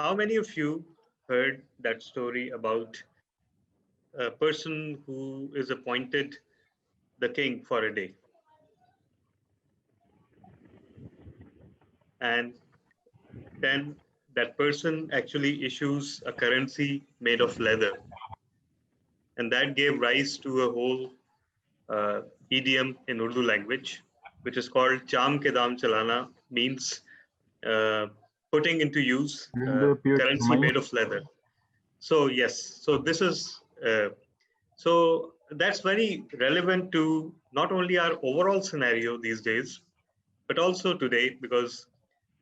How many of you heard that story about a person who is appointed the king for a day? And then that person actually issues a currency made of leather. And that gave rise to a whole idiom in Urdu language, which is called Cham ke Dam Chalana, means uh, putting into use Will they appear to currency my made of leather. So yes, so this is so that's very relevant to not only our overall scenario these days, but also today because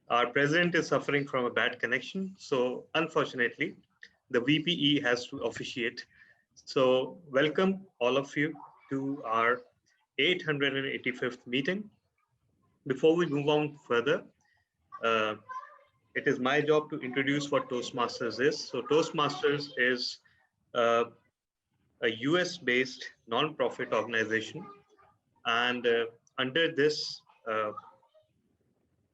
our president is suffering from a bad connection. So unfortunately, the VPE has to officiate. So welcome all of you to our 885th meeting. Before we move on further, uh, it is my job to introduce what Toastmasters is. So Toastmasters is uh, a US based non-profit organization. And under this,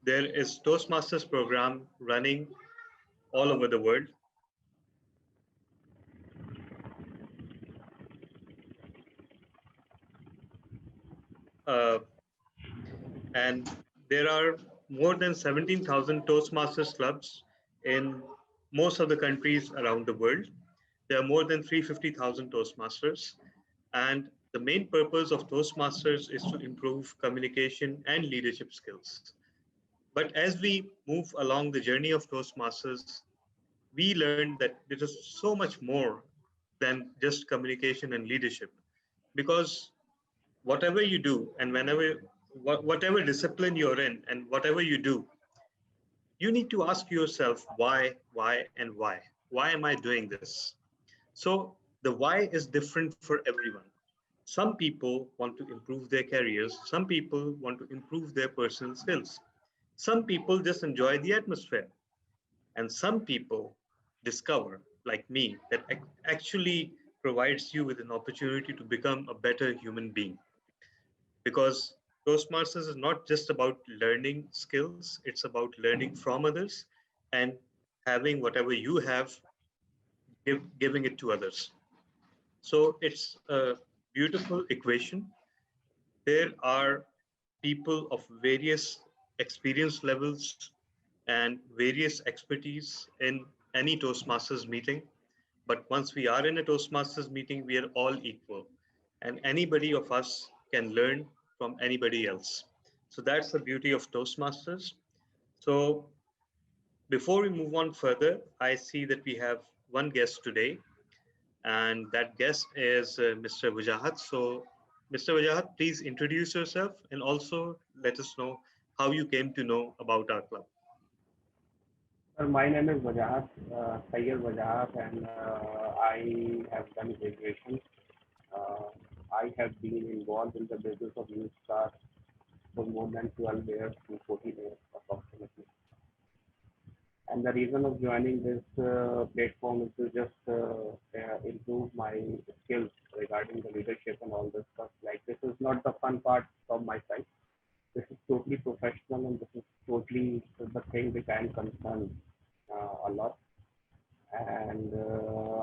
there is Toastmasters program running all over the world. Uh, and there are more than 17,000 Toastmasters clubs in most of the countries around the world. There are more than 350,000 Toastmasters. And the main purpose of Toastmasters is to improve communication and leadership skills. But as we move along the journey of Toastmasters, we learned that it is so much more than just communication and leadership. Because whatever you do and whatever discipline you're in and whatever you do, you need to ask yourself and why. Why am I doing this? So the why is different for everyone. Some people want to improve their careers. Some people want to improve their personal skills. Some people just enjoy the atmosphere. And some people discover, like me, that actually provides you with an opportunity to become a better human being. Because Toastmasters is not just about learning skills, it's about learning from others and having whatever you have, giving it to others. So it's a beautiful equation. There are people of various experience levels and various expertise in any Toastmasters meeting. But once we are in a Toastmasters meeting, we are all equal. And anybody of us can learn from anybody else. So that's the beauty of Toastmasters. So before we move on further, I see that we have one guest today, and that guest is Mr. Wajahat. So, Mr. Wajahat, please introduce yourself and also let us know how you came to know about our club. Sir, my name is Wajahat, Sayyid Wajahat, and I have done graduation. Uh, I have been involved in the business of used cars for more than 12 years to 14 years approximately. And the reason of joining this platform is to just improve my skills regarding the leadership and all this stuff. Like, this is not the fun part from my side. This is totally professional, and this is totally the thing which I am concerned a lot. And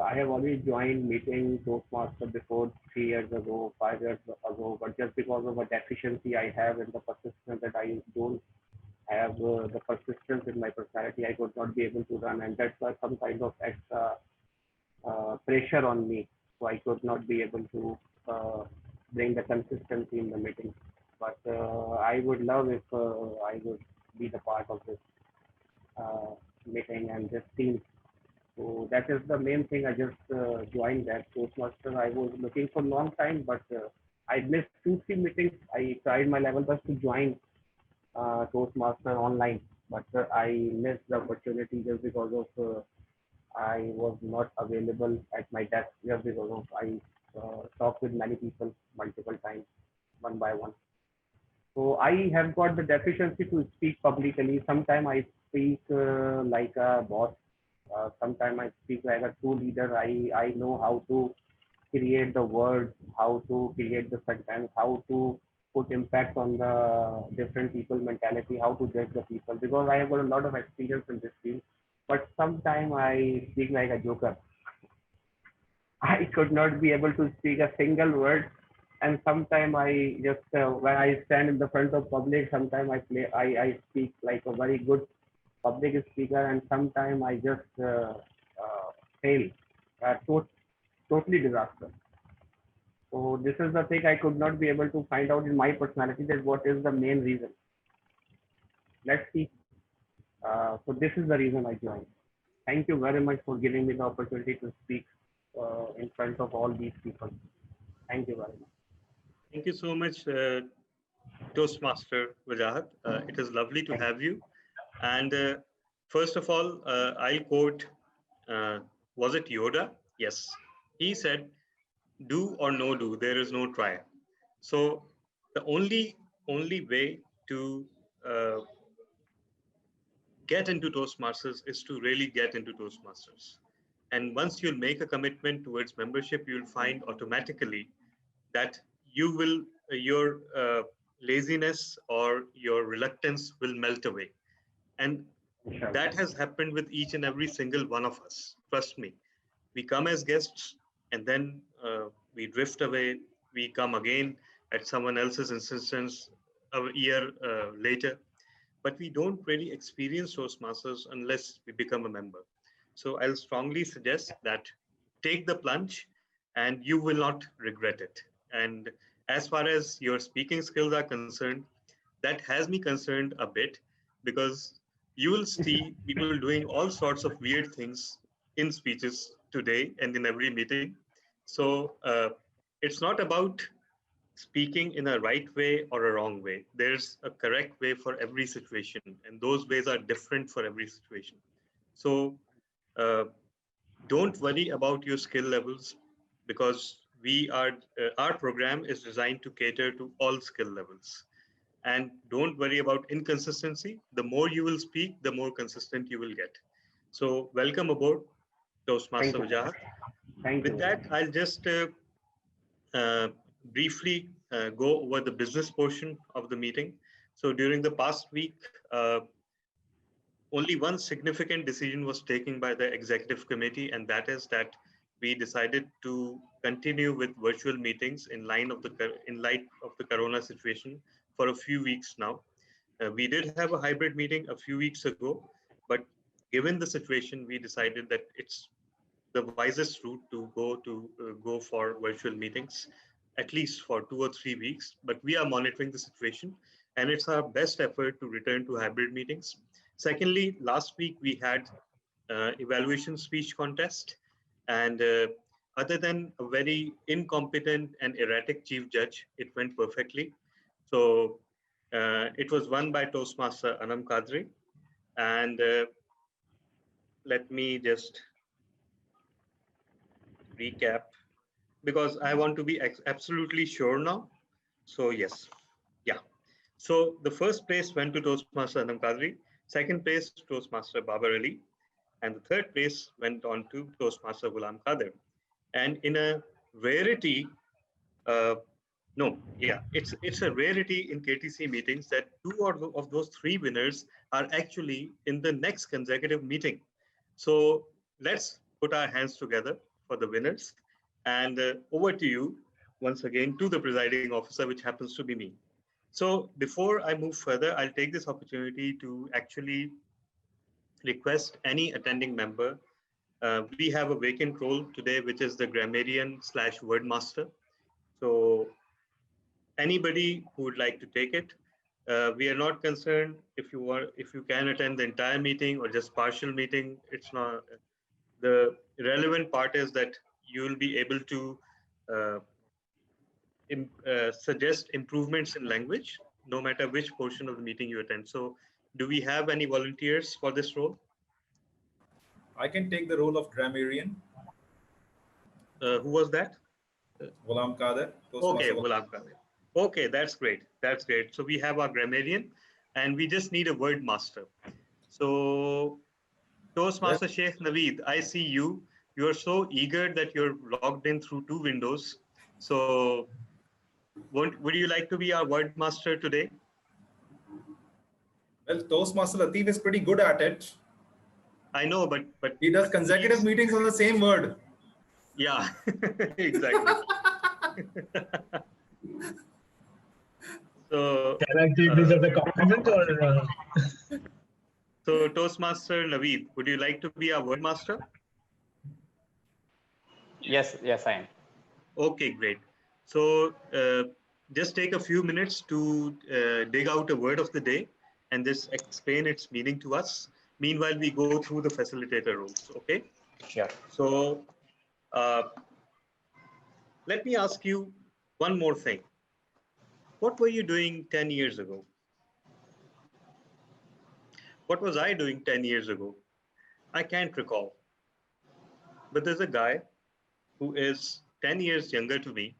I have already joined meeting Toastmaster before 3 years ago, 5 years ago, but just because of a deficiency I have in the persistence that I don't have the persistence in my personality, I could not be able to run, and that's why some kind of extra pressure on me, so I could not be able to bring the consistency in the meeting. But I would love if I would be the part of this uh, meeting and this team. So that is the main thing. I just joined that Toastmaster. I was looking for a long time, but I missed 2, 3 meetings. I tried my level best to join Toastmaster online, but I missed the opportunity just because of I was not available at my desk just because of I talked with many people multiple times, one by one. So I have got the deficiency to speak publicly. Sometimes I speak like a boss. Sometimes I speak like a true leader. I know how to create the words, how to create the sentence, how to put impact on the different people mentality, how to judge the people. Because I have got a lot of experience in this field, but sometimes sometime I speak like a joker. I could not be able to speak a single word, and sometimes I just when I stand in the front of public, sometimes I speak like a very good public speaker, and sometimes I just fail. Totally disaster. So this is the thing I could not be able to find out in my personality that what is the main reason. Let's see. So this is the reason I joined. Thank you very much for giving me the opportunity to speak in front of all these people. Thank you very much. Thank you so much, Toastmaster Wajahat. It is lovely to Thank have you. And first of all, I'll quote, uh, was it Yoda? Yes. He said, do or no do, there is no try. So the only way to uh, get into Toastmasters is to really get into Toastmasters. And once you'll make a commitment towards membership, you'll find automatically that you will your laziness or your reluctance will melt away. And you. Inshallah. that has happened with each and every single one of us. Trust me. We come as guests and then we drift away. We come again at someone else's insistence a year later, but we don't really experience Toastmasters unless we become a member. So I'll strongly suggest that take the plunge and you will not regret it. And as far as your speaking skills are concerned, that has me concerned a bit because you will see people doing all sorts of weird things in speeches today and in every meeting. So it's not about speaking in a right way or a wrong way. There's a correct way for every situation, and those ways are different for every situation. So uh, don't worry about your skill levels because our program is designed to cater to all skill levels. And don't worry about inconsistency. The more you will speak, the more consistent you will get. So welcome aboard, Thank Toastmaster you. Wajahat. Thank With you very that, much. I'll just briefly go over the business portion of the meeting. So during the past week, only one significant decision was taken by the executive committee, and that is that we decided to continue with virtual meetings in light of the corona situation for a few weeks now. We did have a hybrid meeting a few weeks ago, but given the situation, we decided that it's the wisest route to go for virtual meetings, at least for 2 or 3 weeks. But we are monitoring the situation, and it's our best effort to return to hybrid meetings. Secondly, last week we had evaluation speech contest, and other than a very incompetent and erratic chief judge, it went perfectly. So it was won by Toastmaster Anam Kadri, and let me just recap because I want to be absolutely sure now. So yes, yeah. So the first place went to Toastmaster Anam Kadri, second place Toastmaster Babar Ali, and the third place went on to Toastmaster Ghulam Qadir. And in a rarity, uh, no, yeah, it's a rarity in KTC meetings that of those three winners are actually in the next consecutive meeting. So let's put our hands together for the winners. And over to you once again to the presiding officer, which happens to be me. So before I move further, I'll take this opportunity to actually request any attending member. We have a vacant role today, which is the grammarian slash wordmaster. So anybody who would like to take it, we are not concerned if you can attend the entire meeting or just partial meeting. It's not the relevant part is that you will be able to uh, suggest improvements in language, no matter which portion of the meeting you attend. So, do we have any volunteers for this role? I can take the role of grammarian, Who was that? Ghulam Qadir, Okay, Toastmaster. Ghulam Qadir. Okay, that's great. That's great. So we have our grammarian, and we just need a word master. So Yes, Toastmaster Sheikh Naveed, I see you. You are so eager that you're logged in through two windows. So would you like to be our word master today? well, Toastmaster Latif is pretty good at it. I know, but He does consecutive meetings on the same word. yeah, exactly. So, Can I take this as a compliment or? so Toastmaster Naveed, would you like to be our word master? Yes, I am. Okay, great. So just take a few minutes to dig out a word of the day and just explain its meaning to us. Meanwhile, we go through the facilitator rules. Okay. Sure. So uh, let me ask you one more thing. What were you doing 10 years ago? What was I doing 10 years ago? I can't recall. But there's a guy who is 10 years younger to me,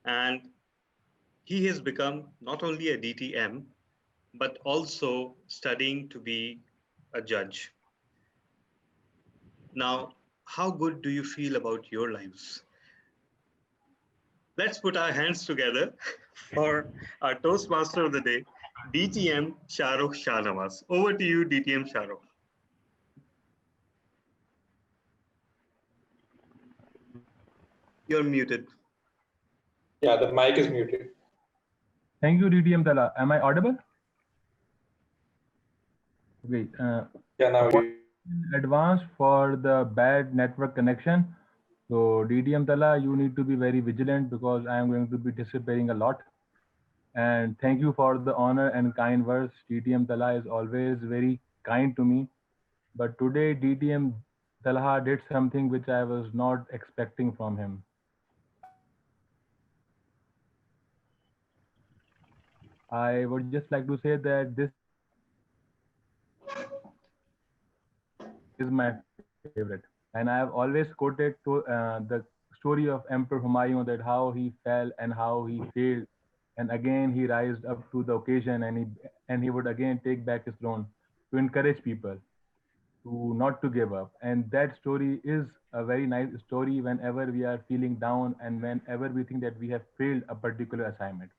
and he has become not only a DTM, but also studying to be a judge. Now, how good do you feel about your lives? Let's put our hands together for our Toastmaster of the day, DTM Shahrukh Shahnawaz. Over to you, DTM Shahrukh. You're muted. Yeah, the mic is muted. Thank you, DTM Tala. Am I audible? Okay. Yeah, now you. In advance for the bad network connection. So DTM Tala, you need to be very vigilant because I am going to be disappearing a lot. And thank you for the honor and kind words. DTM Tala is always very kind to me. But today DTM Talha did something which I was not expecting from him. I would just like to say that this is my favorite. And I have always quoted to, the story of Emperor Humayun, that how he fell and how he failed. And again, he rised up to the occasion, and he would again take back his throne to encourage people to not to give up. And that story is a very nice story whenever we are feeling down and whenever we think that we have failed a particular assignment.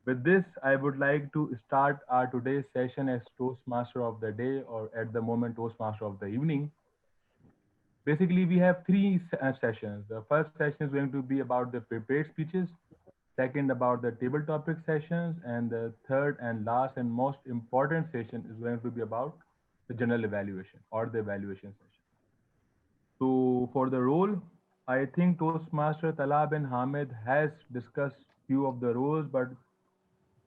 With this, I would like to start our today's session as Toastmaster of the day, or at the moment, Toastmaster of the evening. Basically, we have three sessions. The first session is going to be about the prepared speeches, second about the table topic sessions, and the third and last and most important session is going to be about the general evaluation or the evaluation session. So for the role, I think Toastmaster Talab bin Hamid has discussed few of the roles, but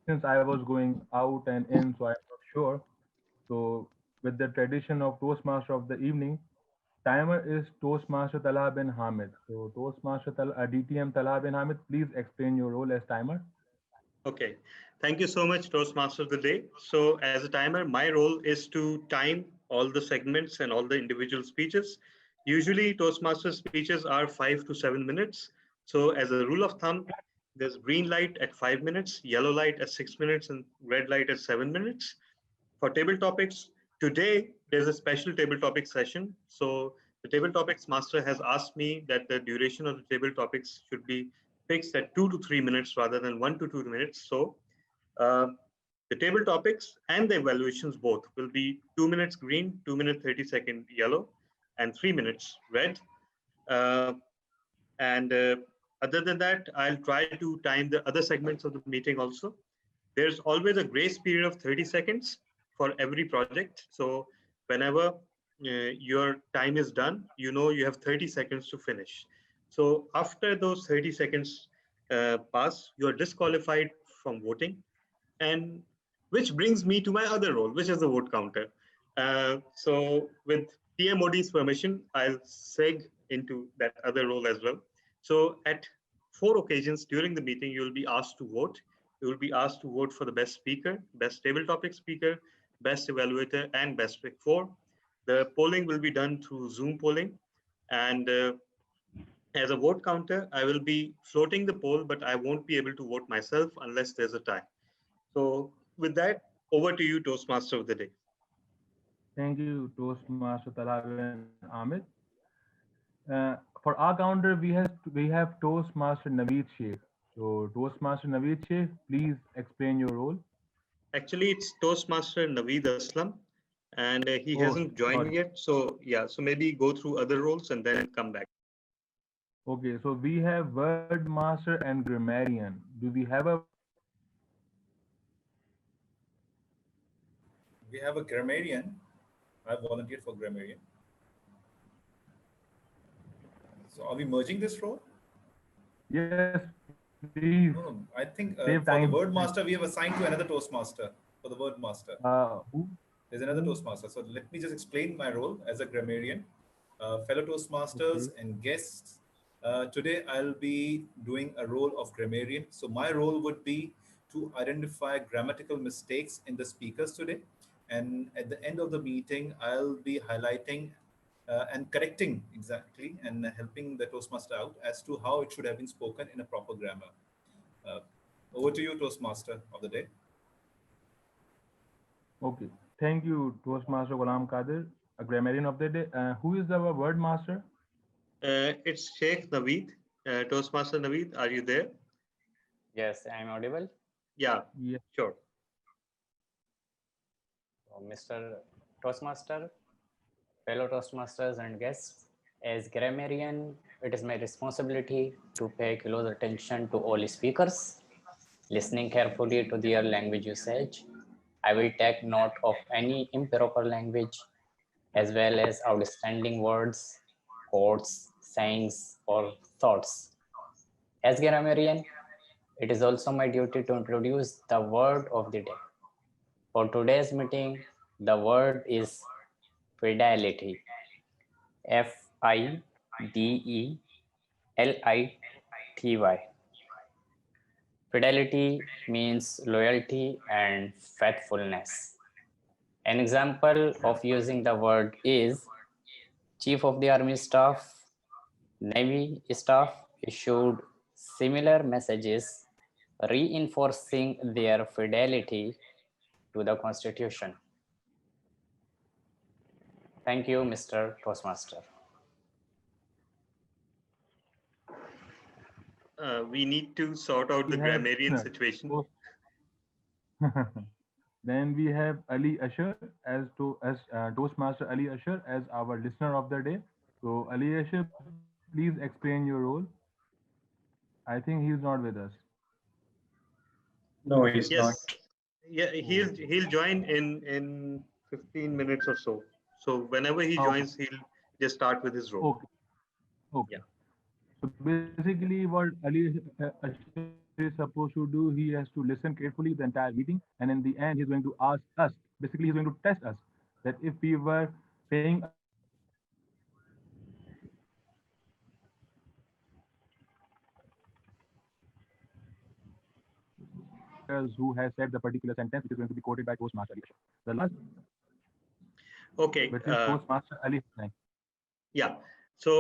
since I was going out and in, so I'm not sure. So with the tradition of Toastmaster of the evening, timer is Toastmaster Talha bin Hamid. So DTM Talha bin Hamid, please explain your role as timer. Okay. Thank you so much, Toastmaster of the day. So as a timer, my role is to time all the segments and all the individual speeches. Usually Toastmaster speeches are 5 to 7 minutes. So as a rule of thumb, there's green light at 5 minutes, yellow light at 6 minutes, and red light at 7 minutes. For table topics, today there's a special table topic session. So the table topics master has asked me that the duration of the table topics should be fixed at 2 to 3 minutes rather than 1 to 2 minutes. So uh, the table topics and the evaluations both will be 2 minutes green, 2 minute 30-second yellow, and 3 minutes red. Uh, and other than that, I'll try to time the other segments of the meeting also. There's always a grace period of 30 seconds for every project. So whenever your time is done, you know you have 30 seconds to finish. So after those 30 seconds pass, you are disqualified from voting. And which brings me to my other role, which is the vote counter. So with TMOD's permission, I'll seg into that other role as well. So at 4 occasions during the meeting, you'll be asked to vote. You will be asked to vote for the best speaker, best table topic speaker, best evaluator, and best pick four. The polling will be done through Zoom polling. And as a vote counter, I will be floating the poll, but I won't be able to vote myself unless there's a tie. So with that, over to you, Toastmaster of the day. Thank you, Toastmaster Talha bin Ahmed. For our counter, we have Toastmaster Naveed Sheikh. So Toastmaster Naveed Sheikh, please explain your role. Actually, it's Toastmaster Naveed Aslam, and he Oh, hasn't joined sorry. yet. So yeah, so maybe go through other roles and then come back. Okay, so we have word master and grammarian. Do we have a word master? We have a grammarian. I volunteered for grammarian. So are we merging this role? Yes, please. No, no. I think Save for the time. word master, we have assigned to another Toastmaster for the word master. Who? There's another Toastmaster. So let me just explain my role as a grammarian. Fellow Toastmasters Okay. and guests, today I'll be doing a role of grammarian. So my role would be to identify grammatical mistakes in the speakers today. And at the end of the meeting, I'll be highlighting and correcting exactly and helping the Toastmaster out as to how it should have been spoken in a proper grammar. Uh, Over to you, Toastmaster of the day. Okay. Thank you, Toastmaster Ghulam Qadir, a grammarian of the day. Who is our word master? It's Sheikh Naveed, Toastmaster Naveed. Are you there? Yes, I'm audible. Yeah, Yes. sure. So, Mr. Toastmaster, fellow Toastmasters and guests, as grammarian, it is my responsibility to pay close attention to all speakers, listening carefully to their language usage. I will take note of any improper language as well as outstanding words, quotes, sayings, or thoughts. As grammarian, it is also my duty to introduce the word of the day. For today's meeting, the word is fidelity. Fidelity. Fidelity means loyalty and faithfulness. An example of using the word is Chief of the Army Staff, Navy Staff issued similar messages reinforcing their fidelity to the Constitution. Thank you, Mr. Toastmaster. We need to sort out the We have grammarian situation. Then we have Ali Asher as Toastmaster Ali Asher as our listener of the day. So Ali Asher, please explain your role. I think he's not with us. No, he's not. Yes, yeah, he'll join in 15 minutes or so. So whenever he Okay. joins, he'll just start with his role. Okay. Okay. Yeah. So basically, what Ali Asher is supposed to do, he has to listen carefully the entire meeting, and in the end, he's going to ask us. Basically, he's going to test us that if we were paying attention to the words that we are using, then we will be able to identify who has said the particular sentence, which is going to be quoted by Toastmaster Ali Asher. The last, Okay. which is Toastmaster Ali Hasnain. Yeah. So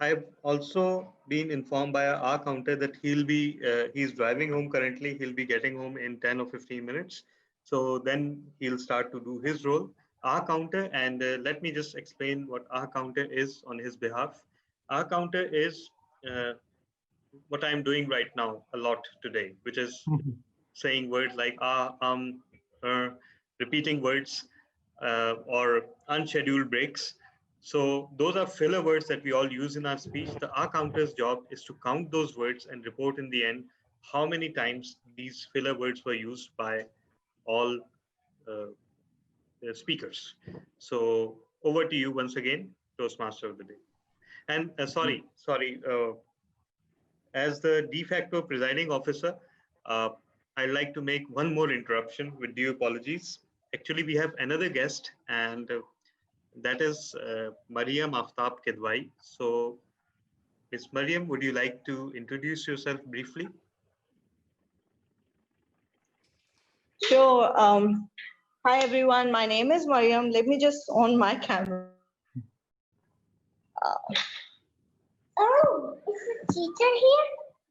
I've also been informed by our counter that he's driving home currently. He'll be getting home in 10 or 15 minutes. So then he'll start to do his role, our counter. And let me just explain what our counter is on his behalf. Our counter is what I'm doing right now a lot today, which is saying words like repeating words or unscheduled breaks. So those are filler words that we all use in our speech. The R counter's job is to count those words and report in the end how many times these filler words were used by all speakers. So over to you once again, Toastmaster of the day. And sorry, as the de facto presiding officer, uh, I'd like to make one more interruption with due apologies. Actually, we have another guest, and that is Mariam Aftab Kedwai. So, Ms. Mariam, would you like to introduce yourself briefly? Sure. Hi, everyone. My name is Mariam. Let me just on my camera. Oh, is the teacher here?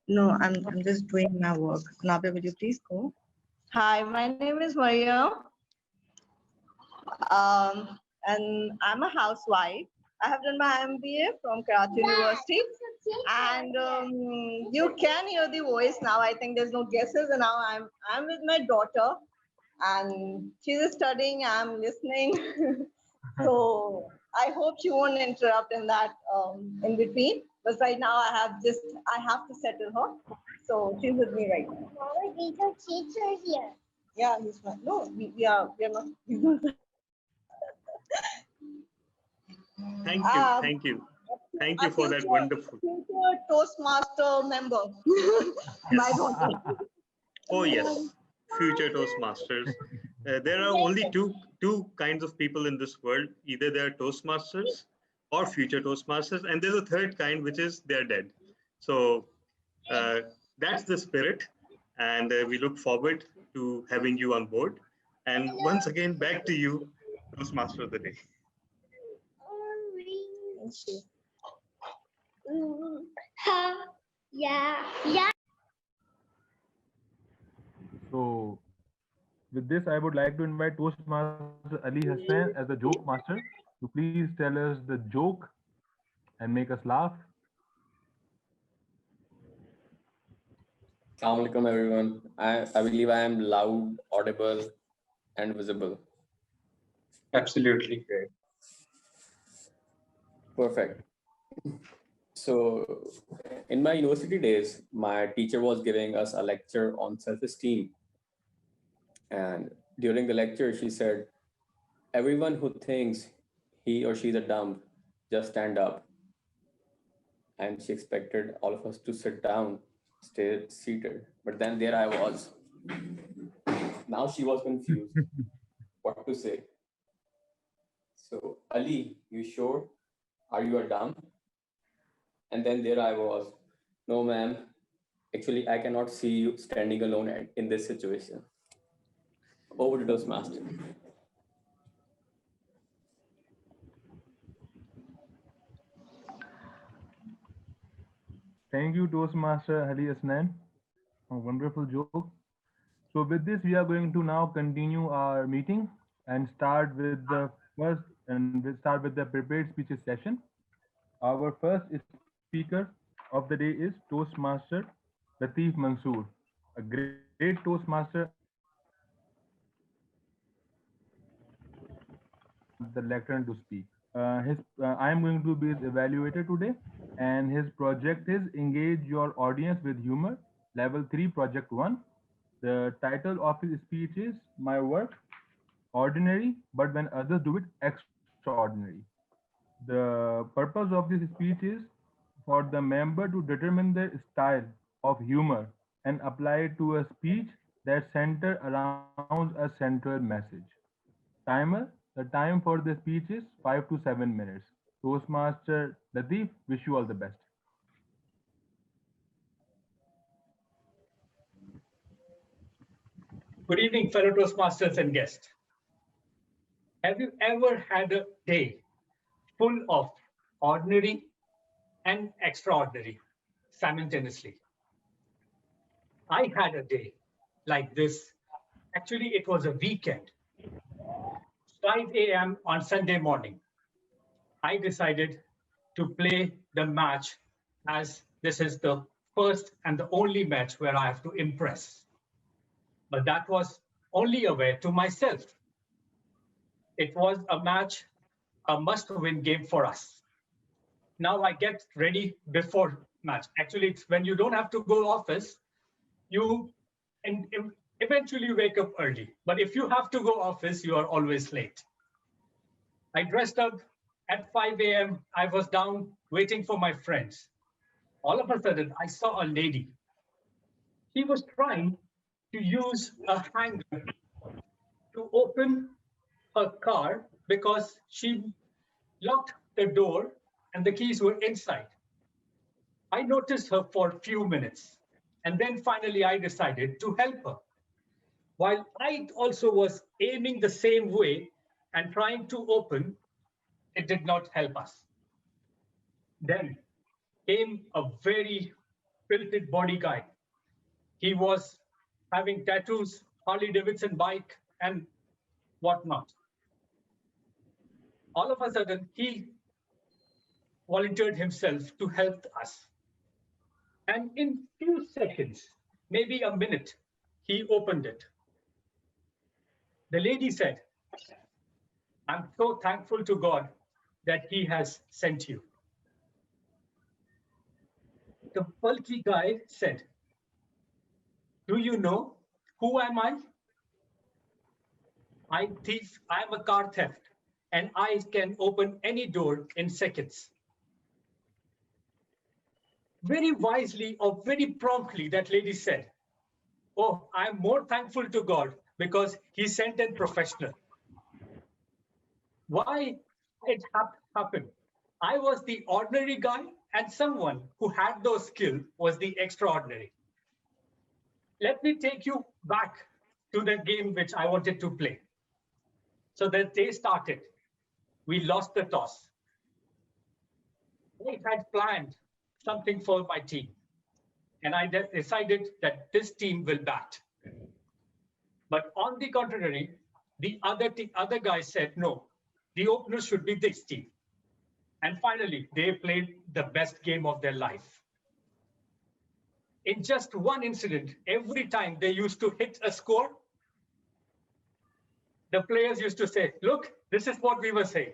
No, I'm just doing my work. Nabe, will you please go? Hi, my name is Mariam. And I'm a housewife. I have done my MBA from Karachi University. And you can hear the voice now. I think there's no guesses. And now I'm with my daughter. and she's studying, I'm listening. So I hope she won't interrupt in that in between. But right now I have to settle her. So she's with me right now. Mama, these are teacher here. Yeah, he's fine. No, we are not. He's not. Thank you. Thank you. Thank you for that wonderful. Future Toastmaster member. My daughter. Oh yes, future Toastmasters. There are only two kinds of people in this world. Either they are Toastmasters or future Toastmasters, and there's a third kind, which is they're dead. So that's the spirit, and we look forward to having you on board. And once again, back to you, Toastmaster of the day. Yeah. So, with this, I would like to invite Toastmaster Ali Hassan as the joke master to please tell us the joke and make us laugh. Assalamu alaikum, everyone. I believe I am loud, audible, and visible. Absolutely great. Perfect. So, in my university days, my teacher was giving us a lecture on self-esteem. And during the lecture, she said, everyone who thinks he or she is a dumb, just stand up. And she expected all of us to sit down, stay seated. But then there I was. Now she was confused what to say. So, Ali, you sure? Are you a dumb? And then there I was. No, ma'am. Actually, I cannot see you standing alone in this situation. Over to Toastmaster. Thank you, Toastmaster Ali Hassan. A wonderful joke. So with this, we are going to now continue our meeting and start with the prepared speeches session. Our first speaker of the day is Toastmaster Latif Mansoor, a great Toastmaster and one of the most talented the lectern to speak. I am going to be his evaluator today, and his project is Engage Your Audience with Humor, Level 3, Project 1. The title of his speech is My Work, Ordinary, but when others do it, extraordinary. The purpose of this speech is for the member to determine their style of humor and apply it to a speech that centers around a central message. Timer, the time for the speech is 5 to 7 minutes. Toastmaster Latif, wish you all the best. Good evening, fellow Toastmasters and guests. Have you ever had a day full of ordinary and extraordinary simultaneously? I had a day like this. Actually, it was a weekend. 5 a.m. on Sunday morning, I decided to play the match as this is the first and the only match where I have to impress. But that was only a way to myself. It was a match, a must-win game for us. Now I get ready before match. Actually, it's when you don't have to go office, you eventually wake up early. But if you have to go office, you are always late. I dressed up at 5 a.m. I was down waiting for my friends. All of a sudden, I saw a lady. She was trying to use a hanger to open her car because she locked the door and the keys were inside. I noticed her for a few minutes, and then finally I decided to help her. While I also was aiming the same way and trying to open, it did not help us. Then came a very spirited body guy. He was having tattoos, Harley Davidson bike, and whatnot. All of a sudden, he volunteered himself to help us. And in few seconds, maybe a minute, he opened it. The lady said, I'm so thankful to God that he has sent you. The bulky guy said, do you know who am I? I'm thief, I'm a car theft, and I can open any door in seconds. Very wisely or very promptly, that lady said, oh, I'm more thankful to God because he sent a professional. Why it happened? I was the ordinary guy and someone who had those skills was the extraordinary. Let me take you back to the game which I wanted to play. So the day started. We lost the toss. I had planned something for my team. And I decided that this team will bat. But on the contrary, the other guy said, no, the opener should be this team. And finally, they played the best game of their life. In just one incident, every time they used to hit a score, the players used to say, look, this is what we were saying.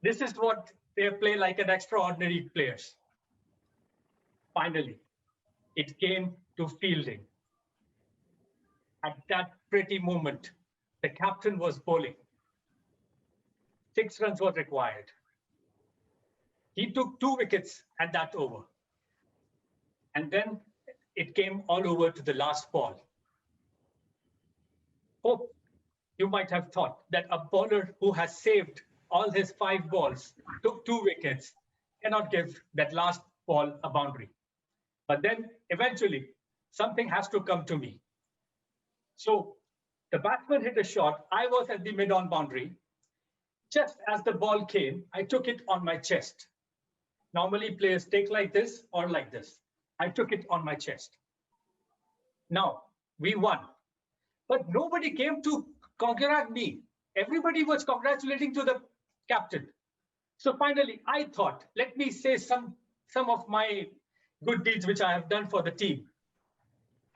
This is what they play like an extraordinary players. Finally, it came to fielding. At that pretty moment, the captain was bowling. 6 runs were required. He took 2 wickets at that over. And then it came all over to the last ball. Hope you might have thought that a bowler who has saved all his 5 balls, took 2 wickets, cannot give that last ball a boundary. But then eventually something has to come to me. So the batsman hit a shot. I was at the mid-on boundary. Just as the ball came, I took it on my chest. Normally players take like this or like this. I took it on my chest. Now, we won. But nobody came to congratulate me. Everybody was congratulating to the captain. So finally, I thought, let me say some of my good deeds which I have done for the team.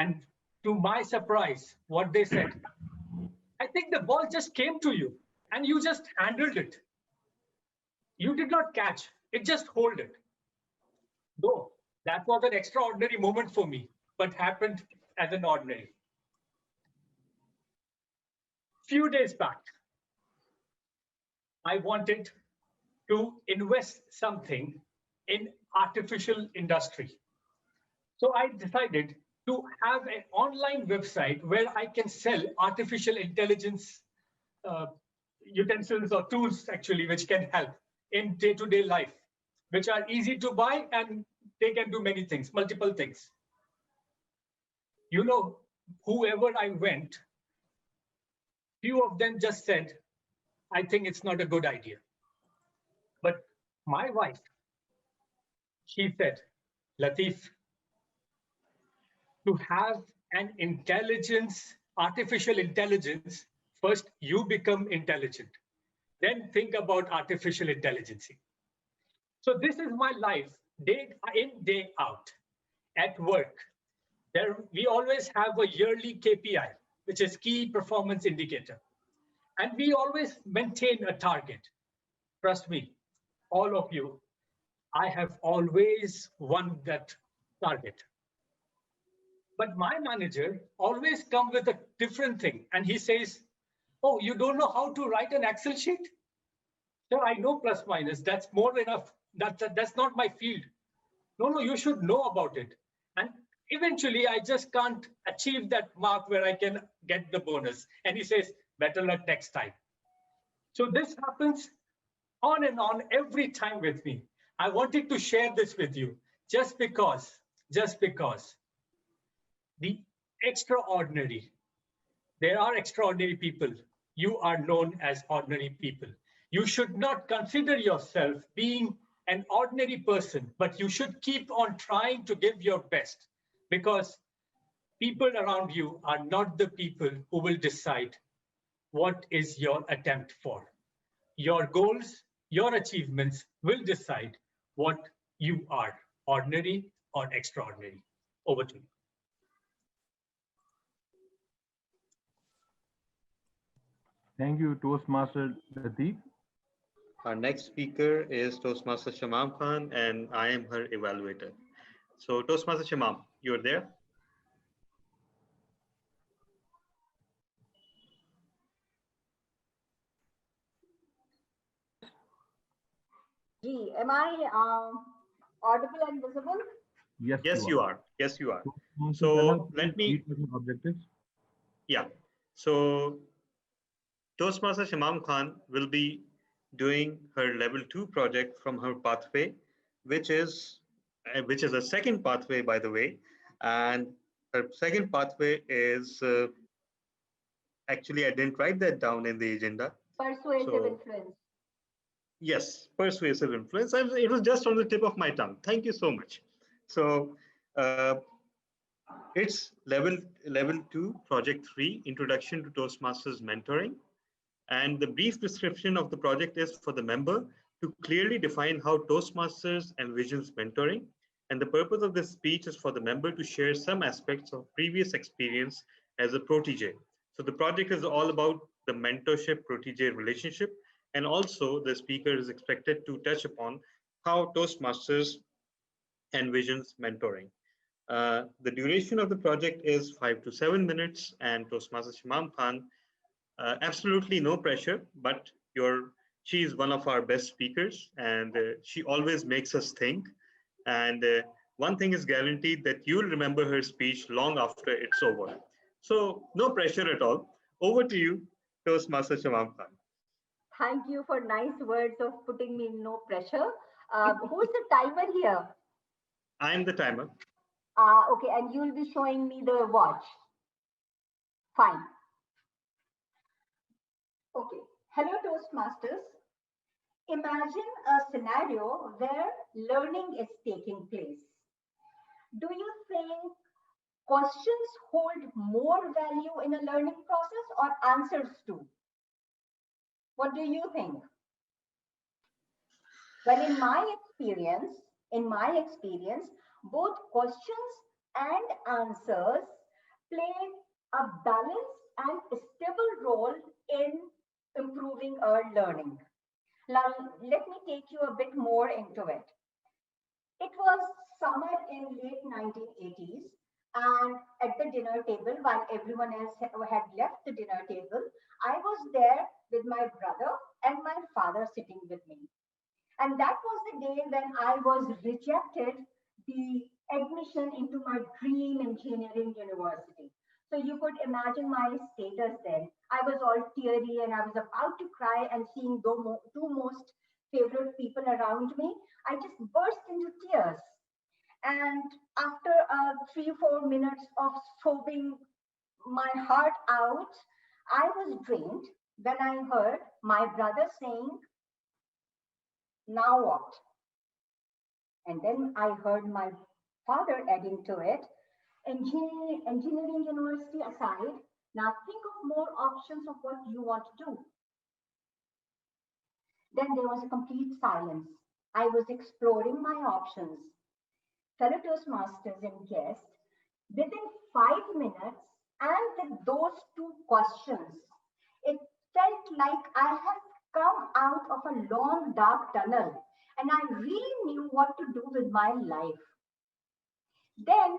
And to my surprise, what they said, I think the ball just came to you and you just handled it. You did not catch, it just hold it. Though that was an extraordinary moment for me, but happened as an ordinary. Few days back, I wanted to invest something in artificial industry. So I decided to have an online website where I can sell artificial intelligence utensils or tools actually, which can help in day-to-day life, which are easy to buy and they can do many things, multiple things. You know, whoever I went, few of them just said, I think it's not a good idea. But my wife, she said, Latif, to have an intelligence, artificial intelligence, first you become intelligent, then think about artificial intelligence. So this is my life, day in, day out, at work. We always have a yearly KPI, which is key performance indicator. And we always maintain a target. Trust me, all of you, I have always won that target. But my manager always comes with a different thing. And he says, oh, you don't know how to write an Excel sheet? So I know plus minus, that's more enough. That's not my field. No, you should know about it. And eventually I just can't achieve that mark where I can get the bonus. And he says, better luck next time. So this happens on and on every time with me. I wanted to share this with you just because the extraordinary, there are extraordinary people. You are known as ordinary people. You should not consider yourself being an ordinary person, but you should keep on trying to give your best, because people around you are not the people who will decide what is your attempt for. Your goals, your achievements will decide what you are, ordinary or extraordinary. Over to you. 。 . 。 。 . 。 . 。 . 。 . 。 . 。 . 。 . 。 。 . 。 。 . 。 。 . 。 。 . 。 。 . 。 。 . 。 。 . 。 . 。 . 。 . 。 。 . . 。 . Thank you, Toastmaster Lateef. Our next speaker is Toastmaster Shamam Khan, and I am her evaluator. So, Toastmaster Shamam, you're there? Gee, am I audible and visible? Yes, Yes, you you are. are. Yes, you are. Toastmaster, So, please let me, read your objectives. yeah. So, Toastmaster Shamam Khan will be doing her level 2 project from her pathway, which is a second pathway, by the way. And her second pathway is actually, I didn't write that down in the agenda. Persuasive So, influence. yes, persuasive influence. It was just on the tip of my tongue. Thank you so much. So, uh, it's level 2, project 3, introduction to Toastmasters mentoring. And the brief description of the project is for the member to clearly define how Toastmasters envisions mentoring. And the purpose of this speech is for the member to share some aspects of previous experience as a protege. So the project is all about the mentorship protege relationship. And also the speaker is expected to touch upon how Toastmasters envisions mentoring. The duration of the project is 5 to 7 minutes, and Toastmaster Shimam Khan, absolutely no pressure, but she is one of our best speakers, and she always makes us think. And one thing is guaranteed, that you'll remember her speech long after it's over. So no pressure at all. Over to you, Toastmaster Shimam Khan. Thank you for nice words of putting me in no pressure. Who's the timer here? I am the timer. Okay, and you'll be showing me the watch. Fine. Okay. Hello, Toastmasters. Imagine a scenario where learning is taking place. Do you think questions hold more value in a learning process or answers do? What do you think? Well, in my experience, both questions and answers play a balanced and stable role in improving our learning. Now, let me take you a bit more into it. It was summer in late 1980s, and at the dinner table, while everyone else had left the dinner table, I was there with my brother and my father sitting with me. And that was the day when I was rejected the admission into my dream engineering university. So you could imagine my status then. I was all teary and I was about to cry, and seeing two most favorite people around me, I just burst into tears. And after 3 4 minutes of sobbing my heart out, I was drained when I heard my brother saying, "Now what?" And then I heard my father adding to it, engineering university aside, now think of more options of what you want to do. Then there was a complete silence. I was exploring my options. Fellow Toastmasters and guests, within 5 minutes, and with those two questions, it felt like I had come out of a long dark tunnel and I really knew what to do with my life. Then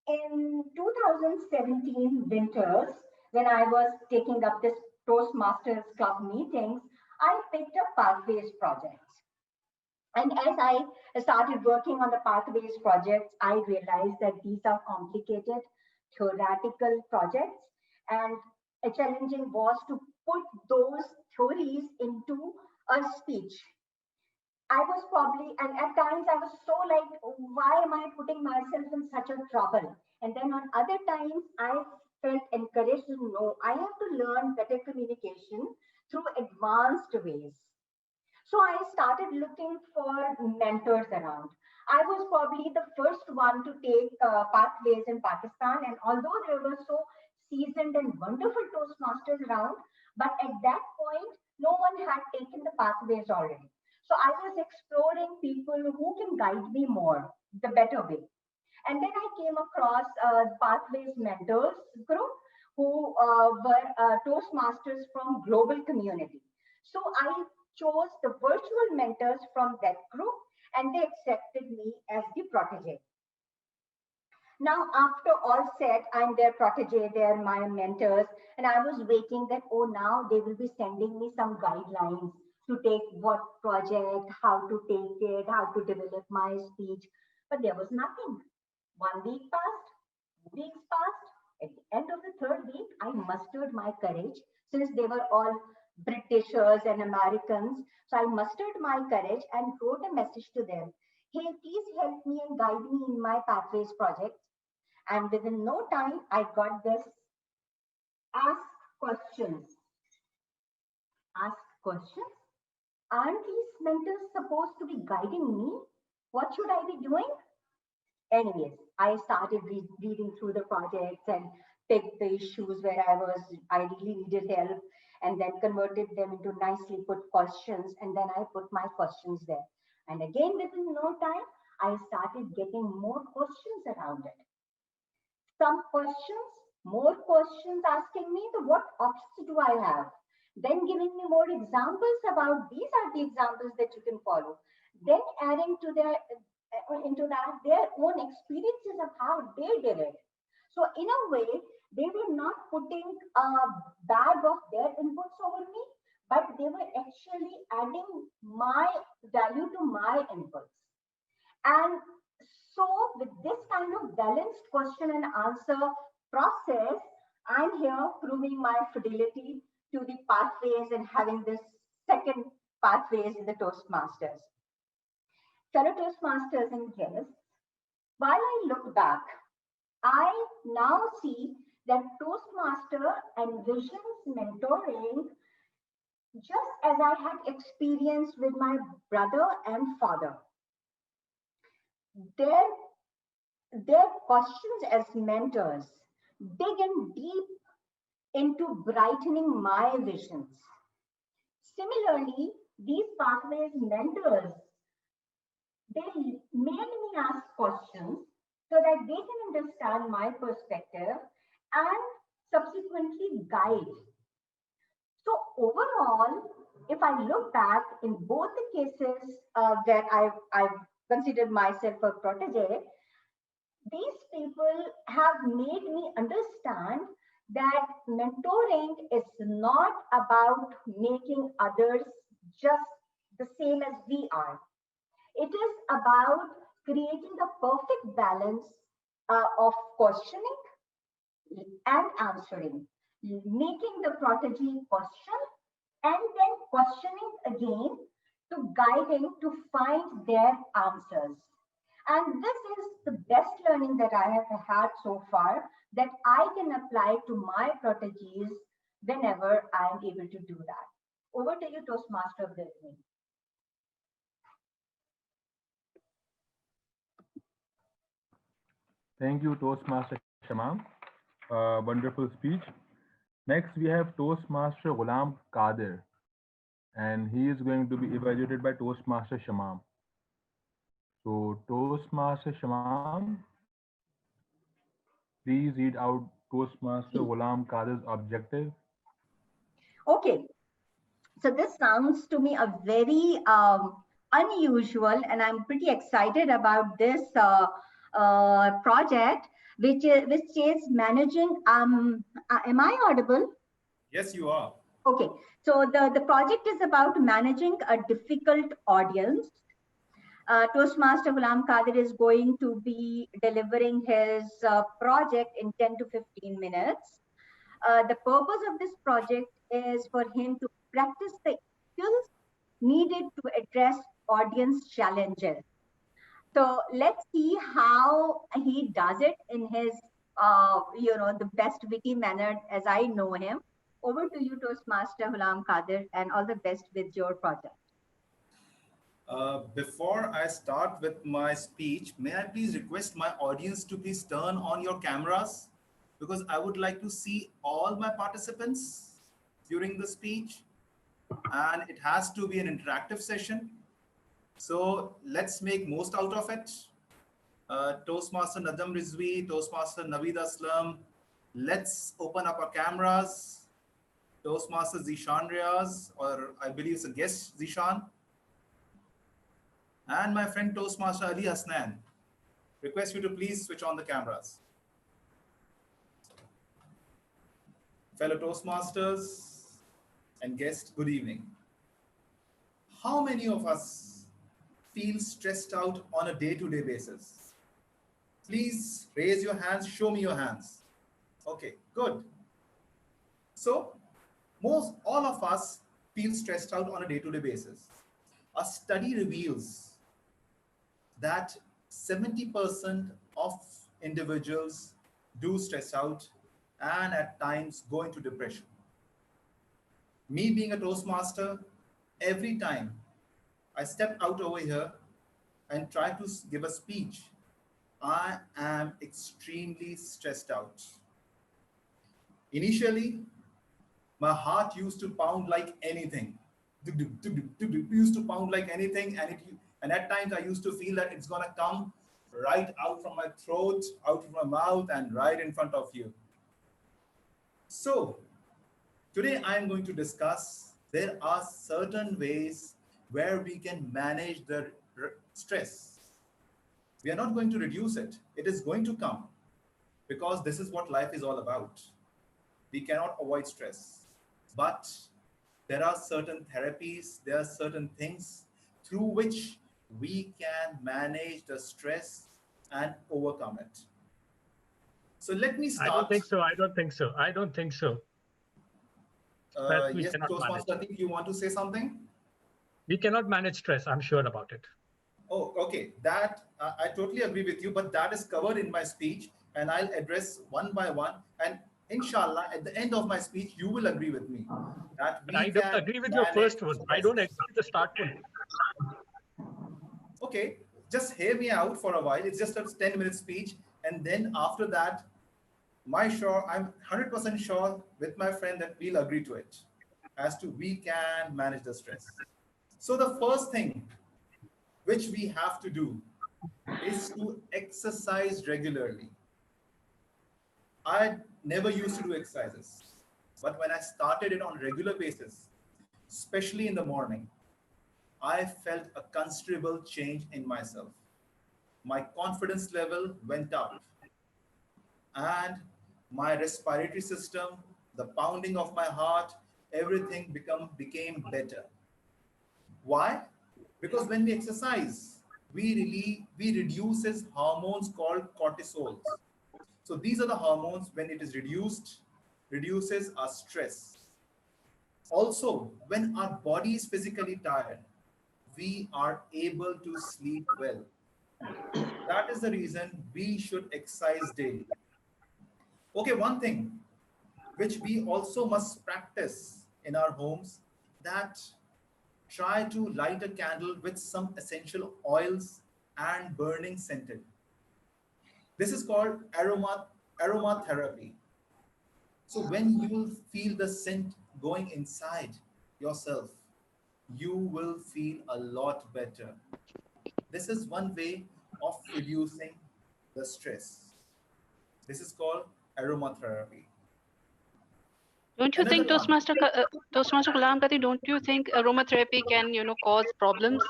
in 2017 winters, when I was taking up this Toastmasters Club meetings, I picked up Pathways projects. And as I started working on the Pathways projects, I realized that these are complicated theoretical projects, and a challenging was to put those theories into a speech. I was probably, and at times I was so like, why am I putting myself in such a trouble? And then on other times, I felt encouraged to know I have to learn better communication through advanced ways. So I started looking for mentors around. I was probably the first one to take pathways in Pakistan, and although there were so seasoned and wonderful Toastmasters around, but at that point, no one had taken the pathways already. So I was exploring people who can guide me more, the better way. And then I came across Pathways Mentors group, who were Toastmasters from global community. So I chose the virtual mentors from that group, and they accepted me as the protege. Now, after all said, I'm their protege, they're my mentors, and I was waiting that, oh, now they will be sending me some guidelines to take what project, how to take it, how to develop my speech. But there was nothing. 1 week passed, 2 weeks passed. At the end of the third week, I mustered my courage since they were all Britishers and Americans. So I mustered my courage and wrote a message to them. Hey, please help me and guide me in my Pathways project. And within no time, I got this ask questions. Ask questions. Aren't these mentors supposed to be guiding me? What should I be doing? Anyways, I started reading through the projects and picked the issues where I really needed help, and then converted them into nicely put questions. And then I put my questions there. And again, within no time, I started getting more questions around it. Some questions, more questions asking me the what options do I have? Then giving me more examples about these are the examples that you can follow. Then adding to their into that their own experiences of how they did it. So in a way, they were not putting a bag of their inputs over me, but they were actually adding my value to my inputs. And so, with this kind of balanced question and answer process, I'm here proving my fidelity to the pathways and having this second pathways in the Toastmasters. Fellow Toastmasters and guests, while I look back, I now see that Toastmaster envisions mentoring just as I had experienced with my brother and father. Their, their questions as mentors dig in deep into brightening my visions. Similarly, these pathways mentors, they made me ask questions so that they can understand my perspective and subsequently guide. So overall, if I look back in both the cases that I've considered myself a protege, these people have made me understand that mentoring is not about making others just the same as we are. It is about creating the perfect balance of questioning and answering, making the protege question and then questioning again to guiding to find their answers. And this is the best learning that I have had so far that I can apply to my proteges whenever I am able to do that. Over to you, Toastmaster of the evening. Thank you, Toastmaster Shamam. Wonderful speech. Next, we have Toastmaster Ghulam Qadir, and he is going to be evaluated by Toastmaster Shamam. So, Toastmaster Shamam, please read out Toastmaster Ghulam Qadir's objective. Okay, so this sounds to me a very unusual, and I'm pretty excited about this project, which is managing. Am I audible? Yes, you are. Okay, so the project is about managing a difficult audience. Toastmaster Ghulam Qadir is going to be delivering his project in 10 to 15 minutes. The purpose of this project is for him to practice the skills needed to address audience challenges. So let's see how he does it in his, the best witty manner as I know him. Over to you, Toastmaster Ghulam Qadir, and all the best with your project. Before I start with my speech, may I please request my audience to please turn on your cameras, because I would like to see all my participants during the speech, and it has to be an interactive session. So let's make most out of it. Toastmaster Nadam Rizvi, Toastmaster Naveed Aslam, Let's open up our cameras. Toastmaster Zishan Riaz, or I believe it's a guest Zishan, and my friend Toastmaster Ali Hasnan. Request you to please switch on the cameras. Fellow Toastmasters and guests, good evening. How many of us feel stressed out on a day-to-day basis? Please raise your hands, show me your hands. Okay, good. So, all of us feel stressed out on a day-to-day basis. A study reveals that 70% of individuals do stress out and at times go into depression. Me being a Toastmaster, every time I step out over here and try to give a speech, I am extremely stressed out. Initially, my heart used to pound like anything. Used to pound like anything, and at times I used to feel that it's gonna come right out from my throat, out of my mouth, and right in front of you. So today I am going to discuss there are certain ways where we can manage the stress. We are not going to reduce it. It is going to come because this is what life is all about. We cannot avoid stress. But there are certain therapies, there are certain things through which we can manage the stress and overcome it. So let me start. I don't think so. I don't think so. I don't think so. Yes, Toastmaster, I think you want to say something? We cannot manage stress. I'm sure about it. Oh, okay. That I totally agree with you, but that is covered in my speech, and I'll address one by one. And inshallah, at the end of my speech, you will agree with me that we I don't agree with your first one. I don't agree with the start one. Okay, just hear me out for a while. It's just a 10-minute speech, and then after that, I'm 100% sure with my friend that we'll agree to it as to we can manage the stress. So the first thing which we have to do is to exercise regularly. I never used to do exercises, but when I started it on a regular basis, especially in the morning, I felt a considerable change in myself. My confidence level went up, and my respiratory system, the pounding of my heart, everything became better. Why? Because when we exercise, we reduces hormones called cortisols. So these are the hormones when it is reduces our stress. Also, when our body is physically tired, we are able to sleep well. That is the reason we should exercise daily. Okay, one thing which we also must practice in our homes, that try to light a candle with some essential oils and burning scented. This is called aromatherapy. So when you will feel the scent going inside yourself, you will feel a lot better. This is one way of reducing the stress. This is called aromatherapy. Don't you think Toastmaster Kalamkati, don't you think aromatherapy can, cause problems?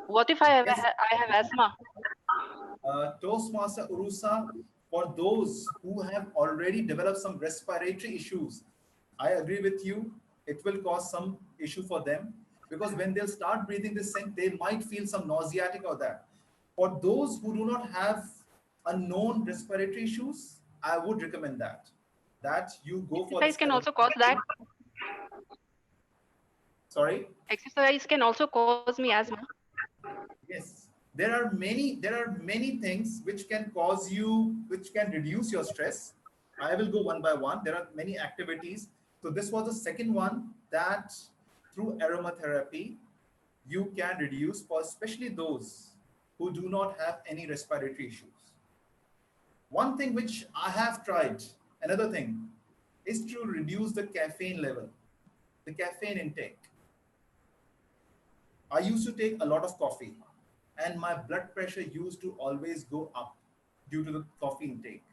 What if I have asthma? Toastmaster Urusa, for those who have already developed some respiratory issues, I agree with you. It will cause some issue for them because when they'll start breathing this scent, they might feel some nauseatic or that. For those who do not have unknown respiratory issues, I would recommend that you go for exercise this. Can also cause that. Sorry? Exercise can also cause me asthma. Yes. There are many things which can which can reduce your stress. I will go one by one. There are many activities. So this was the second one, that through aromatherapy, you can reduce for especially those who do not have any respiratory issues. One thing which I have tried, another thing, is to reduce the caffeine level, the caffeine intake. I used to take a lot of coffee, and my blood pressure used to always go up due to the coffee intake.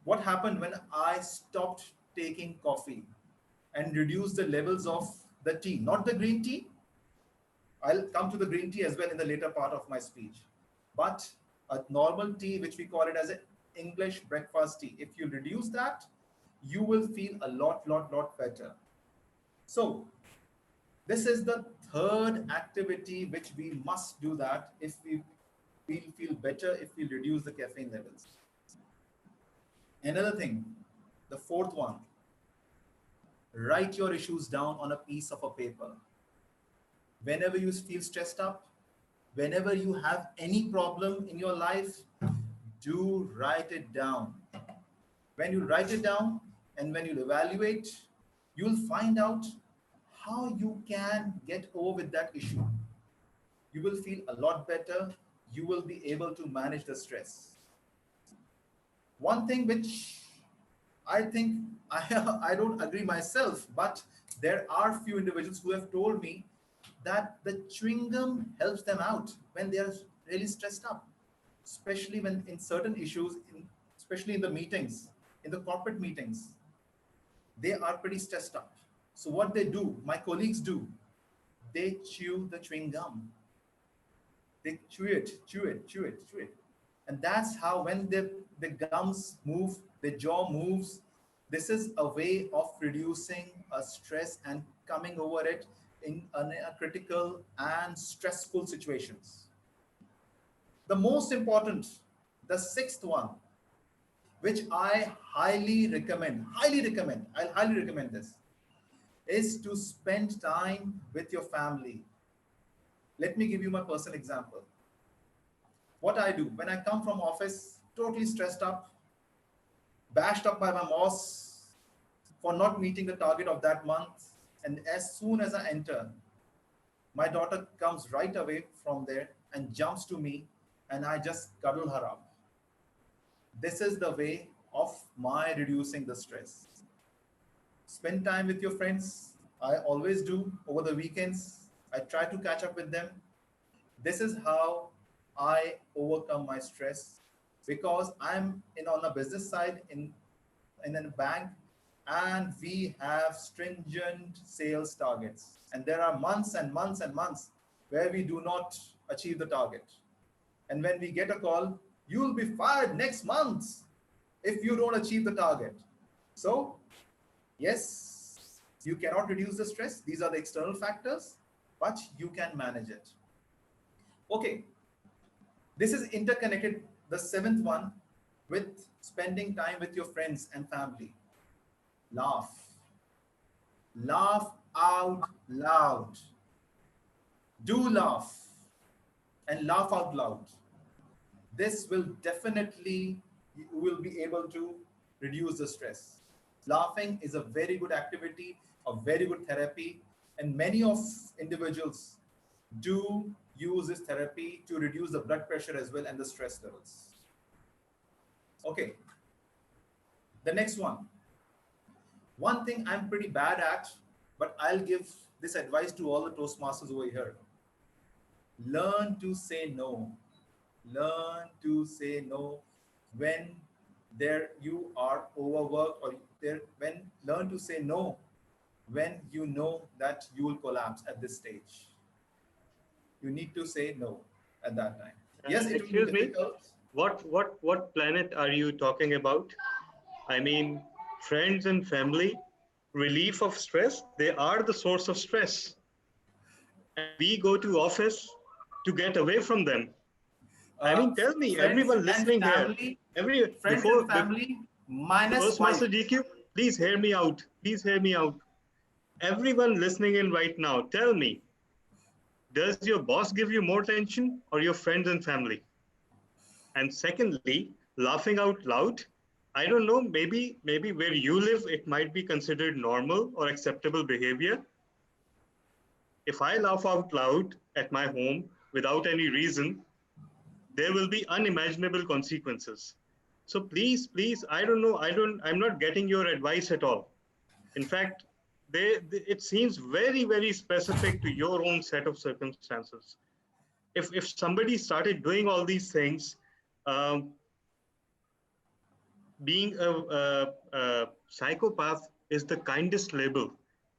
What happened when I stopped taking coffee and reduced the levels of the tea, not the green tea? I'll come to the green tea as well in the later part of my speech. But a normal tea, which we call it as an English breakfast tea, if you reduce that, you will feel a lot better. So this is the third activity which we must do, that if we will feel better if we reduce the caffeine levels. Another thing, the fourth one, write your issues down on a piece of a paper. Whenever you feel stressed up, whenever you have any problem in your life, do write it down. When you write it down and when you evaluate, you'll find out how you can get over with that issue. You will feel a lot better. You will be able to manage the stress. One thing which I think I don't agree myself, but there are few individuals who have told me that the chewing gum helps them out when they are really stressed up, especially when in certain issues, especially in the meetings, in the corporate meetings, they are pretty stressed up. So what they do, my colleagues do, they chew the chewing gum. They chew it, chew it, chew it, chew it. And that's how when the gums move, the jaw moves, this is a way of reducing a stress and coming over it in a critical and stressful situations. The most important, the sixth one, which I highly recommend, I'll highly recommend this, is to spend time with your family. Let me give you my personal example. What I do when I come from office, totally stressed up, bashed up by my boss for not meeting the target of that month. And as soon as I enter, my daughter comes right away from there and jumps to me, and I just cuddle her up. This is the way of my reducing the stress. Spend time with your friends. I always do over the weekends. I try to catch up with them. This is how I overcome my stress, because I'm on a business side in a bank, and we have stringent sales targets. And there are months and months and months where we do not achieve the target. And when we get a call, you'll be fired next month if you don't achieve the target. So, yes, you cannot reduce the stress. These are the external factors, but you can manage it. Okay, this is interconnected, the seventh one, with spending time with your friends and family. Laugh. Laugh out loud. Do laugh and laugh out loud. This will definitely, you will be able to reduce the stress. Laughing is a very good activity, a very good therapy, and many of individuals do use this therapy to reduce the blood pressure as well and the stress levels. Okay, the next one. One thing I'm pretty bad at, but I'll give this advice to all the Toastmasters over here. Learn to say no. Learn to say no when you are overworked, or learn to say no when you know that you will collapse at this stage. You need to say no at that time. Yes, it will be difficult. What planet are you talking about? I mean, friends and family, relief of stress, they are the source of stress. And we go to office to get away from them. I mean, tell me, everyone listening here, minus Toastmaster GQ, please hear me out. Please hear me out. Everyone listening in right now, tell me, does your boss give you more attention or your friends and family? And secondly, laughing out loud, I don't know, maybe where you live, it might be considered normal or acceptable behavior. If I laugh out loud at my home without any reason, there will be unimaginable consequences. So please, I'm not getting your advice at all. In fact, it seems very, very specific to your own set of circumstances. If somebody started doing all these things, being a psychopath is the kindest label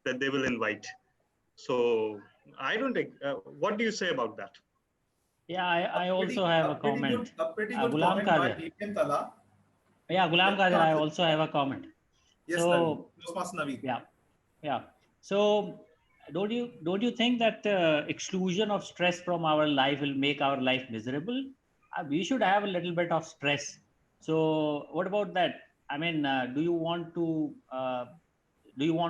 that they will invite. So I don't think, what do you say about that? Yeah, I also have a comment. A pretty good Gulam comment by Qadir. DTM Tala. Yeah, Gulam Qadir, I also have a comment. Yes, So, Naveed. Yeah. So, don't you think that exclusion of stress from our life will make our life miserable? We should have a little bit of stress. So, what about that? I mean, do you want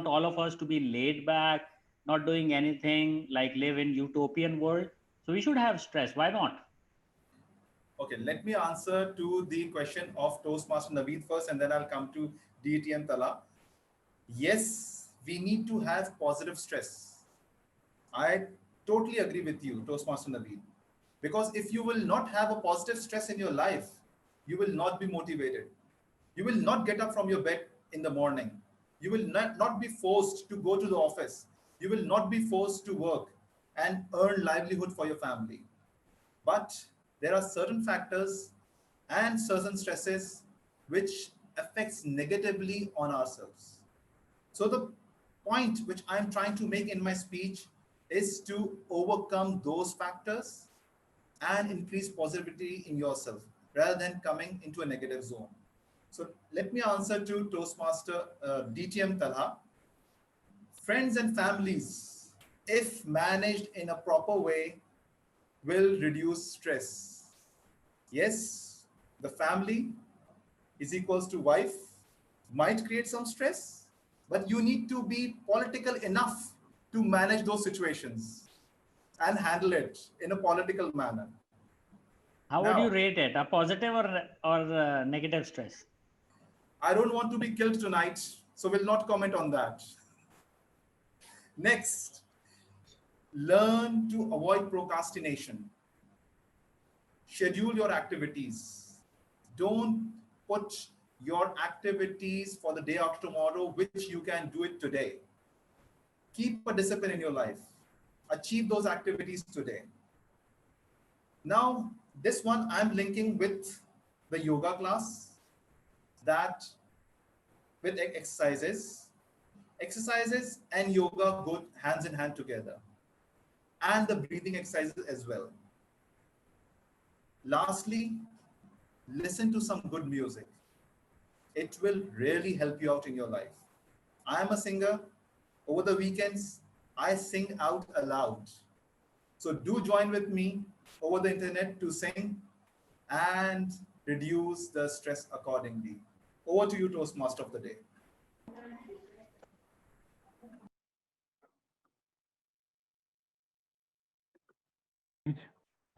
all of us to be laid back, not doing anything, like live in utopian world? So we should have stress. Why not? Okay, let me answer to the question of Toastmaster Naveed first, and then I'll come to DTM Tala. Yes, we need to have positive stress. I totally agree with you, Toastmaster Naveed. Because if you will not have a positive stress in your life, you will not be motivated. You will not get up from your bed in the morning. You will not be forced to go to the office. You will not be forced to work and earn livelihood for your family. But there are certain factors and certain stresses which affects negatively on ourselves. So the point which I'm trying to make in my speech is to overcome those factors and increase positivity in yourself rather than coming into a negative zone. So let me answer to Toastmaster DTM Talha. Friends and families, if managed in a proper way, will reduce stress. Yes, the family is equals to wife might create some stress, but you need to be political enough to manage those situations and handle it in a political manner. How would you rate it? A positive or negative stress? I don't want to be killed tonight, so we'll not comment on that. Next, learn to avoid procrastination. Schedule your activities. Don't put your activities for the day after tomorrow, which you can do it today. Keep a discipline in your life. Achieve those activities today. Now, this one I'm linking with the yoga class, that with exercises. Exercises and yoga go hands in hand together, and the breathing exercises as well. Lastly, listen to some good music. It will really help you out in your life. I am a singer. Over the weekends, I sing out aloud. So do join with me over the internet to sing and reduce the stress accordingly. Over to you, Toastmaster of the day.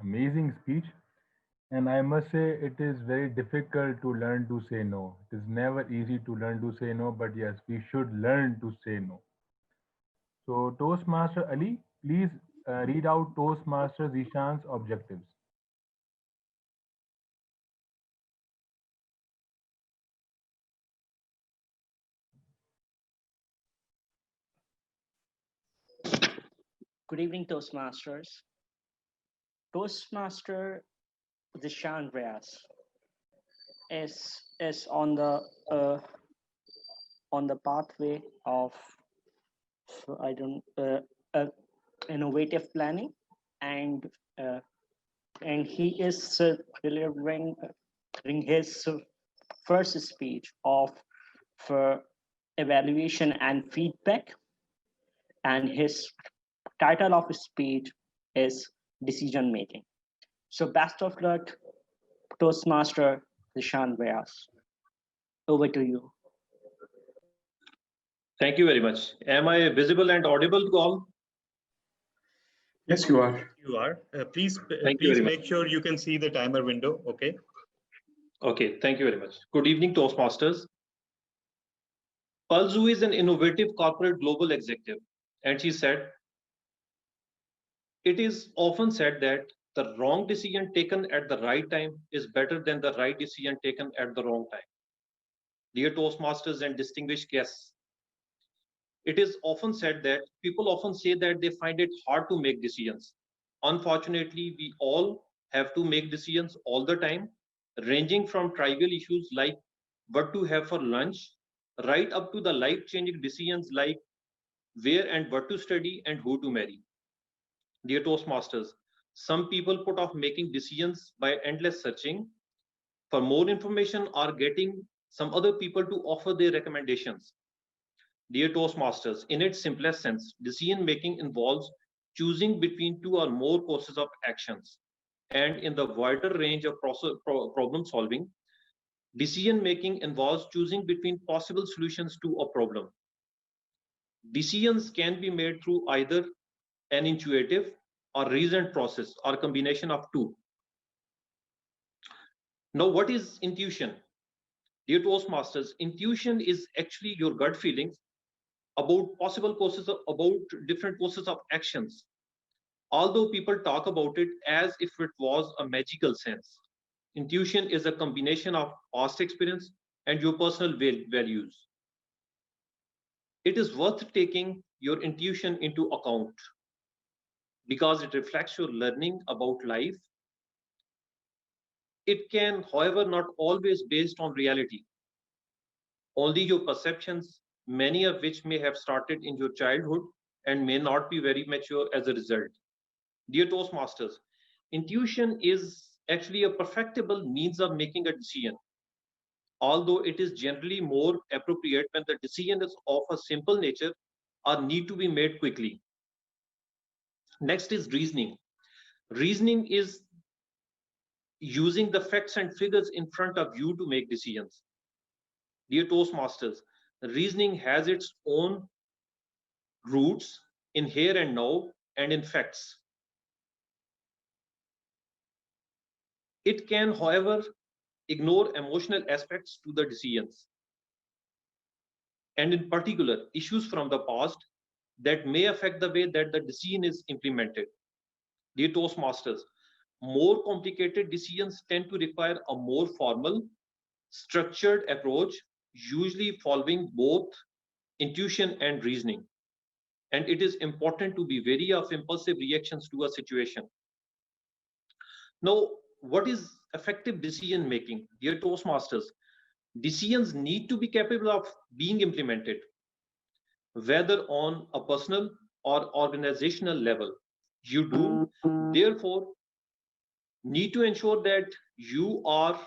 Amazing speech. And I must say, it is very difficult to learn to say no. It is never easy to learn to say no, but yes, we should learn to say no. So, Toastmaster Ali, please read out Toastmaster Zishan's objectives. Good evening, Toastmasters. Toastmaster Zishan Reyes is on the pathway of innovative planning, and he is delivering his first speech of for evaluation and feedback, and his title of his speech is decision making. So best of luck, Toastmaster Zishan Reyes. Over to you. Thank you very much. Am I visible and audible to all? Yes, you are. You are. Please Thank you very much. make sure you can see the timer window. Okay. Okay, thank you very much. Good evening, Toastmasters. Palzu is an innovative corporate global executive, and she said, it is often said that the wrong decision taken at the right time is better than the right decision taken at the wrong time. Dear Toastmasters and distinguished guests, it is often said that people often say that they find it hard to make decisions. Unfortunately, we all have to make decisions all the time, ranging from trivial issues like what to have for lunch, right up to the life-changing decisions like where and what to study and who to marry. Dear Toastmasters, some people put off making decisions by endless searching for more information or getting some other people to offer their recommendations. Dear Toastmasters, in its simplest sense, decision making involves choosing between two or more courses of actions. And in the wider range of problem solving, decision making involves choosing between possible solutions to a problem. Decisions can be made through either an intuitive or reasoned process or combination of two. Now, what is intuition? Dear Toastmasters, intuition is actually your gut feelings about possible courses about different courses of actions, although people talk about it as if it was a magical sense. Intuition is a combination of past experience and your personal values. It is worth taking your intuition into account because it reflects your learning about life. It can, however, not always based on reality. Only your perceptions, many of which may have started in your childhood and may not be very mature as a result. Dear Toastmasters, intuition is actually a perfectible means of making a decision, although it is generally more appropriate when the decision is of a simple nature or need to be made quickly. Next is reasoning. Reasoning is using the facts and figures in front of you to make decisions. Dear Toastmasters, reasoning has its own roots in here and now and in facts. It can, however, ignore emotional aspects to the decisions, and in particular, issues from the past that may affect the way that the decision is implemented. Dear Toastmasters, more complicated decisions tend to require a more formal, structured approach, usually following both intuition and reasoning. And it is important to be wary of impulsive reactions to a situation. Now, what is effective decision making? Dear Toastmasters, decisions need to be capable of being implemented, whether on a personal or organizational level. You do, therefore, need to ensure that you are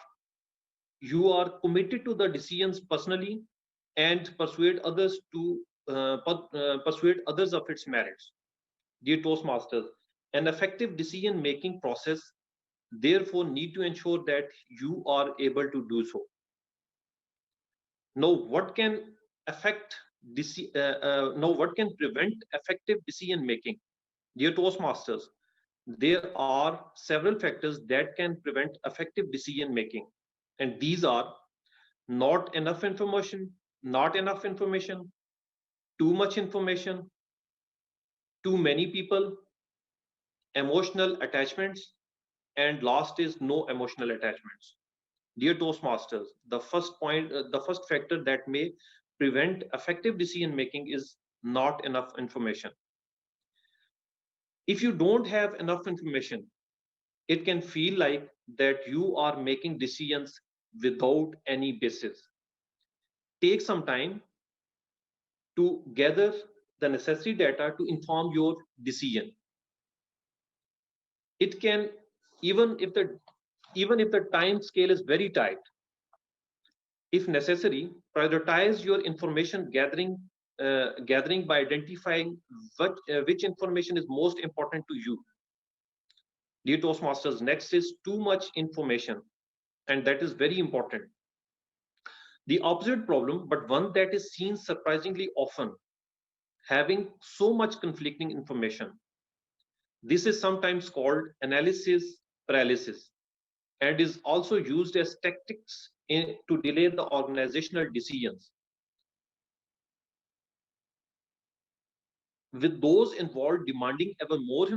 committed to the decisions personally and persuade others persuade others of its merits. Dear Toastmasters, an effective decision making process therefore need to ensure that you are able to do so. Now, what can prevent effective decision making? Dear Toastmasters, there are several factors that can prevent effective decision making, and these are not enough information, too much information, too many people, emotional attachments, and last is no emotional attachments. Dear Toastmasters, the first factor that may prevent effective decision making is not enough information. If you don't have enough information, it can feel like that you are making decisions without any basis. Take some time to gather the necessary data to inform your decision. It can, even if the time scale is very tight, if necessary, prioritize your information gathering by identifying which information is most important to you. Dear Toastmasters, next is too much information, and that is very important. The opposite problem, but one that is seen surprisingly often, having so much conflicting information. This is sometimes called analysis paralysis and is also used as tactics to delay the organizational decisions. With those involved demanding ever more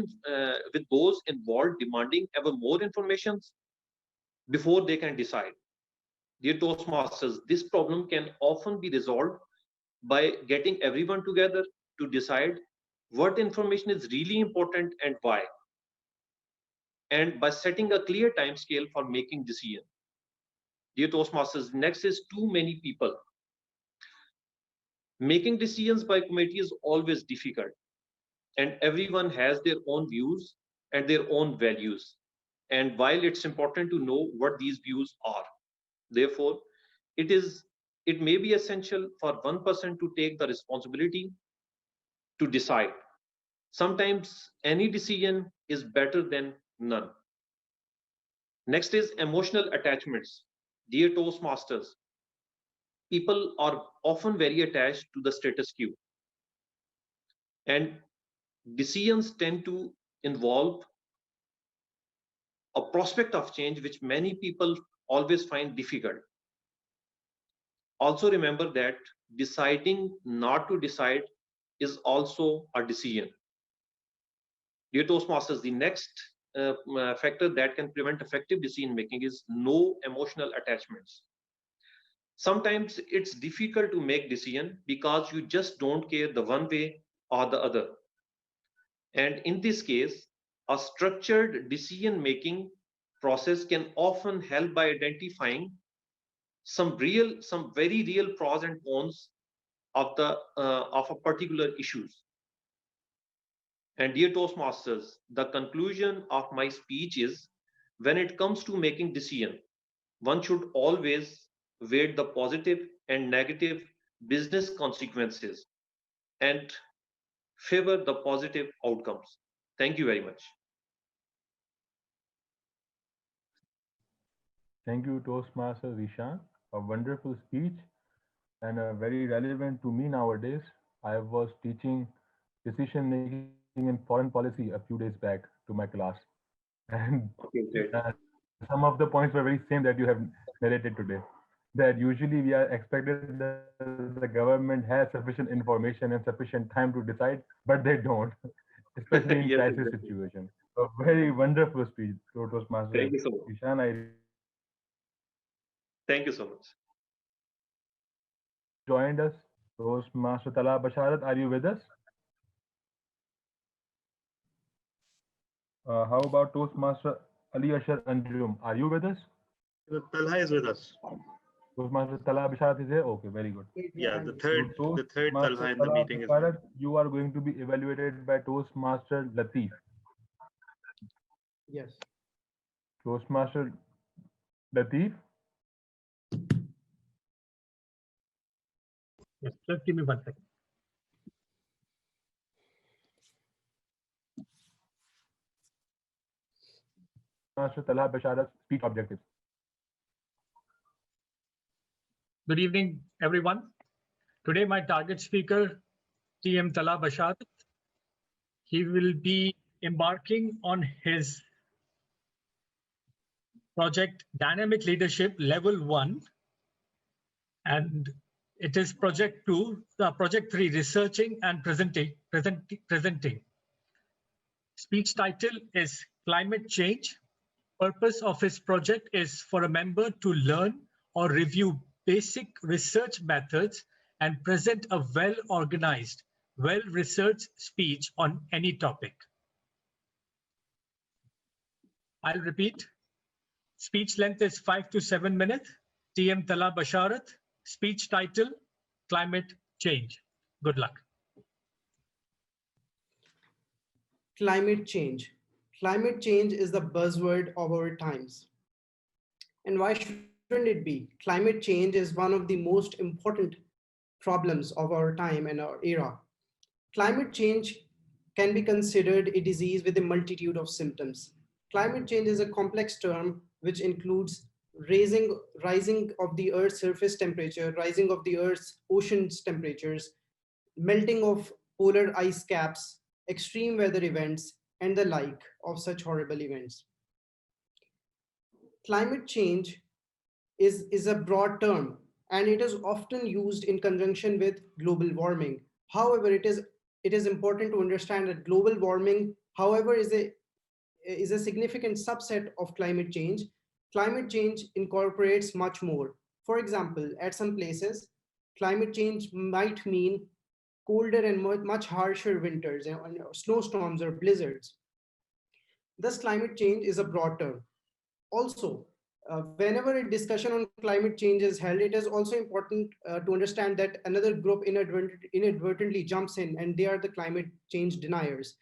information before they can decide. Dear Toastmasters, this problem can often be resolved by getting everyone together to decide what information is really important and why, and by setting a clear time scale for making decision. Dear Toastmasters, next is too many people. Making decisions by committee is always difficult, and everyone has their own views and their own values. And while it's important to know what these views are, therefore, it is it may be essential for one person to take the responsibility to decide. Sometimes any decision is better than none. Next is emotional attachments. Dear Toastmasters, people are often very attached to the status quo, and decisions tend to involve a prospect of change which many people always find difficult. Also remember that deciding not to decide is also a decision. Dear Toastmasters, the next factor that can prevent effective decision making is no emotional attachments. Sometimes it's difficult to make decision because you just don't care the one way or the other. And in this case, a structured decision making process can often help by identifying some very real pros and cons of a particular issues. And dear Toastmasters, the conclusion of my speech is when it comes to making decision, one should always weigh the positive and negative business consequences and favor the positive outcomes. Thank you very much. Thank you, Toastmaster Zishan. A wonderful speech and very relevant to me nowadays. I was teaching decision making in foreign policy a few days back to my class, and Okay, great. some of the points were very same that you have narrated today. That usually we are expected that the government has sufficient information and sufficient time to decide, but they don't, especially in crisis Yes, exactly. situation. A very wonderful speech, Toastmaster Thank you so much. Ishan. I really enjoyed it. Thank you so much. Next who joined us, Toastmaster Talab Basharat. Are you with us? How about Toastmaster Ali Ashar Anjum? Are you with us? Talha is with us. Toastmaster Talab Basharat is here. Okay, very good. Yeah, the So third Toastmaster Talha in the Talab meeting is Basharat, you are going to be evaluated by Toastmaster Latif. Yes. Toastmaster Latif. Yes, just give me 1 second. Toastmaster Talha Basharat's speech objectives. Good evening, everyone. Today, my target speaker, TM Talha Basharat, he will be embarking on his project Dynamic Leadership Level 1, and it is project 2, project 3, Researching and Presenting. Speech title is Climate Change. Purpose of his project is for a member to learn or review basic research methods and present a well-organized, well-researched speech on any topic. I'll repeat. Speech length is 5 to 7 minutes. TM Talha Basharat. Speech title, Climate Change. Good luck. Climate change. Climate change is the buzzword of our times. And why shouldn't it be? Climate change is one of the most important problems of our time and our era. Climate change can be considered a disease with a multitude of symptoms. Climate change is a complex term which includes rising of the Earth's surface temperature, rising of the Earth's oceans temperatures, melting of polar ice caps, extreme weather events, and the like of such horrible events. Climate change is a broad term and it is often used in conjunction with global warming. However, it is important to understand that global warming, however, is a significant subset of climate change. Climate change incorporates much more. For example, at some places, climate change might mean colder and much harsher winters, snowstorms or blizzards. Thus, climate change is a broad term. Also, Whenever a discussion on climate change is held, it is also important to understand that another group inadvertently jumps in, and they are the climate change deniers.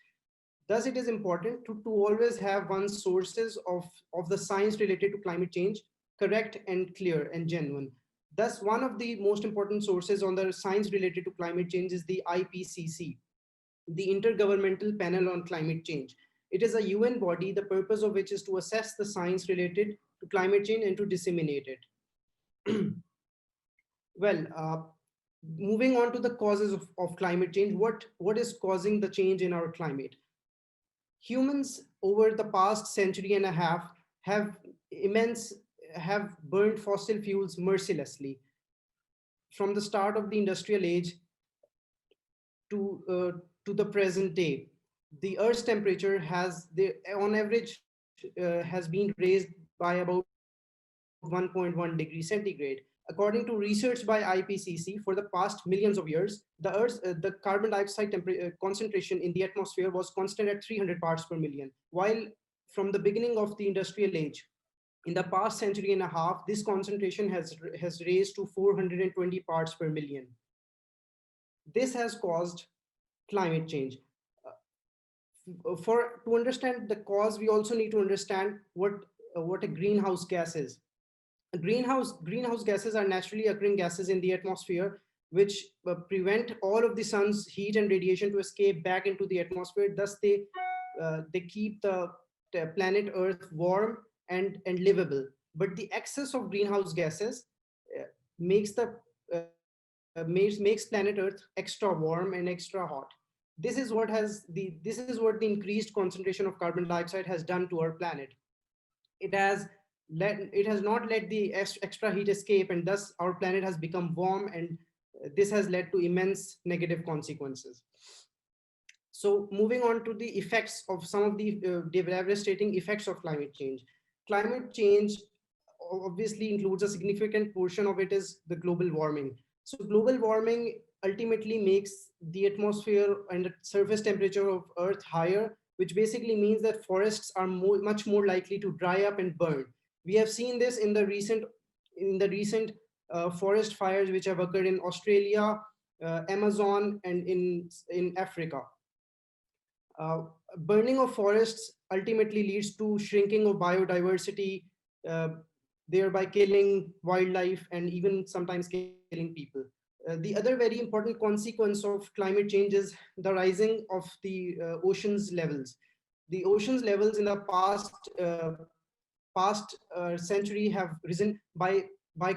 Thus, it is important to always have one's sources of the science related to climate change correct and clear and genuine. Thus, one of the most important sources on the science related to climate change is the IPCC, the Intergovernmental Panel on Climate Change. It is a UN body, the purpose of which is to assess the science related to climate change and to disseminate it. Well, moving on to the causes of climate change, what is causing the change in our climate? Humans over the past century and a half have immense have burned fossil fuels mercilessly. From the start of the industrial age to the present day, the Earth's temperature on average, has been raised by about 1.1 degree centigrade. According to research by IPCC, for the past millions of years, the carbon dioxide concentration in the atmosphere was constant at 300 parts per million, while from the beginning of the industrial age, in the past century and a half, this concentration has raised to 420 parts per million. This has caused climate change. To understand the cause, we also need to understand what a greenhouse gas is. Greenhouse gases are naturally occurring gases in the atmosphere, which prevent all of the sun's heat and radiation to escape back into the atmosphere. Thus, they keep the planet Earth warm and livable. But the excess of greenhouse gases makes planet Earth extra warm and extra hot. This is what the increased concentration of carbon dioxide has done to our planet. It has not let the extra heat escape, and thus our planet has become warm, and this has led to immense negative consequences. So moving on to the effects of some of the devastating effects of climate change. Climate change obviously includes a significant portion of it is the global warming. So global warming ultimately makes the atmosphere and the surface temperature of Earth higher, which basically means that forests are much more likely to dry up and burn. We have seen this in the recent forest fires which have occurred in Australia, Amazon, and in Africa. Burning of forests ultimately leads to shrinking of biodiversity, thereby killing wildlife and even sometimes killing people. The other very important consequence of climate change is the rising of the oceans levels. The oceans levels in the past century have risen by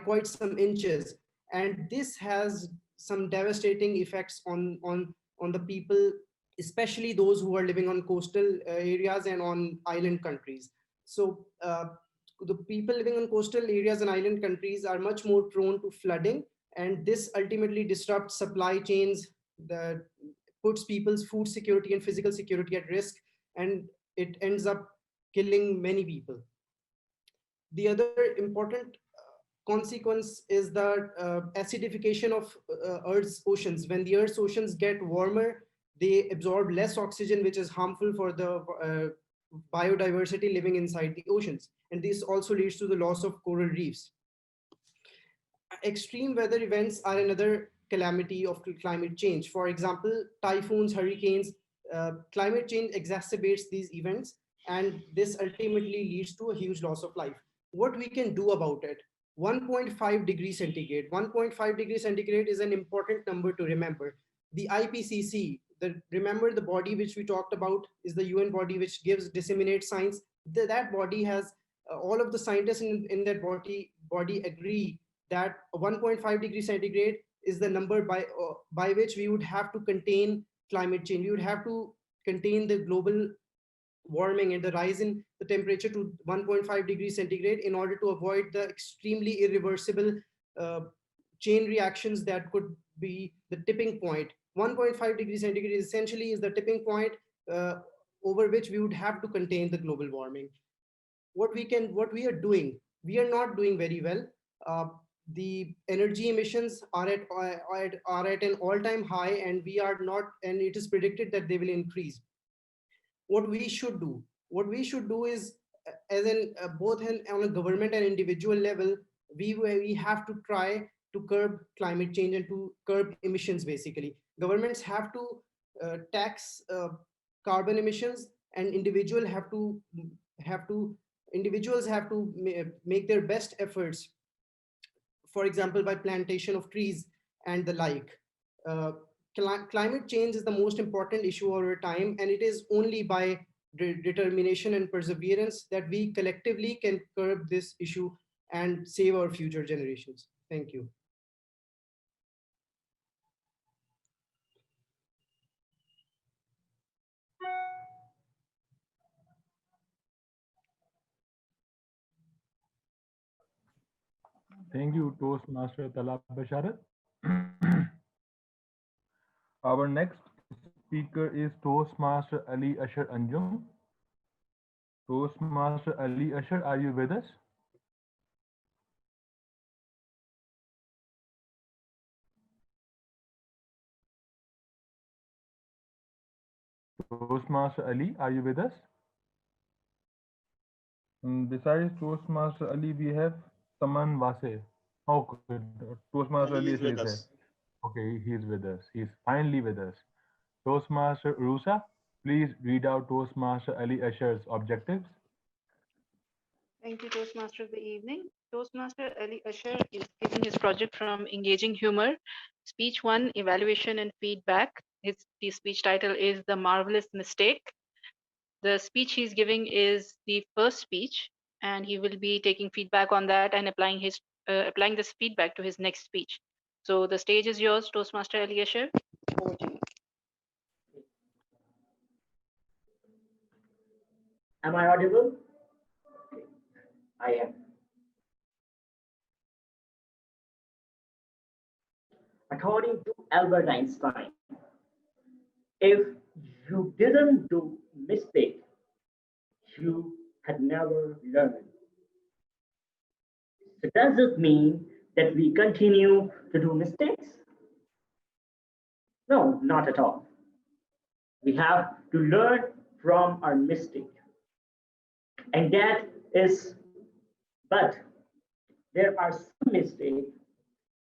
quite some inches, and this has some devastating effects on the people, especially those who are living on coastal areas and on island countries. So the people living on coastal areas and island countries are much more prone to flooding, and this ultimately disrupts supply chains, that puts people's food security and physical security at risk, and it ends up killing many people. The other important consequence is the acidification of Earth's oceans. When the Earth's oceans get warmer, they absorb less oxygen, which is harmful for the biodiversity living inside the oceans. And this also leads to the loss of coral reefs. Extreme weather events are another calamity of climate change. For example, typhoons, hurricanes. Climate change exacerbates these events, and this ultimately leads to a huge loss of life. What we can do about it? 1.5 degrees centigrade. 1.5 degrees centigrade is an important number to remember. The IPCC, remember the body which we talked about is the UN body which disseminates science. That body has all of the scientists in that body agree that 1.5 degrees centigrade is the number by which we would have to contain climate change. We would have to contain the global warming and the rise in the temperature to 1.5 degrees centigrade in order to avoid the extremely irreversible chain reactions that could be the tipping point. 1.5 degrees centigrade essentially is the tipping point over which we would have to contain the global warming. What we are doing, we are not doing very well. The energy emissions are at an all-time high, and it is predicted that they will increase. What we should do is as in both on a government and individual level, we have to try to curb climate change and to curb emissions. Basically, governments have to tax carbon emissions, and have to individuals have to make their best efforts, for example by plantation of trees and the like. uh, Climate change is the most important issue over time, and it is only by determination and perseverance that we collectively can curb this issue and save our future generations. Thank you. Thank you, Toastmaster Talab Basharat. Our next speaker is Toastmaster Ali Ashar Anjum. Toastmaster Ali Ashar, are you with us? Toastmaster Ali, are you with us? Besides Toastmaster Ali, we have Saman Vase. Oh, good. Toastmaster He Ali is with is here. us. Okay, he's with us. He's finally with us. Toastmaster Rusa, please read out Toastmaster Ali Ashar's objectives. Thank you, Toastmaster of the evening. Toastmaster Ali Asher is giving his project from Engaging Humor, Speech 1, Evaluation and Feedback. The speech title is The Marvelous Mistake. The speech he's giving is the first speech, and he will be taking feedback on that and applying this feedback to his next speech. So the stage is yours, Toastmaster Ali Asher. Over to you. Am I audible? I am. According to Albert Einstein, if you didn't do mistake, you had never learned. So does it mean that we continue to do mistakes? No, not at all. We have to learn from our mistake. And that is, but there are some mistakes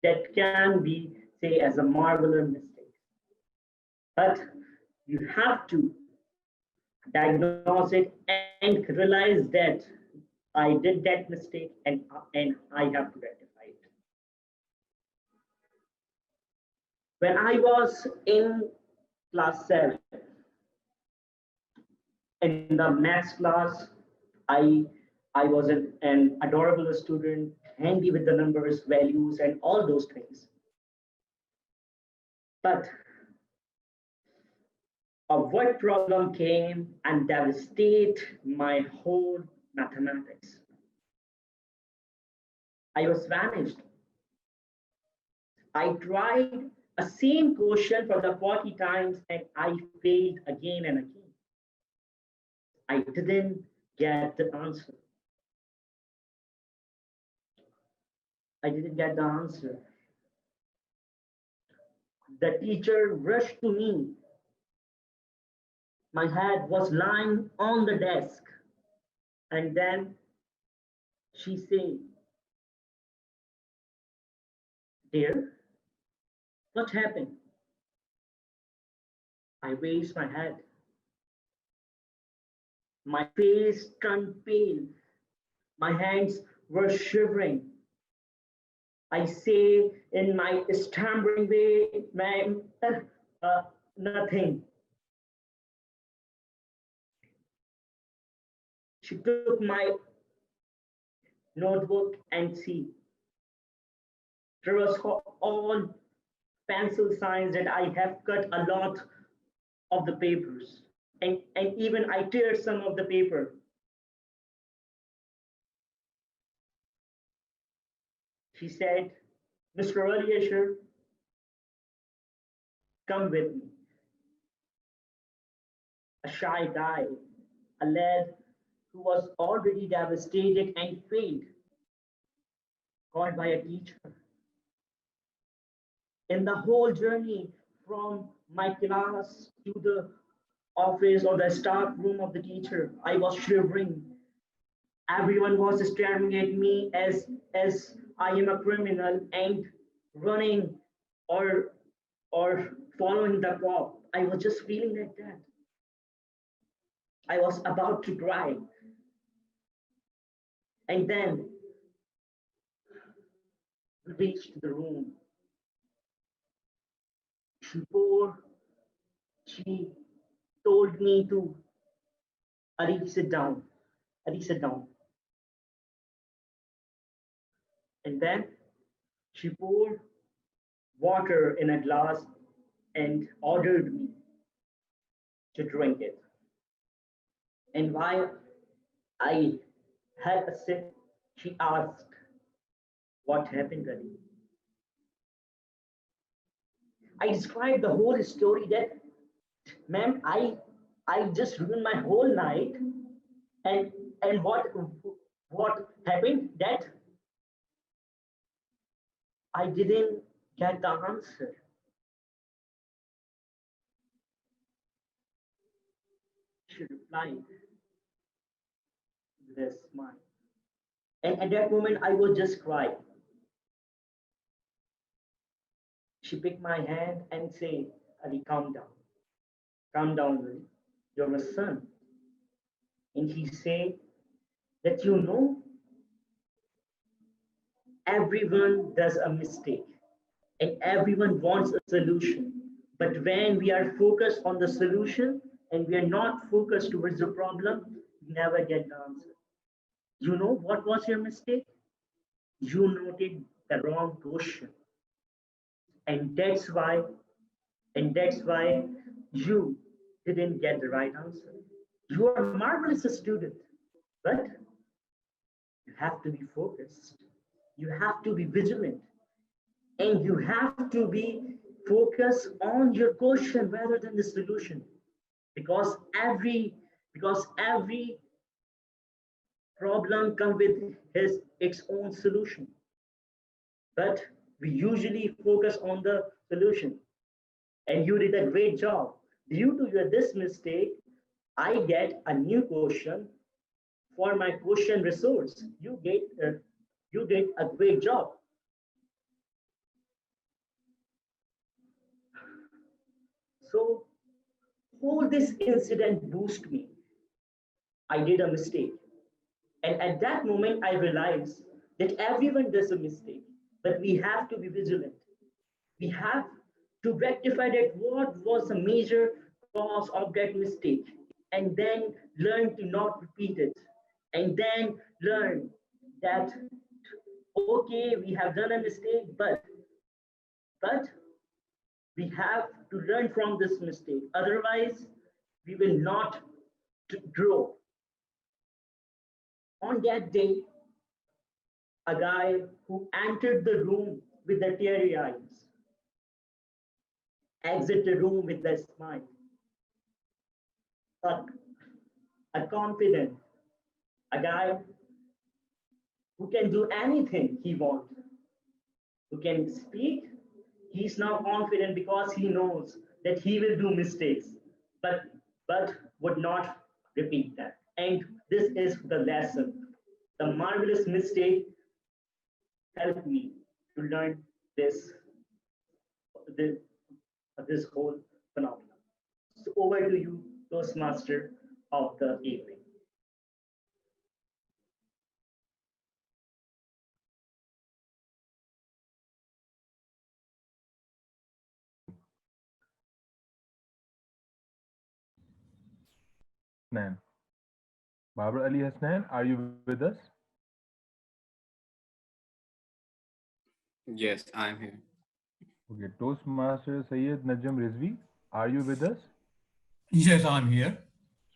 that can be, say, as a marvelous mistake. But you have to diagnose it and realize that I did that mistake and I have to rectify it. When I was in class 7, in the maths class, I was an adorable student, handy with the numbers, values, and all those things. But a word problem came and devastated my whole mathematics. I was vanished. I tried a same question for the 40 times and I failed again and again. I didn't get the answer. I didn't get the answer. The teacher rushed to me. My head was lying on the desk. And then she said, "Dear, what happened?" I raised my head. My face turned pale. My hands were shivering. I say in my stammering way, "Ma'am, nothing." She took my notebook and see. There was all pencil signs that I have cut a lot of the papers. And even I teared some of the paper. She said, "Mr. Aliasher, come with me." A shy guy, a lad who was already devastated and failed, called by a teacher. In the whole journey from my class to the office or the staff room of the teacher, I was shivering. Everyone was staring at me as I am a criminal and running or or following the cop. I was just feeling like that. I was about to cry. And then we reached the room. Before she told me to, Ali, sit down. Ali, sit down. And then she poured water in a glass and ordered me to drink it. And while I had a sip, she asked, what happened, Ali? I described the whole story that, ma'am, I just ruined my whole night. And what happened that I didn't get the answer. She replied with a smile. And at that moment, I was just crying. She picked my hand and said, Ali, calm down. Calm down, Ali. You're my son. And he said that, everyone does a mistake and everyone wants a solution. But when we are focused on the solution and we are not focused towards the problem, we never get the answer. You know what was your mistake? You noted the wrong question. And that's why you didn't get the right answer. You are a marvelous student, but you have to be focused. You have to be vigilant. And you have to be focused on your question rather than the solution. Because every problem comes with its own solution. But we usually focus on the solution. And you did a great job. Due to this mistake, I get a new question for my question resource. You did a great job. So whole this incident boosted me. I did a mistake. And at that moment, I realized that everyone does a mistake, but we have to be vigilant. We have to rectify that what was the major cause of that mistake, and then learn to not repeat it, and then learn that, okay, we have done a mistake, but we have to learn from this mistake. Otherwise, we will not grow. On that day, a guy who entered the room with the teary eyes, exit the room with a smile, a confident, a guy who can do anything he wants, who can speak. He's now confident because he knows that he will do mistakes, but would not repeat that. And this is the lesson. The marvelous mistake helped me to learn this whole phenomenon. So over to you, Toastmaster of the evening. Hasnan. Babar Ali Hasnan, are you with us? Yes, I'm here. Okay, Toastmaster Sayyid Najam Rizvi, are you with us? Yes, I'm here.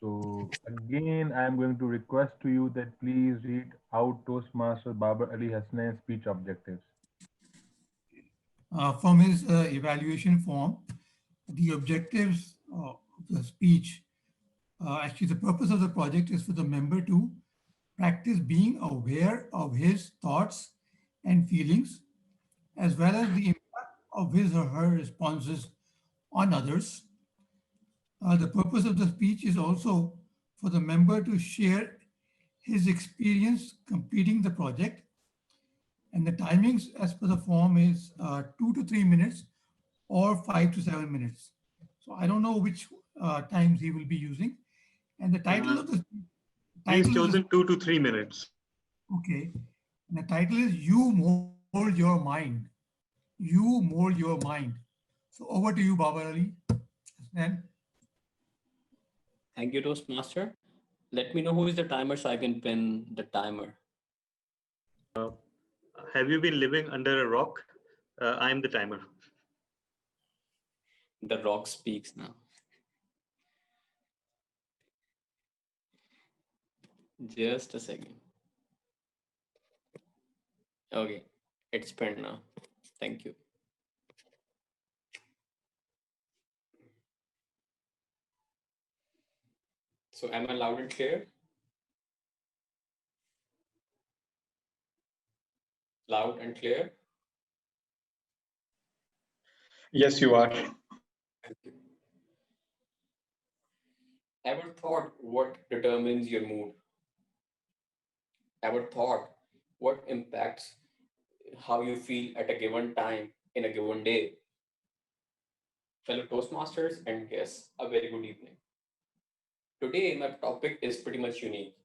So again, I am going to request to you that please read out Toastmaster Babar Ali Hasnan's speech objectives. From his evaluation form, the objectives of the speech, actually the purpose of the project is for the member to practice being aware of his thoughts and feelings, as well as the impact of his or her responses on others. The purpose of the speech is also for the member to share his experience completing the project, and the timings as per the form is 2 to 3 minutes or 5 to 7 minutes. So I don't know which times he will be using. And the title of the He's title of the chosen 2 to 3 minutes. okay, and the title is "You Mold Your Mind." You mold your mind. So over to you, Babar Ali. And Thank you, Toastmaster. Let me know who is the timer so I can pin the timer. Have you been living under a rock? I'm the timer. The rock speaks now. Just a second. Okay, it's pinned now. Thank you. So am I loud and clear? Loud and clear? Yes, you are. Thank you. Ever thought what determines your mood? Ever thought what impacts how you feel at a given time in a given day? Fellow Toastmasters and guests, a very good evening. Today, my topic is pretty much unique.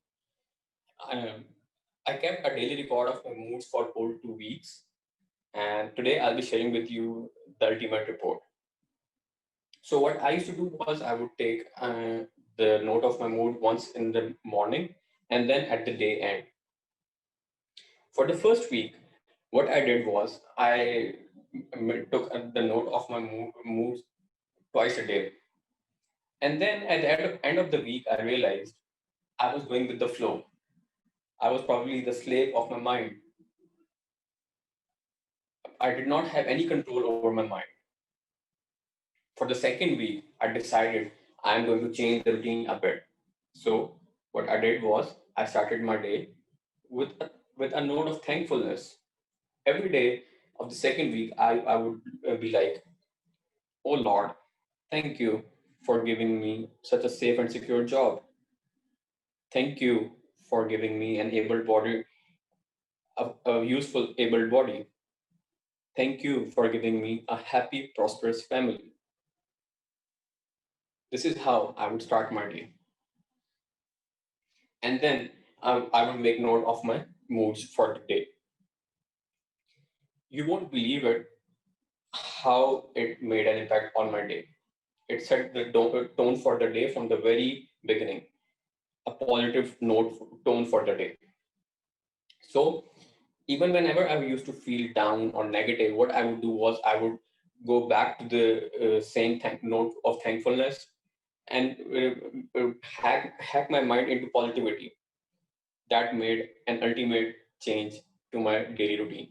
Um, I kept a daily record of my moods for whole 2 weeks, and today I'll be sharing with you the ultimate report. So, what I used to do was I would take the note of my mood once in the morning and then at the day end. For the first week, what I did was I took the note of my moods twice a day. And then at the end of the week, I realized I was going with the flow. I was probably the slave of my mind. I did not have any control over my mind. For the second week, I decided I'm going to change the routine a bit. So what I did was I started my day with a note of thankfulness. Every day of the second week, I would be like, "Oh Lord, thank you for giving me such a safe and secure job. Thank you for giving me an able body, a useful able body. Thank you for giving me a happy, prosperous family." This is how I would start my day. And then I would make note of my moods for the day. You won't believe it how it made an impact on my day. It set the tone for the day from the very beginning, a positive tone for the day. So even whenever I used to feel down or negative, what I would do was I would go back to the same note of thankfulness and hack my mind into positivity. That made an ultimate change to my daily routine.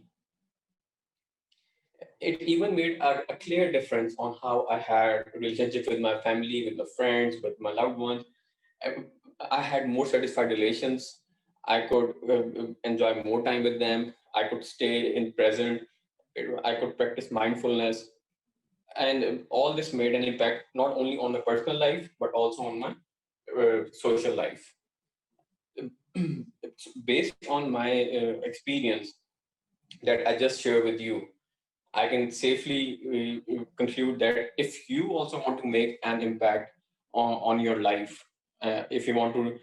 It even made a clear difference on how I had relationship with my family, with my friends, with my loved ones. I, I had more satisfied relations. I could enjoy more time with them. I could stay in present. I could practice mindfulness, and all this made an impact not only on my personal life but also on my social life. Based on my experience that I just shared with you, I can safely conclude that if you also want to make an impact on your life, if you want to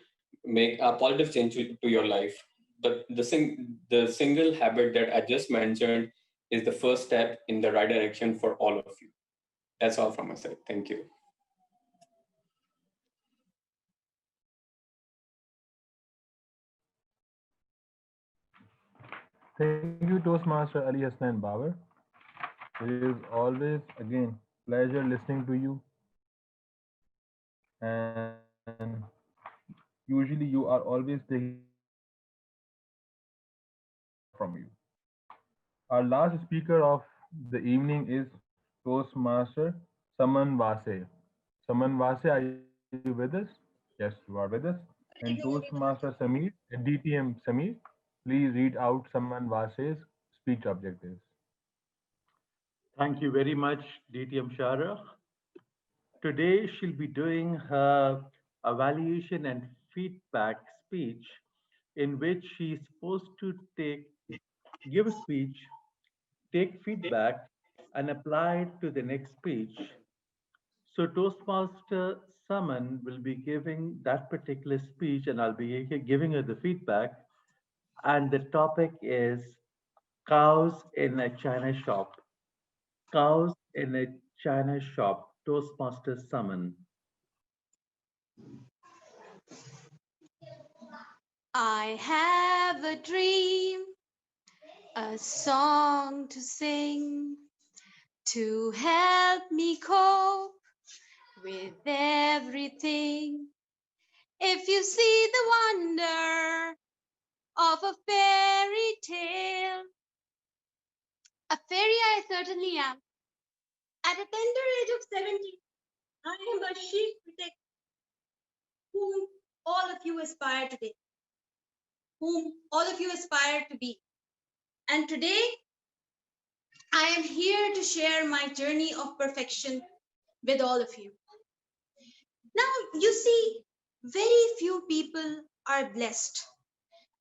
make a positive change to your life, the single habit that I just mentioned is the first step in the right direction for all of you. That's all from my side. Thank you. Thank you, Toastmaster Ali Hassan Babar. It is always, again, pleasure listening to you. And usually you are always taking inspiration from you. Our last speaker of the evening is Toastmaster Saman Vase. Saman Vase, are you with us? Yes, you are with us. And Toastmaster Samir, DTM Samir, please read out Saman Vase's speech objectives. Thank you very much, DTM Shara. Today she'll be doing her evaluation and feedback speech in which she is supposed to give a speech, take feedback, and apply it to the next speech. So Toastmaster Summon will be giving that particular speech, and I'll be giving her the feedback. And the topic is cows in a China shop. Cows in a China shop. Toastmaster Summon. I have a dream, a song to sing, to help me cope with everything. If you see the wonder of a fairy tale, a fairy I certainly am. At a tender age of 70, I am a sheep protector whom all of you aspire to be, whom all of you aspire to be. And today, I am here to share my journey of perfection with all of you. Now, you see, very few people are blessed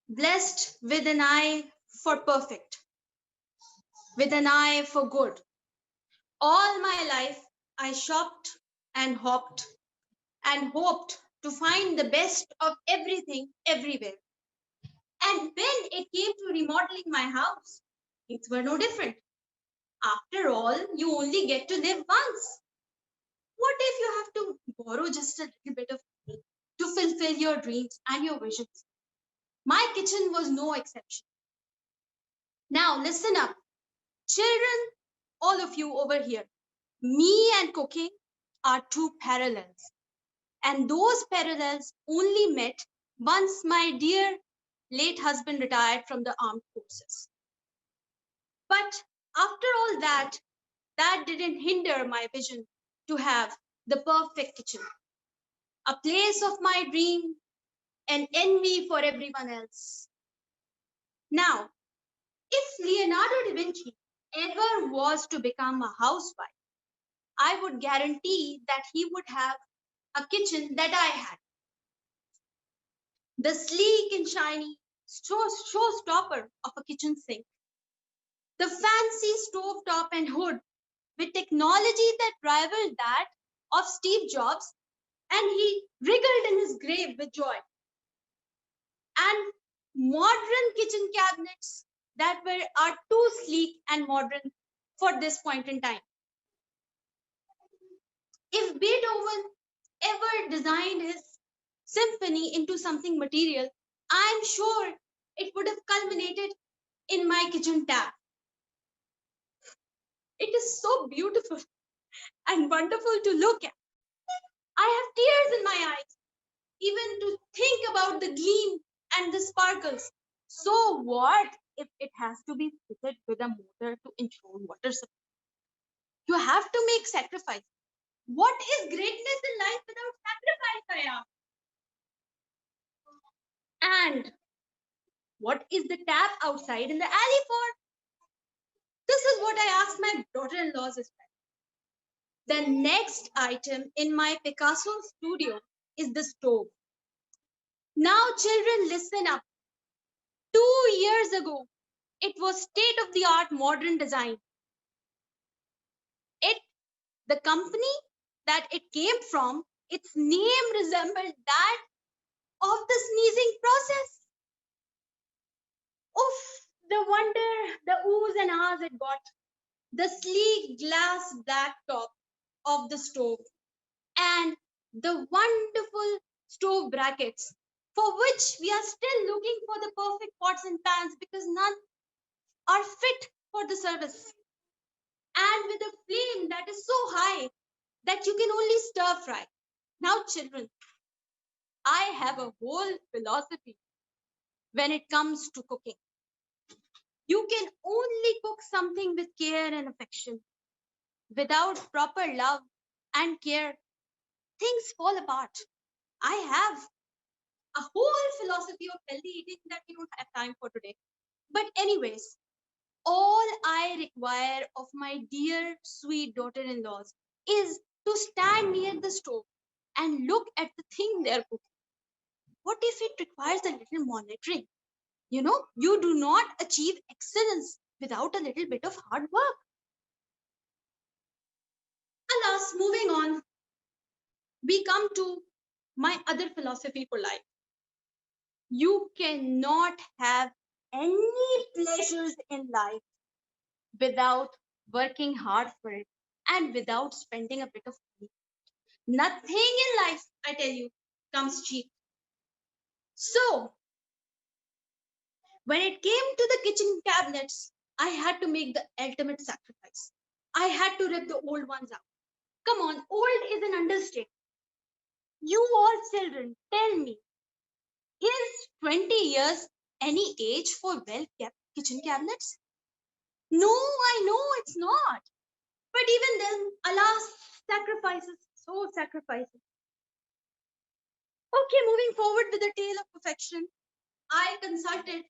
with an eye for perfect, with an eye for good. All my life, I shopped and hopped and hoped to find the best of everything everywhere. And when it came to remodeling my house, things were no different. After all, you only get to live once. What if you have to borrow just a little bit of money to fulfill your dreams and your visions? My kitchen was no exception. Now, listen up. Children, all of you over here, me and cooking are two parallels. And those parallels only met once my dear late husband retired from the armed forces. But after all that, that didn't hinder my vision to have the perfect kitchen, a place of my dream, an envy for everyone else. Now, if Leonardo da Vinci ever was to become a housewife, I would guarantee that he would have a kitchen that I had. The sleek and shiny showstopper of a kitchen sink, the fancy stovetop and hood with technology that rivaled that of Steve Jobs, and he wriggled in his grave with joy. And modern kitchen cabinets that are too sleek and modern for this point in time. If Beethoven ever designed his symphony into something material, I'm sure it would have culminated in my kitchen tap. It is so beautiful and wonderful to look at. I have tears in my eyes, even to think about the gleam and the sparkles. So what if it has to be fitted with a motor to ensure water supply? You have to make sacrifice. What is greatness in life without sacrifice, I ask? And what is the tap outside in the alley for? This is what I asked my daughter-in-laws as well. The next item in my Picasso studio is the stove. Now, children, listen up. 2 years ago, it was state-of-the-art modern design. The company that it came from, its name resembled that of the sneezing process. Oof, the wonder, the oohs and ahs it got. The sleek glass black top of the stove and the wonderful stove brackets for which we are still looking for the perfect pots and pans because none are fit for the service. And with a flame that is so high that you can only stir fry. Now, children, I have a whole philosophy when it comes to cooking. You can only cook something with care and affection. Without proper love and care, things fall apart. I have a whole philosophy of healthy eating that we don't have time for today. But anyways, all I require of my dear sweet daughter-in-laws is to stand near the stove and look at the thing they're cooking. What if it requires a little monitoring? You know, you do not achieve excellence without a little bit of hard work. Alas, moving on, we come to my other philosophy for life. You cannot have any pleasures in life without working hard for it and without spending a bit of money. Nothing in life, I tell you, comes cheap. So, when it came to the kitchen cabinets, I had to make the ultimate sacrifice. I had to rip the old ones out. Come on, old is an understatement. You all children, tell me, is 20 years any age for well-kept kitchen cabinets? No, I know it's not. But even then, alas, sacrifices, so sacrifices. Okay, moving forward with the tale of perfection, I consulted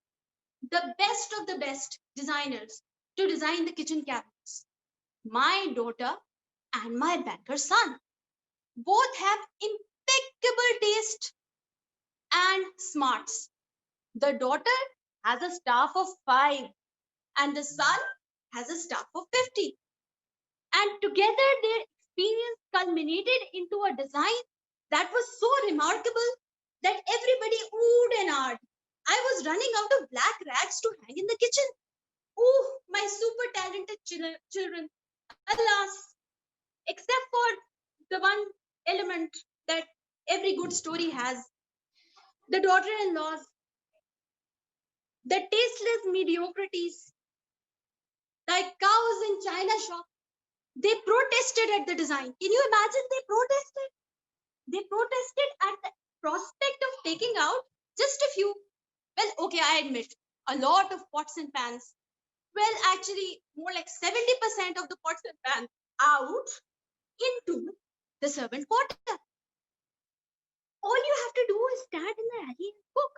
the best of the best designers to design the kitchen cabinets. My daughter and my banker son both have impeccable taste and smarts. The daughter has a staff of 5 and the son has a staff of 50. And together their experience culminated into a design that was so remarkable that everybody oohed and ahed. I was running out of black rags to hang in the kitchen. Oh, my super talented children. Alas, except for the one element that every good story has, the daughter-in-laws, the tasteless mediocrities, like cows in China shop, they protested at the design. Can you imagine they protested? They protested at the prospect of taking out just a few. Well, okay, I admit, a lot of pots and pans. Well, actually, more like 70% of the pots and pans out into the servant quarter. All you have to do is stand in the alley and cook.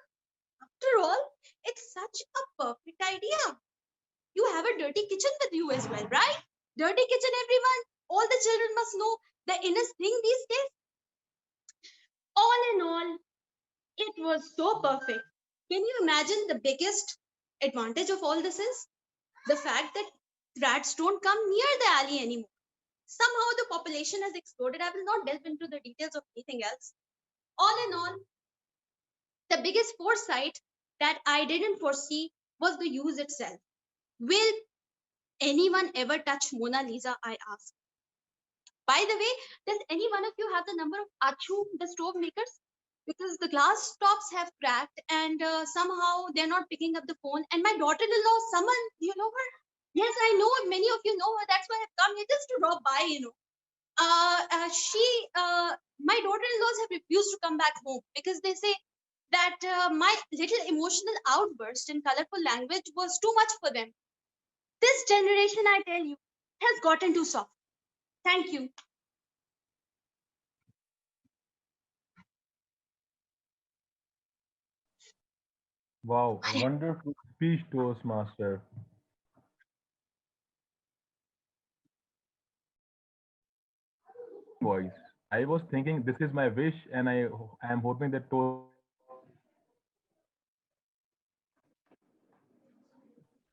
After all, it's such a perfect idea. You have a dirty kitchen with you as well, right? Dirty kitchen, everyone. All the children must know the innest thing these days. All in all, it was so perfect. Can you imagine the biggest advantage of all this is? The fact that rats don't come near the alley anymore. Somehow the population has exploded. I will not delve into the details of anything else. All in all, the biggest foresight that I didn't foresee was the use itself. Will anyone ever touch Mona Lisa? I asked. By the way, does any one of you have the number of Achu, the stove makers? Because the glass tops have cracked and somehow they're not picking up the phone. And my daughter-in-law, someone, you know her? Yes, I know many of you know her. That's why I've come here just to drop by, you know. My daughter-in-laws have refused to come back home because they say that my little emotional outburst in colorful language was too much for them. This generation, I tell you, has gotten too soft. Thank you. Wow, wonderful speech, Toastmaster. Voice. I was thinking this is my wish, and I am hoping that to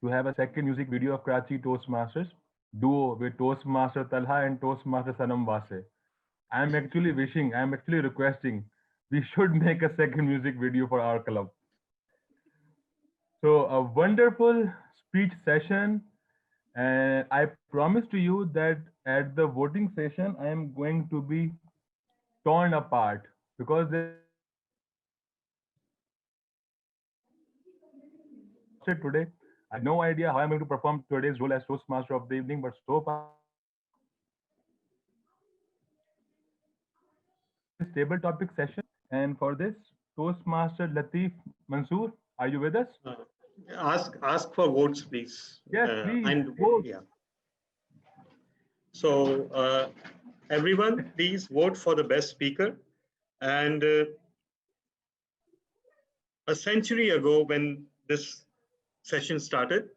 have a second music video of Karachi Toastmasters duo with Toastmaster Talha and Toastmaster Sanam Vase. I'm actually wishing, I'm actually requesting we should make a second music video for our club. So a wonderful speech session, and I promise to you that at the voting session, I am going to be torn apart because there today. I have no idea how I'm going to perform today's role as Toastmaster of the evening, but so far this table topic session. And for this, Toastmaster Latif Mansoor, are you with us? Ask for votes, please. Yes, please. And vote. yeah. So everyone, please vote for the best speaker. And a century ago, when this session started,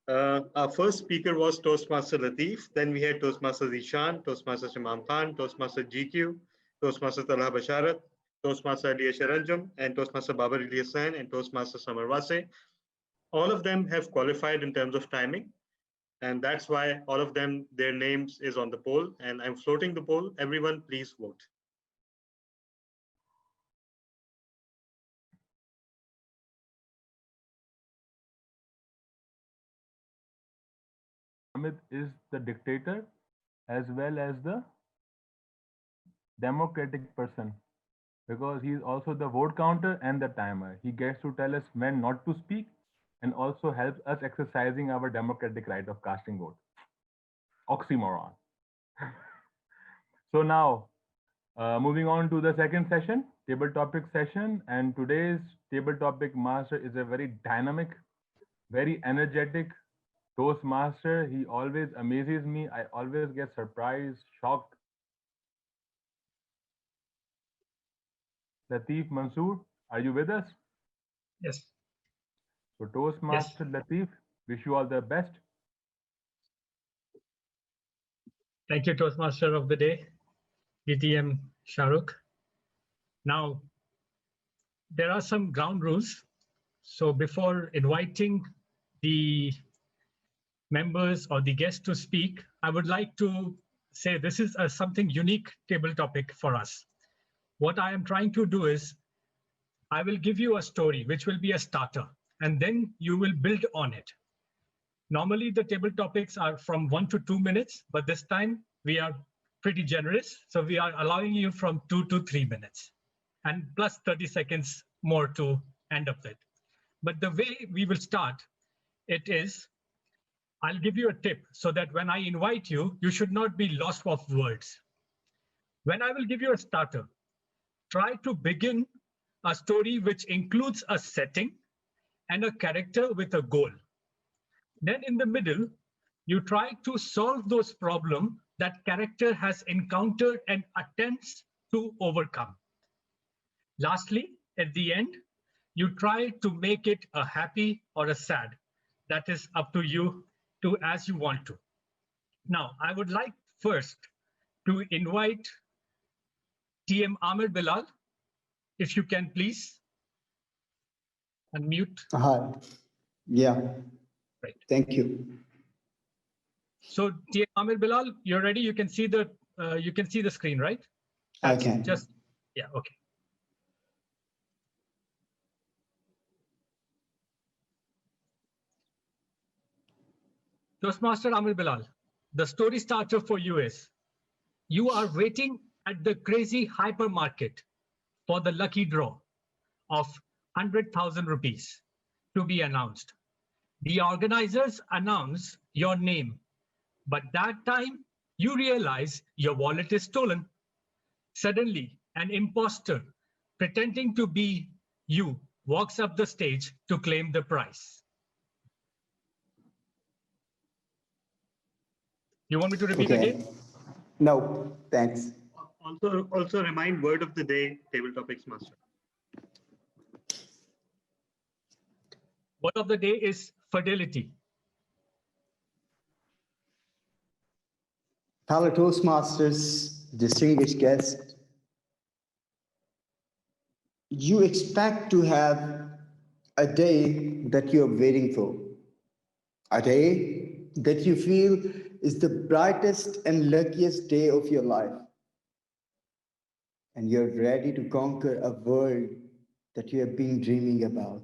our first speaker was Toastmaster Latif. Then we had Toastmaster Zishan, Toastmaster Shamam Khan, Toastmaster GQ, Toastmaster Talha Basharat, Toastmaster Ali Sharanjam, and Toastmaster Babar Ilyasan, and Toastmaster Samar Vase. All of them have qualified in terms of timing, and that's why all of them, their names is on the poll, and I'm floating the poll. Everyone, please vote. Amit is the dictator as well as the democratic person because he's also the vote counter and the timer. He gets to tell us when not to speak and also helps us exercising our democratic right of casting vote. Oxymoron. So now, moving on to the second session, table topic session, and today's table topic master is a very dynamic, very energetic Toastmaster. He always amazes me. I always get surprised, shocked. Latif Mansoor, are you with us? Yes. So Toastmaster Latif, wish you all the best. Thank you, Toastmaster of the Day, DTM Shahrukh. Now, there are some ground rules. So before inviting the members or the guests to speak, I would like to say this is something unique table topic for us. What I am trying to do is I will give you a story, which will be a starter, and then you will build on it. Normally, the table topics are from 1 to 2 minutes, but this time we are pretty generous. So we are allowing you from 2 to 3 minutes and plus 30 seconds more to end up with. But the way we will start it is, I'll give you a tip so that when I invite you, you should not be lost of words. When I will give you a starter, try to begin a story which includes a setting and a character with a goal. Then in the middle, you try to solve those problems that character has encountered and attempts to overcome. Lastly, at the end, you try to make it a happy or a sad. That is up to you to as you want to. Now, I would like first to invite TM Amir Bilal, if you can please unmute. Hi. Yeah. Right. Thank you. So TM Amir Bilal, you're ready. You can see the screen, right? I can. Just yeah. Okay. Toastmaster Amir Bilal, the story starter for you is, you are waiting at the crazy hypermarket for the lucky draw of 100,000 rupees to be announced. The organizers announce your name, but that time you realize your wallet is stolen. Suddenly, an imposter pretending to be you walks up the stage to claim the prize. You want me to repeat again? No, thanks. Also remind word of the day, table topics master. Word of the day is fidelity. Fellow Toastmasters, distinguished guests, you expect to have a day that you're waiting for, a day that you feel is the brightest and luckiest day of your life. And you're ready to conquer a world that you have been dreaming about.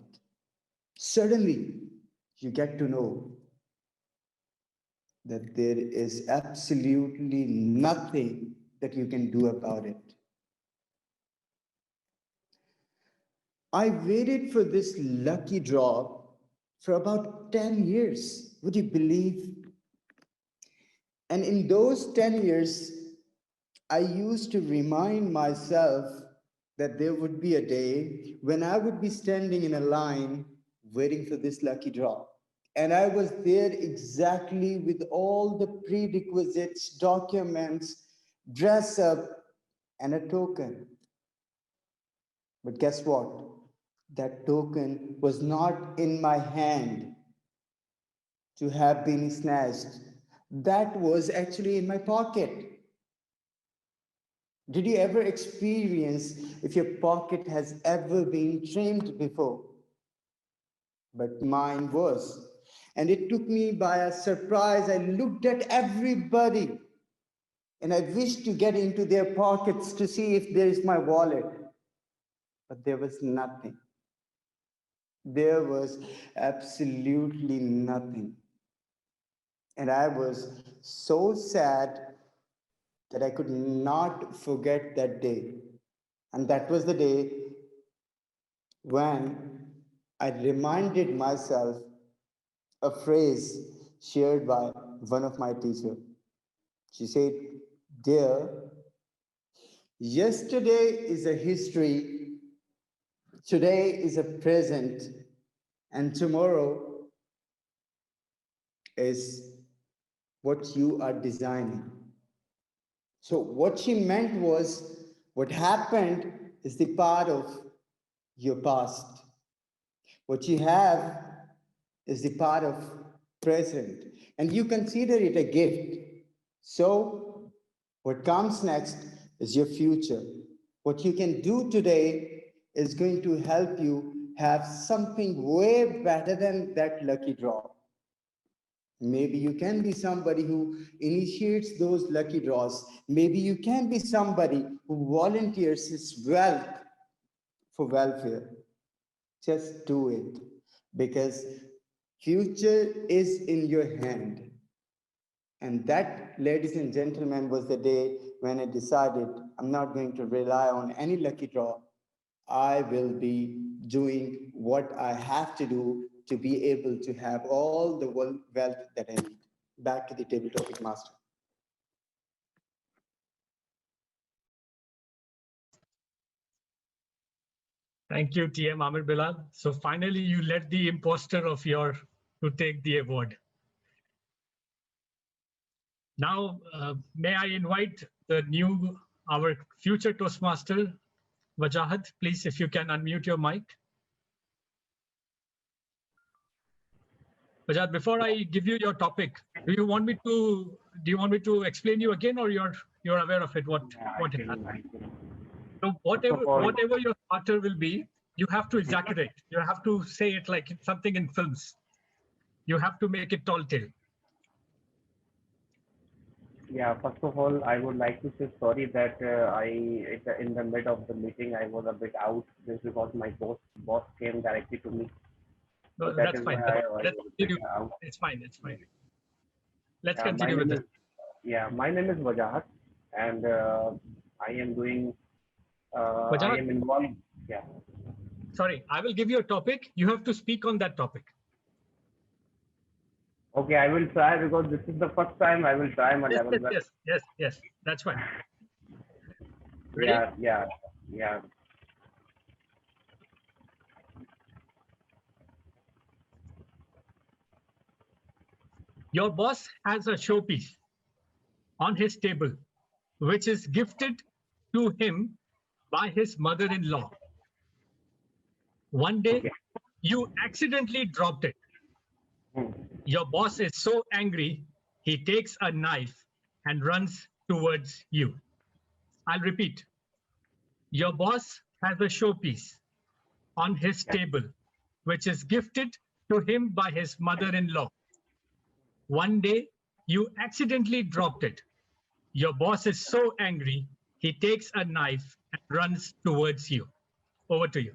Suddenly, you get to know that there is absolutely nothing that you can do about it. I waited for this lucky draw for about 10 years. Would you believe? And in those 10 years, I used to remind myself that there would be a day when I would be standing in a line waiting for this lucky draw. And I was there exactly with all the prerequisites, documents, dress up, and a token. But guess what? That token was not in my hand to have been snatched. That was actually in my pocket. Did you ever experience if your pocket has ever been trimmed before? But mine was. And it took me by a surprise. I looked at everybody and I wished to get into their pockets to see if there is my wallet. But there was nothing. There was absolutely nothing. And I was so sad that I could not forget that day. And that was the day when I reminded myself a phrase shared by one of my teachers. She said, "Dear, yesterday is a history, today is a present, and tomorrow is what you are designing." So, what she meant was, what happened is the part of your past. What you have is the part of present, and you consider it a gift. So, what comes next is your future. What you can do today is going to help you have something way better than that lucky draw. Maybe you can be somebody who initiates those lucky draws. Maybe you can be somebody who volunteers his wealth for welfare. Just do it, because future is in your hand. And that, ladies and gentlemen, was the day when I decided I'm not going to rely on any lucky draw. I will be doing what I have to do to be able to have all the wealth that I need. Back to the table topic master. Thank you, TM Amir Bilal. So finally, you let the imposter of your to take the award. Now, may I invite our future Toastmaster, Wajahat, please, if you can unmute your mic. Wajahat, before I give you your topic, do you want me to explain you again, or you're aware of it? What it has? So whatever your starter will be, you have to exaggerate. You have to say it like something in films. You have to make it tall tale. Yeah, first of all, I would like to say sorry that in the mid of the meeting, I was a bit out just because my boss came directly to me. No, So that that's is fine. why I was a bit out. It's fine. It's fine. Let's My continue with name this. my name is Wajahat, and I am doing. I Wajahat, am involved. Yeah. sorry, I will give you a topic. You have to speak on that topic. Okay, I will try because this is the first time I will try my level best. Yes. That's fine. Yeah. Your boss has a showpiece on his table, which is gifted to him by his mother-in-law. One day, you accidentally dropped it. Your boss is so angry, he takes a knife and runs towards you. I'll repeat. Your boss has a showpiece on his table, which is gifted to him by his mother-in-law. One day, you accidentally dropped it. Your boss is so angry, he takes a knife and runs towards you. Over to you.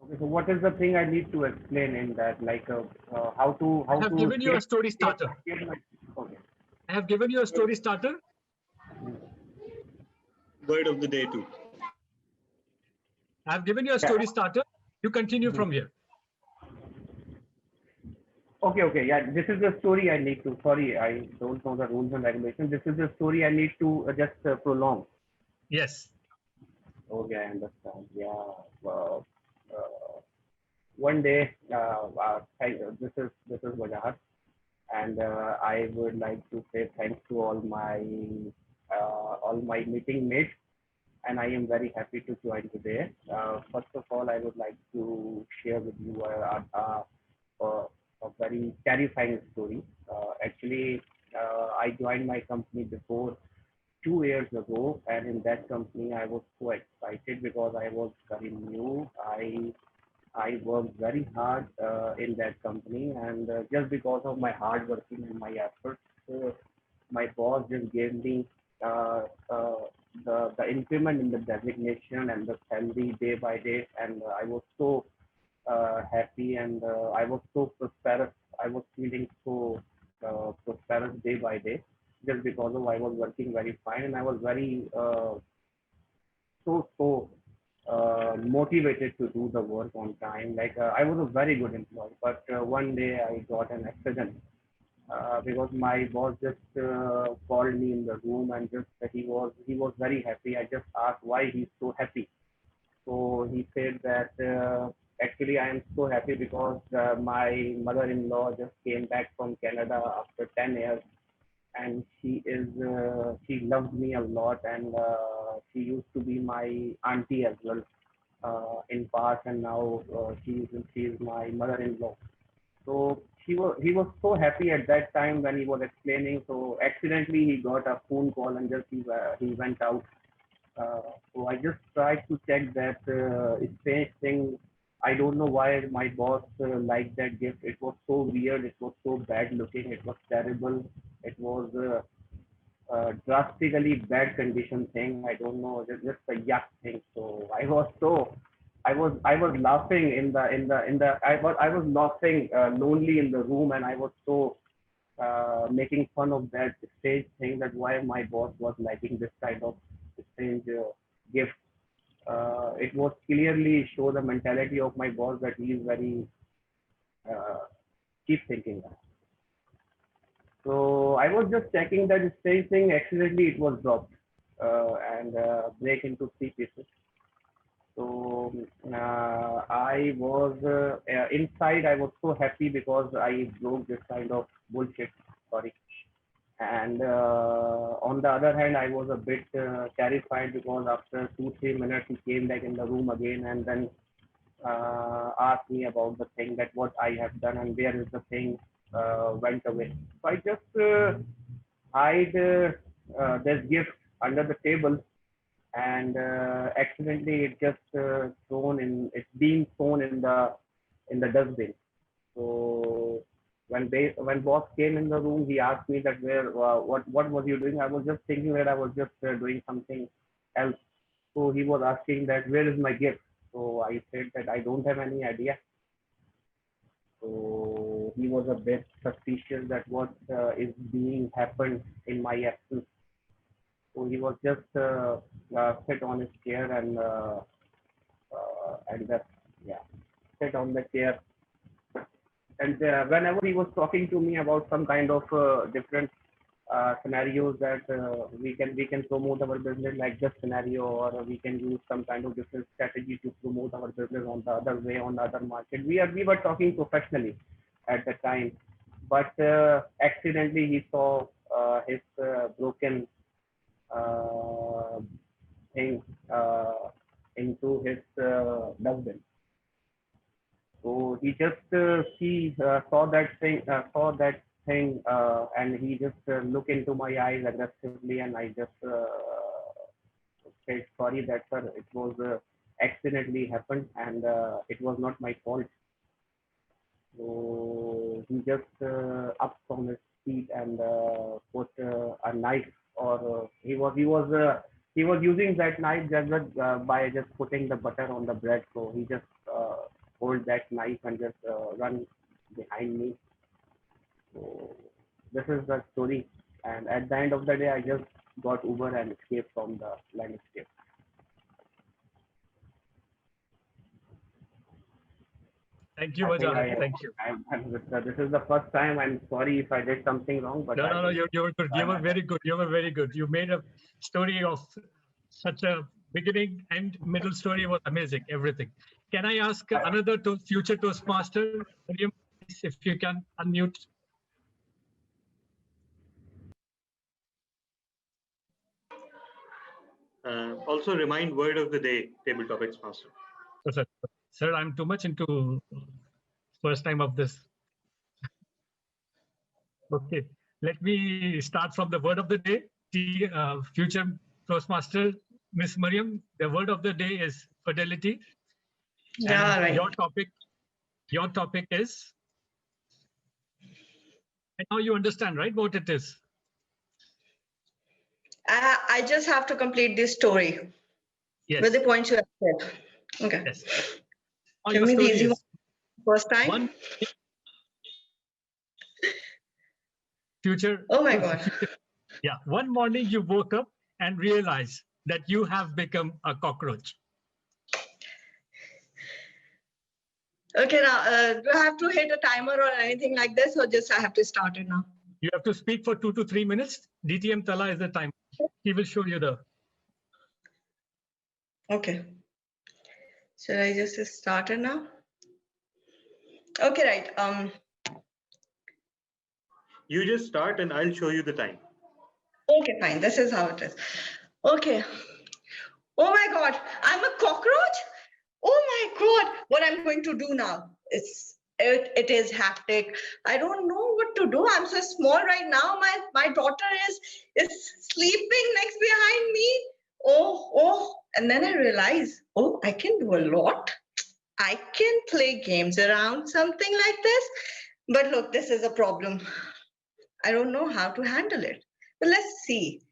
Okay, so what is the thing I need to explain in that? Like how to I have given you a story starter. Okay. I have given you a story starter. Word of the day too. I have given you a story starter. You continue from here. Okay. Yeah, this is the story I need to. Sorry, I don't know the rules and regulations. This is the story I need to just prolong. Yes. Okay, I understand. Yeah. One day, this is Wajahat, and I would like to say thanks to all my meeting mates, and I am very happy to join today. First of all, I would like to share with you a very terrifying story. Actually, I joined my company before 2 years ago, and in that company I was so excited because I was very new. I worked very hard in that company, and just because of my hard working and my efforts, my boss just gave me uh, uh, the increment in the designation and the salary day by day, and I was so happy, and I was so prosperous. I was feeling so prosperous day by day, just because of I was working very fine, and I was very so motivated to do the work on time. Like I was a very good employee, but one day I got an accident because my boss just called me in the room and just he was very happy. I just asked why he's so happy. So he said that actually I am so happy because my mother-in-law just came back from Canada after 10 years, and she loved me a lot, and she used to be my auntie as well in past, and now she is my mother-in-law. So he was so happy at that time when he was explaining. So accidentally he got a phone call and just he went out. So I just tried to check that strange thing. I don't know why my boss liked that gift. It was so weird. It was so bad looking. It was terrible. It was drastically bad condition thing. I don't know, just a yuck thing. So I was laughing I was laughing lonely in the room, and I was so making fun of that strange thing that why my boss was liking this kind of strange gift. It was clearly show the mentality of my boss that he is very uh, keep thinking that. So I was just checking that strange thing. Accidentally, it was dropped and break into three pieces. So I was inside. I was so happy because I broke this kind of bullshit. Sorry. And on the other hand, I was a bit terrified because after 2 3 minutes, he came back in the room again and then asked me about the thing that what I have done and where is the thing went away. So I just hide this gift under the table, and accidentally it just it's being thrown in the dustbin. So when boss came in the room, he asked me that where what was you doing? I was just thinking that I was just doing something else. So he was asking that where is my gift? So I said that I don't have any idea. So he was a bit suspicious that what is being happened in my absence. So he was just sit on his chair and just yeah sit on the chair. And whenever he was talking to me about some kind of different scenarios that we can promote our business like this scenario, or we can use some kind of different strategy to promote our business on the other way on the other market. We were talking professionally at the time, but accidentally he saw his broken uh, thing into his dustbin. So he just saw that thing, and he just looked into my eyes aggressively, and I just said sorry that sir, it was accidentally happened, and it was not my fault. So he just up from his feet and put a knife, or he was using that knife just by just putting the butter on the bread. So he just hold that knife and just run behind me. So this is the story. And at the end of the day, I just got Uber and escaped from the landscape. Thank you, I think Vajahat. Thank you. this is the first time. I'm sorry if I did something wrong, but No, you were good. You were very good. You were very good. You made a story of such a beginning and middle story was amazing. Everything. Can I ask another future Toastmaster, William, please, if you can unmute? Also remind word of the day, table topics master. Sir, I'm too much into first time of this. Okay, let me start from the word of the day. future Toastmaster, Miss Mariam, the word of the day is fidelity. Yeah, and right. your topic is, and now you understand, right, what it is? I just have to complete this story Yes. with the points you have said. Okay. Yes. Now Give your me the story easy one is first time. one future. Oh my God. Yeah. One morning you woke up and realized that you have become a cockroach. Okay, now do I have to hit a timer or anything like this, or just I have to start it now? You have to speak for 2 to 3 minutes. DTM Tala is the time. He will show you the. Okay. Should I just start it now? Okay, right. You just start and I'll show you the time. Okay, fine. This is how it is. Okay. Oh my God, I'm a cockroach. Oh my God, what I'm going to do now? It is hectic. I don't know what to do. I'm so small right now. My daughter is sleeping next behind me. Oh, and then I realize, oh, I can do a lot. I can play games around something like this. But look, this is a problem. I don't know how to handle it. But let's see.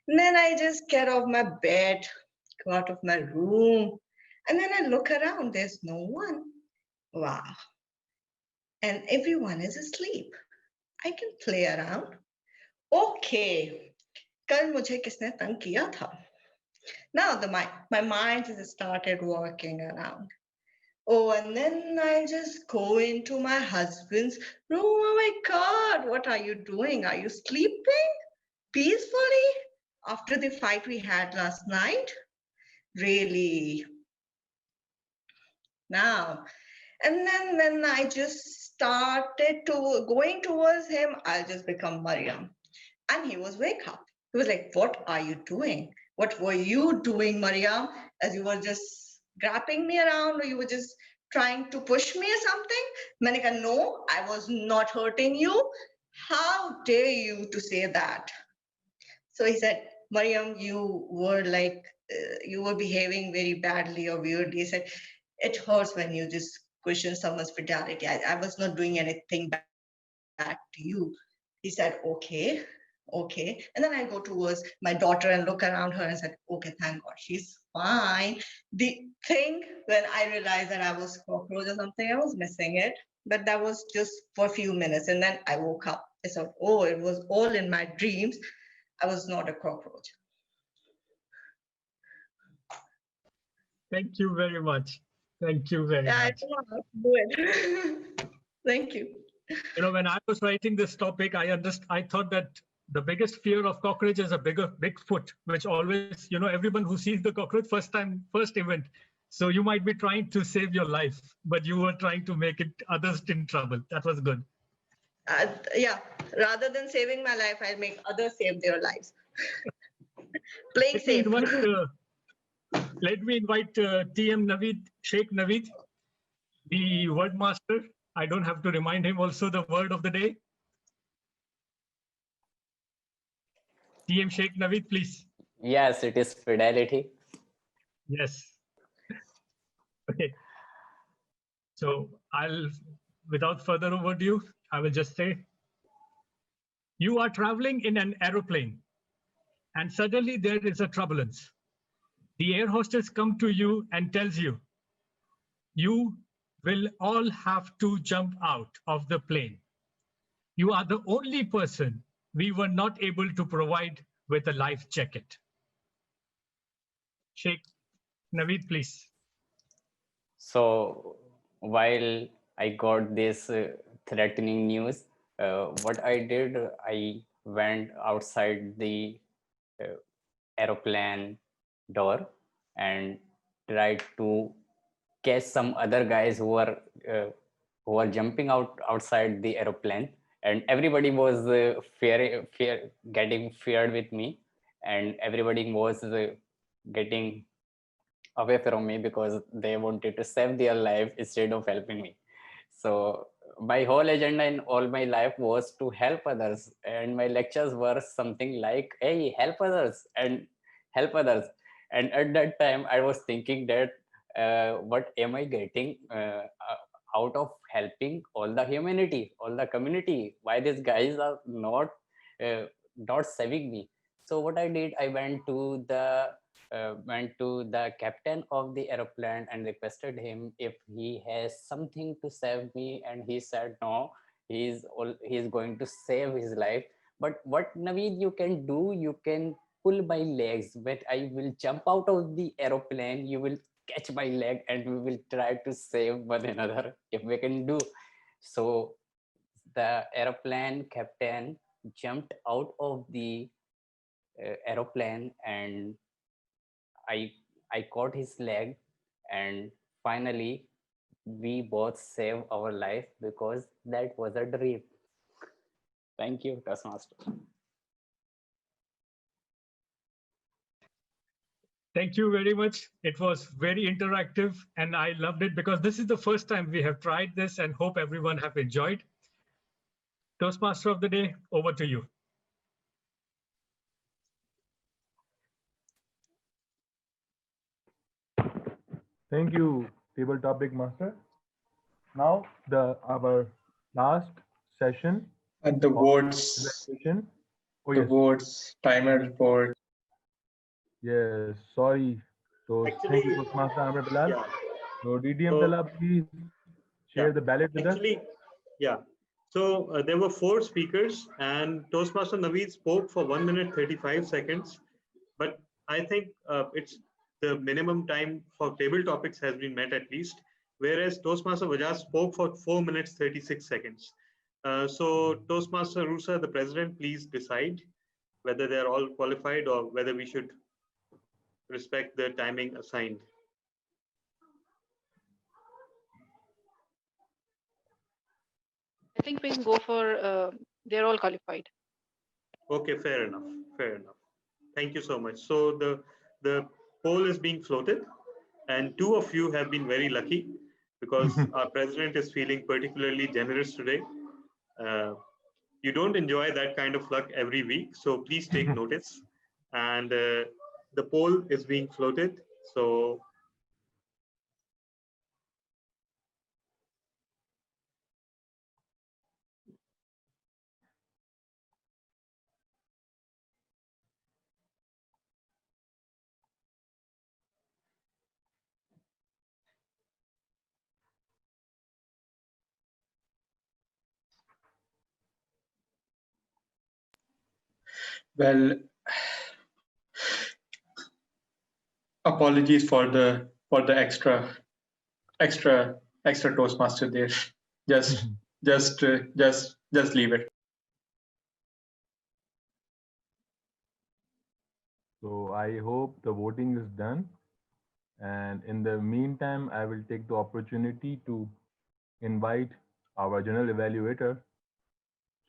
And then I just get off my bed, go out of my room, and then I look around. There's no one. Wow. And everyone is asleep. I can play around. Okay. कल मुझे किसने तंग किया था? Now my mind has started working around. Oh, and then I just go into my husband's room. Oh my God, what are you doing? Are you sleeping peacefully after the fight we had last night? Really? Now, and then when I just started to going towards him, I'll just become Mariam. And he was wake up. He was like, what are you doing? What were you doing, Mariam? As you were just grabbing me around, or you were just trying to push me or something? Manika, no, I was not hurting you. How dare you to say that? So he said, Mariam, you were like, you were behaving very badly or weirdly. He said, it hurts when you just question someone's fidelity. I was not doing anything back to you. He said, okay. And then I go towards my daughter and look around her and said, okay, thank God, she's fine. The thing when I realized that I was cockroach or something, I was missing it. But that was just for a few minutes. And then I woke up. I thought, oh, it was all in my dreams. I was not a cockroach. Thank you very much. Thank you very much. I don't know how to do it. Thank you. You know, when I was writing this topic, I thought that the biggest fear of cockroach is a big foot, which always, you know, everyone who sees the cockroach first event. So you might be trying to save your life, but you were trying to make it others in trouble. That was good. Yeah, rather than saving my life, I'll make others save their lives. Playing safe. Let me invite TM Naveed, Sheikh Naveed, the word master. I don't have to remind him also the word of the day. TM Sheikh Naveed, please. Yes, it is fidelity. Yes. Okay. So without further ado, I will just say, you are traveling in an aeroplane and suddenly there is a turbulence. The air hostess comes to you and tells you, you will all have to jump out of the plane. You are the only person we were not able to provide with a life jacket. Sheikh Naveed, please. So while I got this threatening news, what I did, I went outside the aeroplane door and tried to catch some other guys who were jumping outside the aeroplane, and everybody was getting feared with me, and everybody was getting away from me because they wanted to save their life instead of helping me. So my whole agenda in all my life was to help others, and my lectures were something like, hey, help others and help others. And at that time I was thinking that what am I getting out of helping all the humanity, all the community? Why these guys are uh, not saving me? So what I did, I went to the captain of the aeroplane and requested him if he has something to save me, and he said no, he's going to save his life. But what, Naveed, you can do, you can pull my legs. When I will jump out of the aeroplane, you will catch my leg and we will try to save one another if we can do. So the aeroplane captain jumped out of the aeroplane, and I I caught his leg, and finally we both saved our life because that was a dream. Thank you, Taskmaster. Thank you very much. It was very interactive and I loved it because this is the first time we have tried this and hope everyone have enjoyed. Toastmaster of the day, over to you. Thank you, table topic master. Now our last session. And the votes, evaluation. Oh, the yes. votes timer for. Yes, sorry. So thank you, Toastmaster Amr Bilal. So DDM Talab, please share the ballot with us. Actually, yeah. So there were 4 speakers, and Toastmaster Naveed spoke for 1 minute 35 seconds. But I think it's the minimum time for table topics has been met at least, whereas Toastmaster Vajaz spoke for 4 minutes 36 seconds. So Toastmaster Rusa, the president, please decide whether they're all qualified or whether we should respect the timing assigned. I think we can go for, they're all qualified. Okay, fair enough. Fair enough. Thank you so much. So the poll is being floated, and 2 of you have been very lucky because our president is feeling particularly generous today. You don't enjoy that kind of luck every week, so please take notice. And the poll is being floated. So Well, apologies for the extra Toastmaster there. Just leave it. So I hope the voting is done. And in the meantime, I will take the opportunity to invite our general evaluator.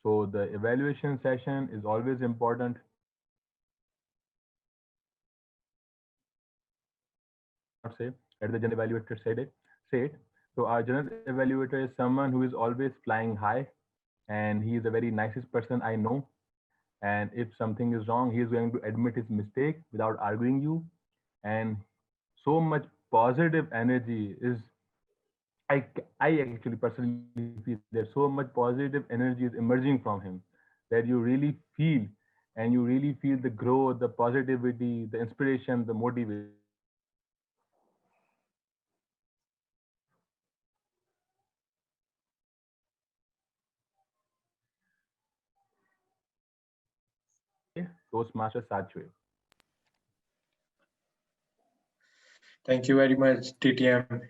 So the evaluation session is always important. Say, as the general evaluator said it. So our general evaluator is someone who is always flying high, and he is the very nicest person I know. And if something is wrong, he is going to admit his mistake without arguing you. And so much positive energy is, I actually personally feel that so much positive energy is emerging from him that you really feel, and you really feel the growth, the positivity, the inspiration, the motivation. Toastmaster Satchwe. Thank you very much, DTM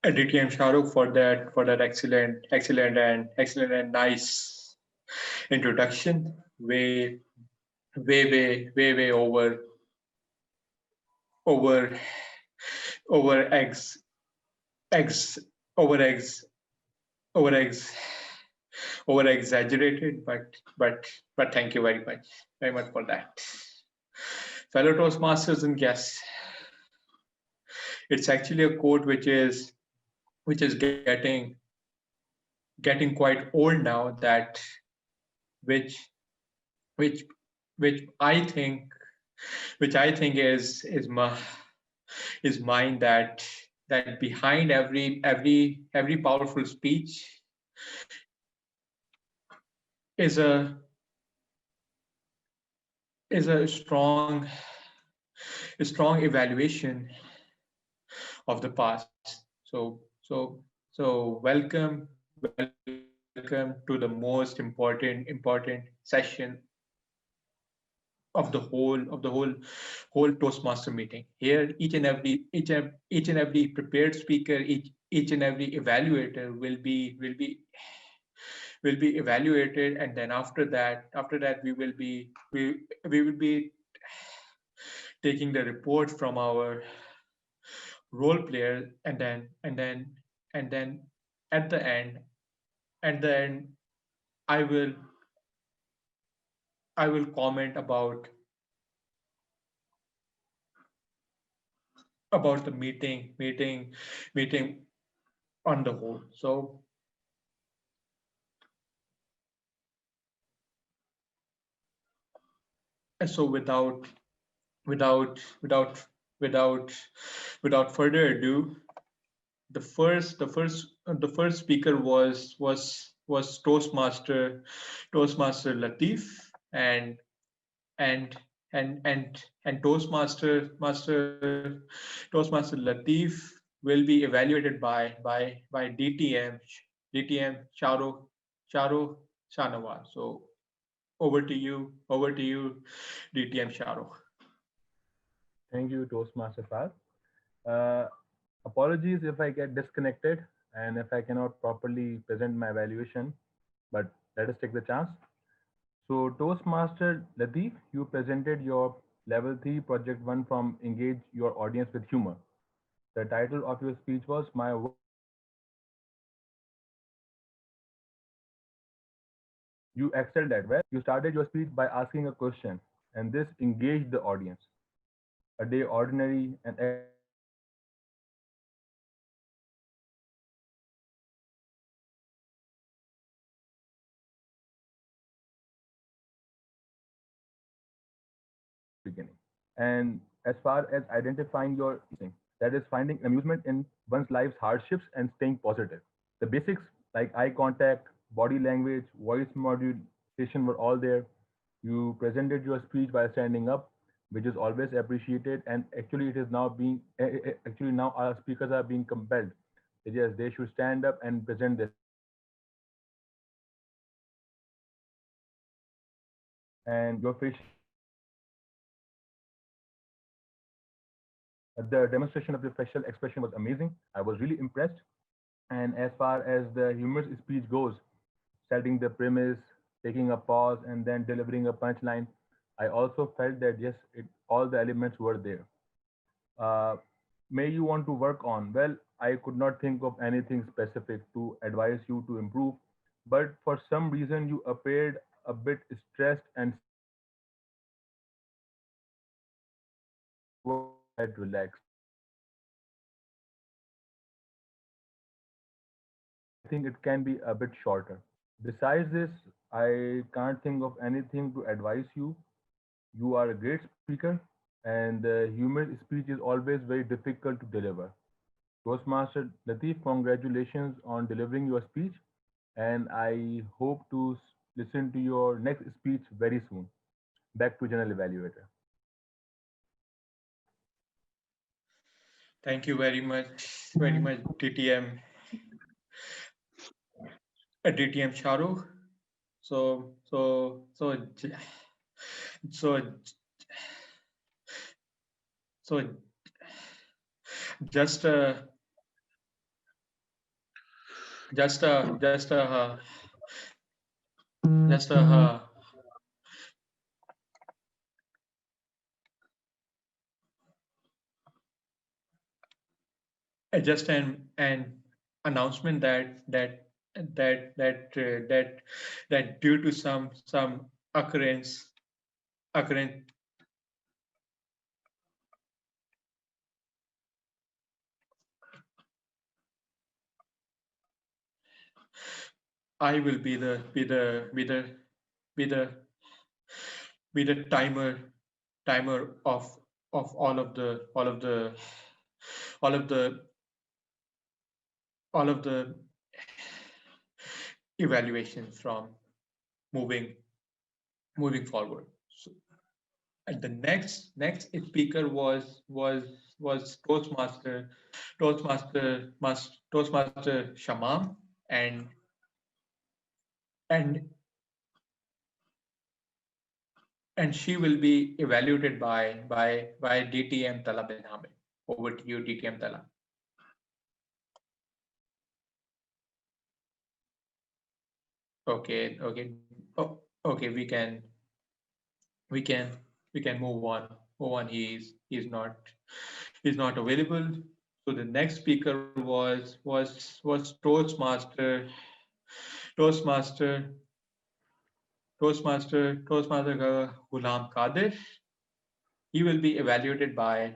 Shahrukh, for that excellent and nice introduction. Way over over eggs eggs over eggs over eggs over exaggerated, but thank you very much for that. Fellow Toastmasters and guests, it's actually a quote which is which is getting quite old now, that which which which I think is mine, that behind every powerful speech is a strong evaluation of the past. So welcome to the most important session of the whole Toastmaster meeting. Here, each and every prepared speaker, each and every evaluator will be evaluated, and then after that we will be taking the report from our role player, and then at the end at the end I will I will comment about the meeting on the whole. So without without without without further ado, the first speaker was Toastmaster Latif, and and and Toastmaster Latif will be evaluated by DTM Charo Shanawal. So over to you, DTM Charo. Thank you, Toastmaster Faz. Uh, Apologies if I get disconnected and if I cannot properly present my evaluation, but let us take the chance. So, Toastmaster Latif, you presented your Level 3 Project 1 from Engage Your Audience with Humor. The title of your speech was My Work is Humor. You excelled at well. You started your speech by asking a question, and this engaged the audience. A day ordinary and extraordinary beginning. And as far as identifying your that is finding amusement in one's life's hardships and staying positive. The basics like eye contact, body language, voice modulation were all there. You presented your speech by standing up, which is always appreciated. And actually, it is now being actually now our speakers are being compelled. Yes, they should stand up and present their speech. And your facial the demonstration of your facial expression was amazing. I was really impressed. And as far as the humorous speech goes, setting the premise, taking a pause, and then delivering a punchline, I also felt that yes, all the elements were there. Uh, may you want to work on? Well, I could not think of anything specific to advise you to improve, but for some reason you appeared a bit stressed and were quite relaxed. I think it can be a bit shorter. Besides this, I can't think of anything to advise you. You are a great speaker, and the humorous speech is always very difficult to deliver. Toastmaster Latif, congratulations on delivering your speech, and I hope to listen to your next speech very soon. Back to General Evaluator. Thank you very much, DTM Charu. So so so so so just just just just just an announcement that due to some occurrence I will be the be the timer of all of the all of the evaluations from moving moving forward. So, and the next speaker was Toastmaster Shamam, and and and she will be evaluated by DTM Tala bin Hamid. Over to you, DTM Tala. Okay. Oh, okay. We can we can move on. Move on. He's not available. So the next speaker was Toastmaster Ghulam Qadir. He will be evaluated by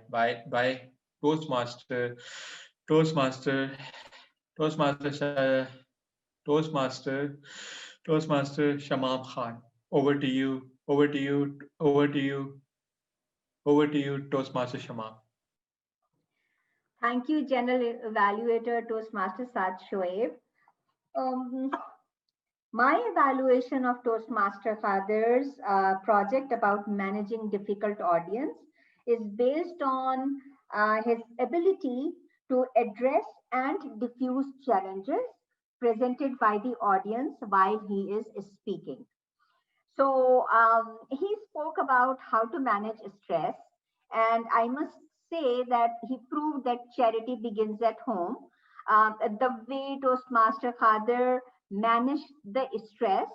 Toastmaster Toastmaster Toastmaster Toastmaster Toastmaster Shamam Khan. Over to you. Over to you. Over to you. Over to you, Toastmaster Shamam. Thank you, General Evaluator Toastmaster Saad Shoaib. My evaluation of Toastmaster Father's project about managing difficult audience is based on his ability to address and diffuse challenges presented by the audience while he is speaking. So he spoke about how to manage stress, and I must say that he proved that charity begins at home. The way Toastmaster Khader managed the stress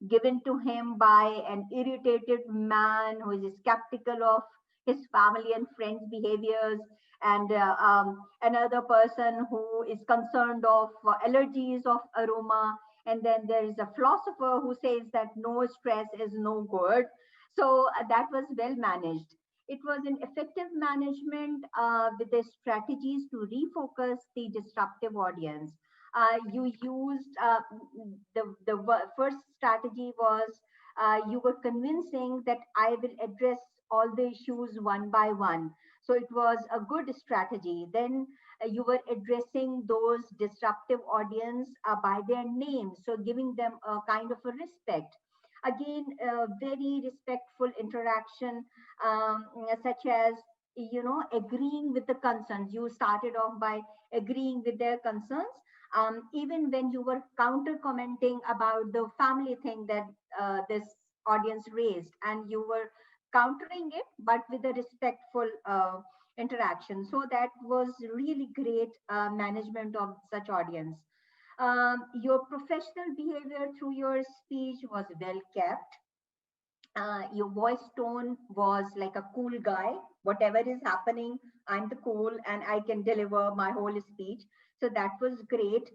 given to him by an irritated man who is skeptical of his family and friends' behaviors, and another person who is concerned of allergies of aroma, and then there is a philosopher who says that no stress is no good. So that was well managed. It was an effective management with the strategies to refocus the disruptive audience. You used first strategy was you were convincing that I will address all the issues one by one. So it was a good strategy. Then you were addressing those disruptive audience by their names, so giving them a kind of a respect. Again, very respectful interaction, such as agreeing with the concerns. You started off by agreeing with their concerns, even when you were counter commenting about the family thing that this audience raised, and you were countering it but with a respectful interaction. So that was really great management of such audience. Your professional behavior through your speech was well kept. Your voice tone was like a cool guy. Whatever is happening, I'm the cool and I can deliver my whole speech. So that was great.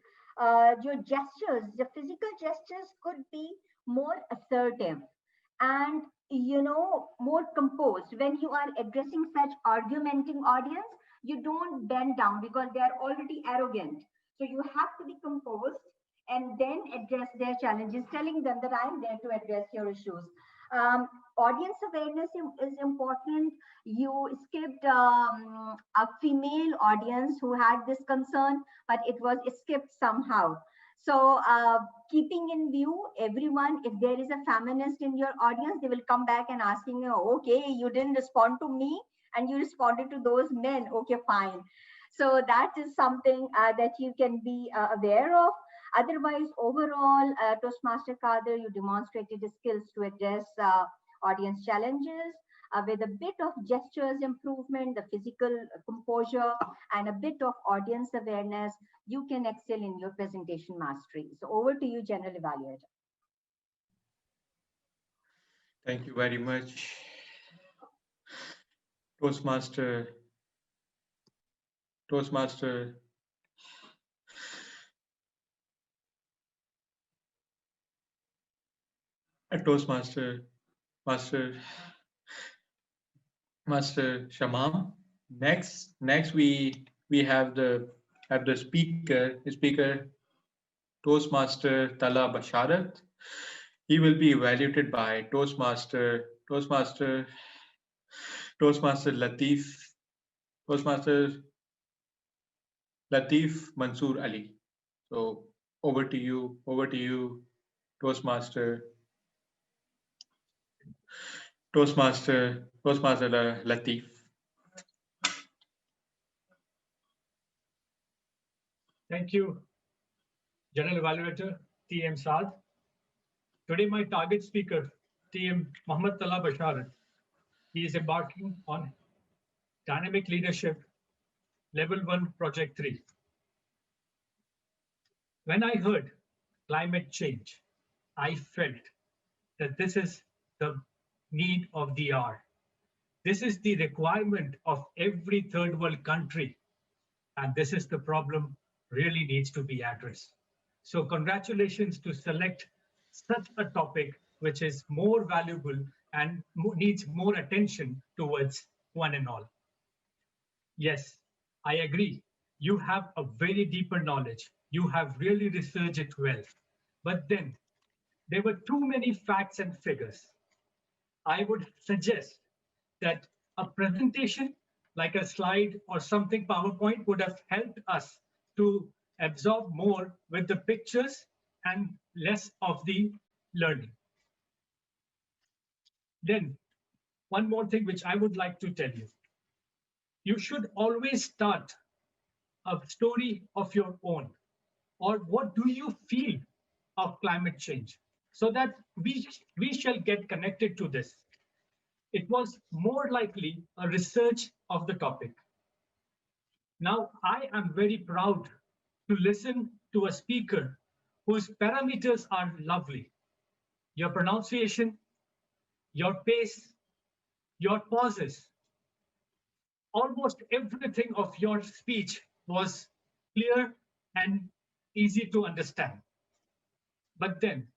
Your gestures, the physical gestures could be more assertive and more composed. When you are addressing such argumenting audience, you don't bend down because they are already arrogant. So you have to be composed and then address their challenges, telling them that I'm there to address your issues. Audience awareness is important. You skipped a female audience who had this concern, but it was skipped somehow. So keeping in view everyone, if there is a feminist in your audience, they will come back and asking you, okay, you didn't respond to me and you responded to those men. Okay, fine. So that is something that you can be aware of. Otherwise, overall, Toastmaster Kader, you demonstrated the skills to address audience challenges with a bit of gestures improvement, the physical composure, and a bit of audience awareness. You can excel in your presentation mastery. So over to you, General Evaluator. Thank you very much, Toastmaster Toastmaster Master Shamam. Next we have the speaker Toastmaster Tala Basharat. He will be evaluated by Toastmaster Latif Mansoor Ali. So over to you, Toastmaster Latif. Thank you, General Evaluator TM Saad. Today, my target speaker, TM Muhammad Tala Basharat, he is embarking on Dynamic Leadership Level 1 Project 3. When I heard climate change, I felt that this is the need of the hour. This is the requirement of every third world country. And this is the problem really needs to be addressed. So congratulations to select such a topic which is more valuable and needs more attention towards one and all. Yes, I agree. You have a very deeper knowledge. You have really researched it well. But then there were too many facts and figures. I would suggest that a presentation like a slide or something PowerPoint would have helped us to absorb more with the pictures and less of the learning. Then one more thing which I would like to tell you. You should always start a story of your own, or what do you feel of climate change, so that we shall get connected to this. It was more likely a research of the topic. Now, I am very proud to listen to a speaker whose parameters are lovely. Your pronunciation, your pace, your pauses, almost everything of your speech was clear and easy to understand. But then,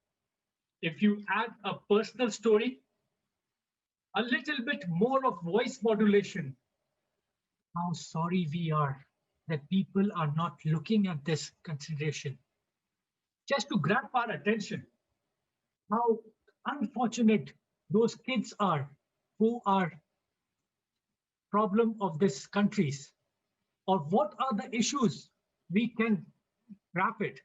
if you add a personal story, a little bit more of voice modulation, how sorry we are that people are not looking at this consideration. Just to grab our attention, how unfortunate those kids are who are problem of these countries, or what are the issues we can wrap it.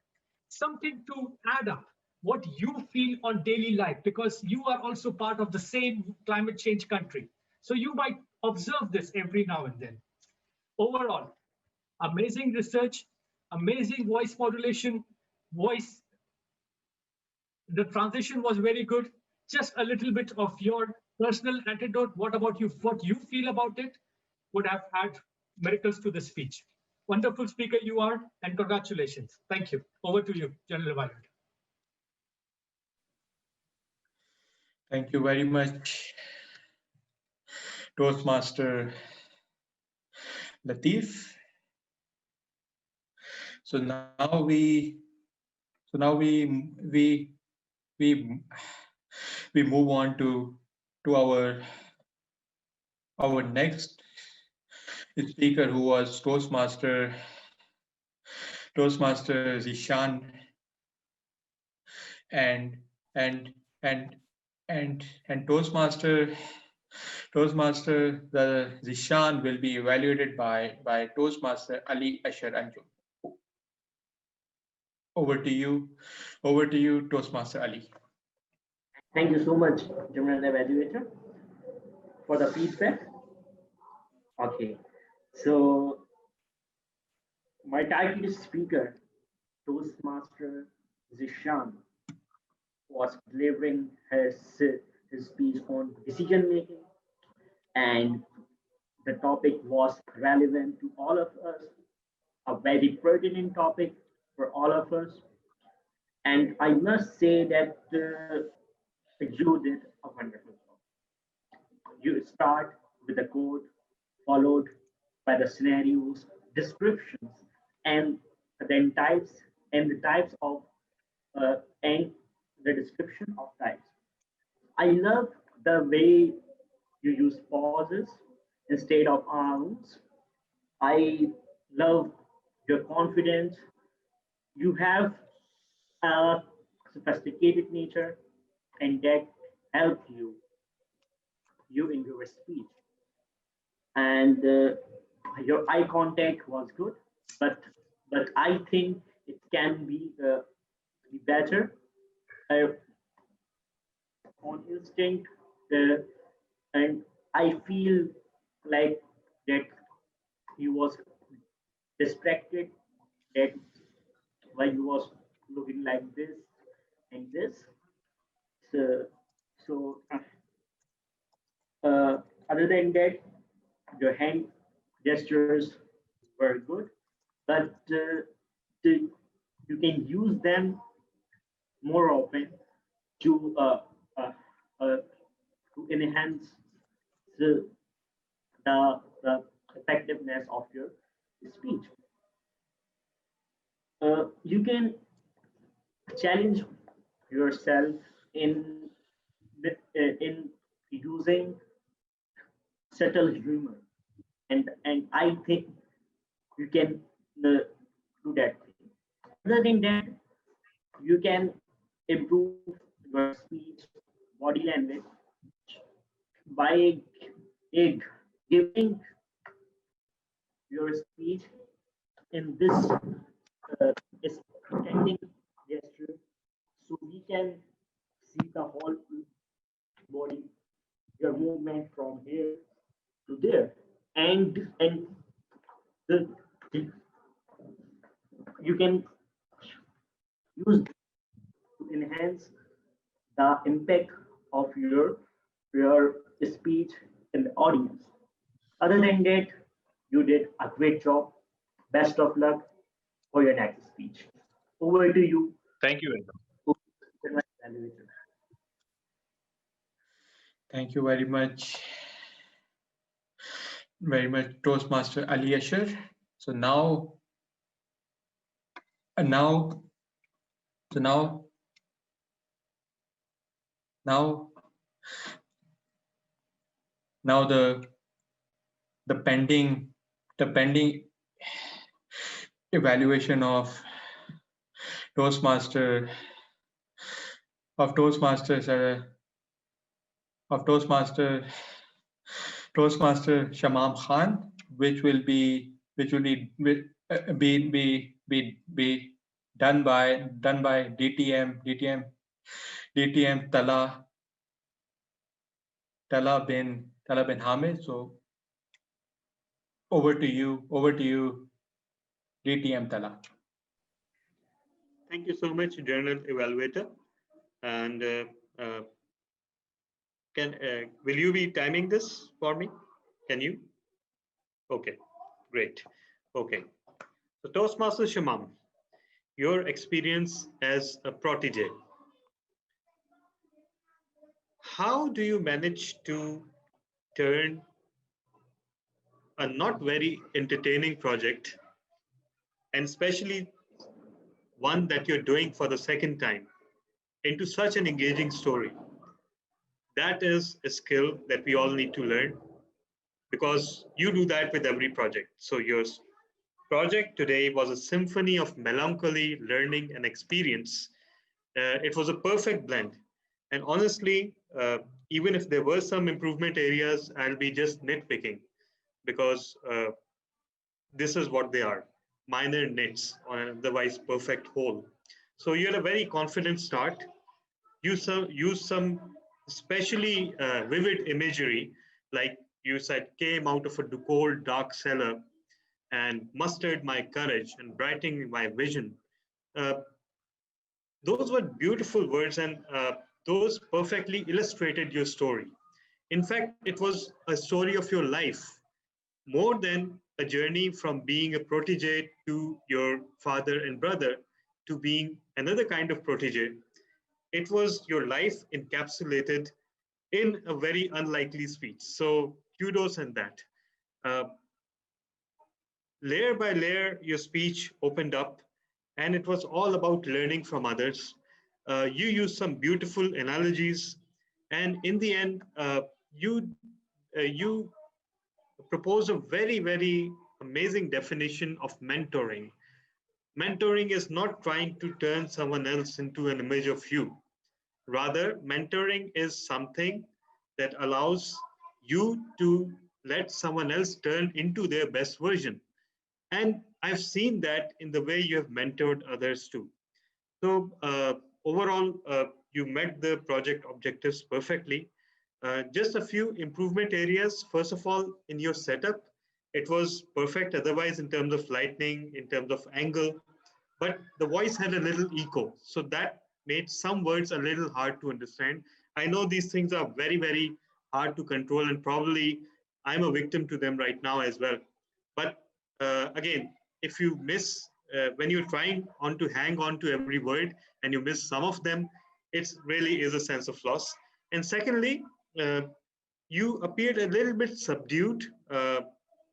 Something to add up what you feel on daily life, because you are also part of the same climate change country. So you might observe this every now and then. Overall, amazing research, amazing voice modulation, the transition was very good. Just a little bit of your personal anecdote. What about you? What you feel about it would have had miracles to the speech. Wonderful speaker you are, and congratulations. Thank you. Over to you, General Evaluator. Thank you very much, Toastmaster Latif. So now we move on to our next speaker, who was Toastmaster Zishan, and Toastmaster Zishan will be evaluated by Toastmaster Ali Ashar Anjum. Over to you, Toastmaster Ali. Thank you so much, General Evaluator, for the feedback. Okay, so my target speaker, Toastmaster Zishan, was delivering his speech on decision making, and the topic was relevant to all of us, a very pertinent topic for all of us. And I must say that you did a wonderful job. You start with the code, followed by the scenarios, descriptions, and then the types of and the description of types. I love the way you use pauses instead of arms. I love your confidence. You have a sophisticated nature, and that helped you in your speech. And your eye contact was good, but I think it can be better. Uh, on instinct, uh, and I feel like that he was distracted, that why he was looking like this and this. So, other than that, your hand gestures were good, but the, you can use them more often to uh, uh, to enhance the, the effectiveness of your speech. You can challenge yourself in using subtle humor, and I think you can do that thing. Other than that, you can improve your speech, body language by giving your speech in this standing gesture, so we can see the whole body, your movement from here to there, and the, the you can use to enhance the impact of your speech in the audience. Other than that, you did a great job. Best of luck for your next speech. Over to you. Thank you. Thank you very much, Toastmaster Ali Asher. So now, and now, so now, now, now the pending evaluation of Toastmaster of Toastmasters of Toastmaster Shamam Khan, which will be done by DTM Tala bin Hamid. So over to you, DTM Tala. Thank you so much, General Evaluator. And will you be timing this for me? Can you? Okay, great. Okay. So Toastmaster Shamam, your experience as a protege. How do you manage to turn a not very entertaining project, and especially one that you're doing for the second time, into such an engaging story? That is a skill that we all need to learn, because you do that with every project. So your project today was a symphony of melancholy, learning, and experience. It was a perfect blend. And honestly, even if there were some improvement areas, I'll be just nitpicking, because this is what they are, minor nits on an otherwise perfect whole. So you had a very confident start. You use some especially vivid imagery, like you said, came out of a cold, dark cellar and mustered my courage and brightening my vision. Uh, those were beautiful words, and those perfectly illustrated your story. In fact, it was a story of your life, more than a journey from being a protege to your father and brother to being another kind of protege. It was your life encapsulated in a very unlikely speech. So kudos on that. Uh, Layer by layer, your speech opened up, and it was all about learning from others. You used some beautiful analogies, and in the end, you proposed a very amazing definition of mentoring. mentoring is not trying to turn someone else into an image of you. Rather, mentoring is something that allows you to let someone else turn into their best version. And I've seen that in the way you have mentored others too. So overall, you met the project objectives perfectly. Just a few improvement areas. First of all, in your setup, it was perfect. Otherwise, in terms of lighting, in terms of angle, but the voice had a little echo. So that made some words a little hard to understand. I know these things are very, very hard to control, and probably I'm a victim to them right now as well. But again, if you miss, when you're trying on to hang on to every word and you miss some of them, it really is a sense of loss. And secondly, uh, you appeared a little bit subdued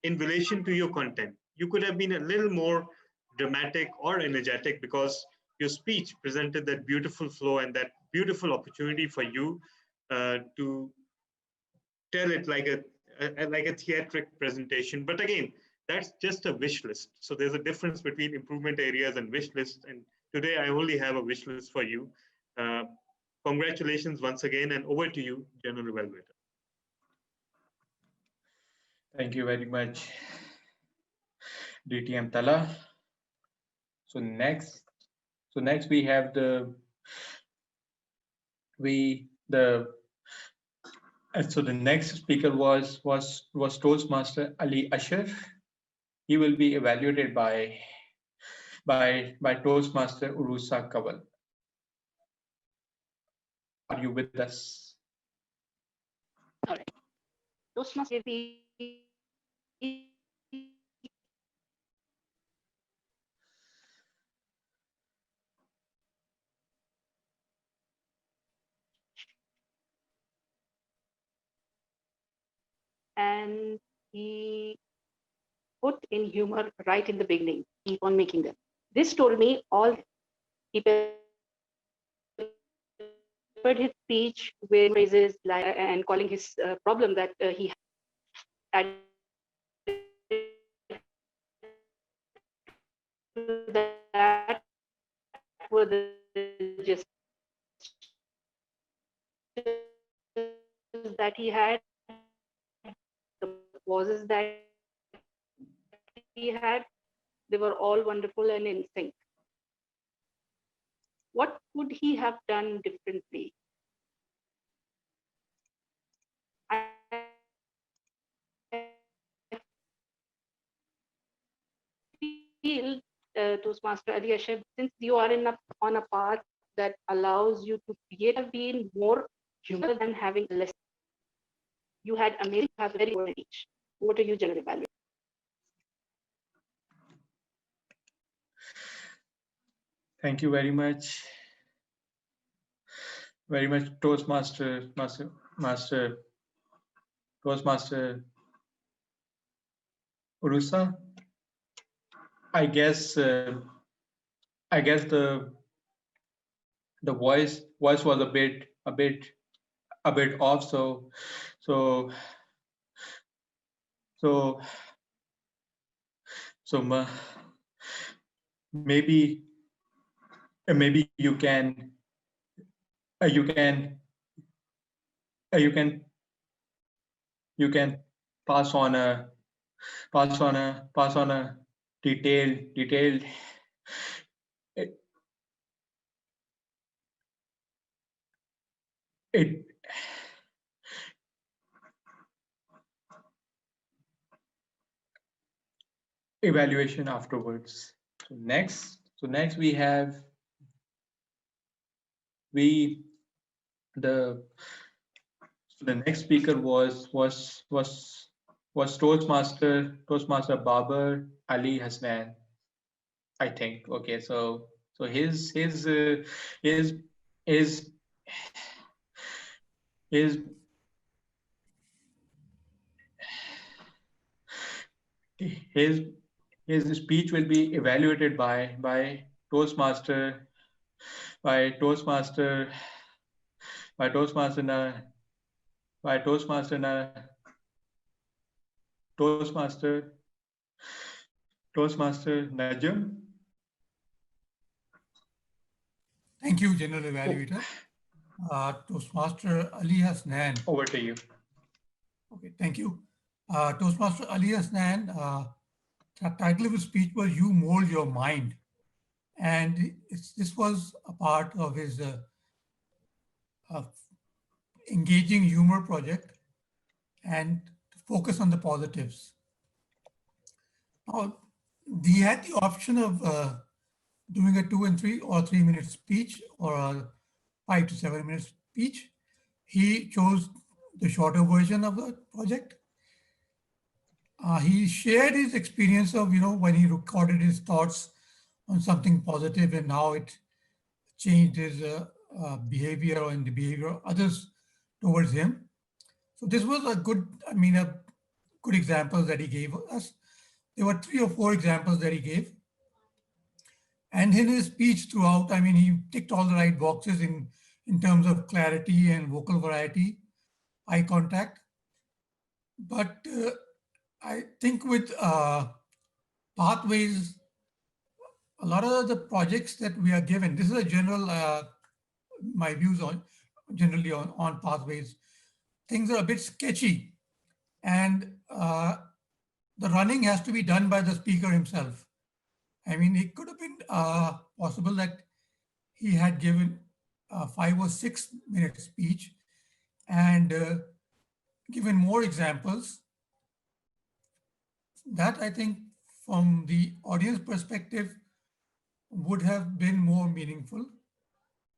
in relation to your content. You could have been a little more dramatic or energetic because your speech presented that beautiful flow and that beautiful opportunity for you to tell it like a theatric presentation. But again, that's just a wish list. So there's a difference between improvement areas and wish lists. And today I only have a wish list for you. Uh, Congratulations once again, and over to you, General Evaluator. Thank you very much, DTM Tala. So next we have the next speaker was Toastmaster Ali Asher. He will be evaluated by Toastmaster Urusa Kawal. Are you with us? All right. Toastmaster and he put in humor right in the beginning, keep on making them. This told me all he peppered his speech with phrases like and calling his problem that he had that were the just that he had, the pauses that he had, they were all wonderful and in sync. What could he have done differently? I feel, Toastmaster Ali Asher, since you are on a path that allows you to create, have been more human than having less. You had amazing, have very good reach. What are you, General Evaluator? Thank you very much. Very much, Toastmaster Urusa. I guess the voice was a bit off. So maybe you can pass on a detailed evaluation afterwards. So next we have the next speaker was Toastmaster Babar Ali Hasnan, I think. Okay, so his speech will be evaluated by Toastmaster Najam. Thank you, General Evaluator. Toastmaster Ali Hasnan. Over to you. Okay, thank you. Toastmaster Ali Hasnan, the title of his speech was You Mold Your Mind. And this was a part of his uh, engaging humor project and focus on the positives. Now, he had the option of doing a 2 and 3 or 3 minute speech or a 5 to 7 minute speech. He chose the shorter version of the project. He shared his experience of, when he recorded his thoughts on something positive and how it changed his behavior and the behavior of others towards him. So this was a good example that he gave us. There were 3 or 4 examples that he gave. And in his speech throughout, he ticked all the right boxes in terms of clarity and vocal variety, eye contact. But I think with pathways, a lot of the projects that we are given, this is a general, my views on generally on pathways, things are a bit sketchy. And the running has to be done by the speaker himself. It could have been possible that he had given a 5 or 6 minute speech and given more examples. That I think from the audience perspective would have been more meaningful.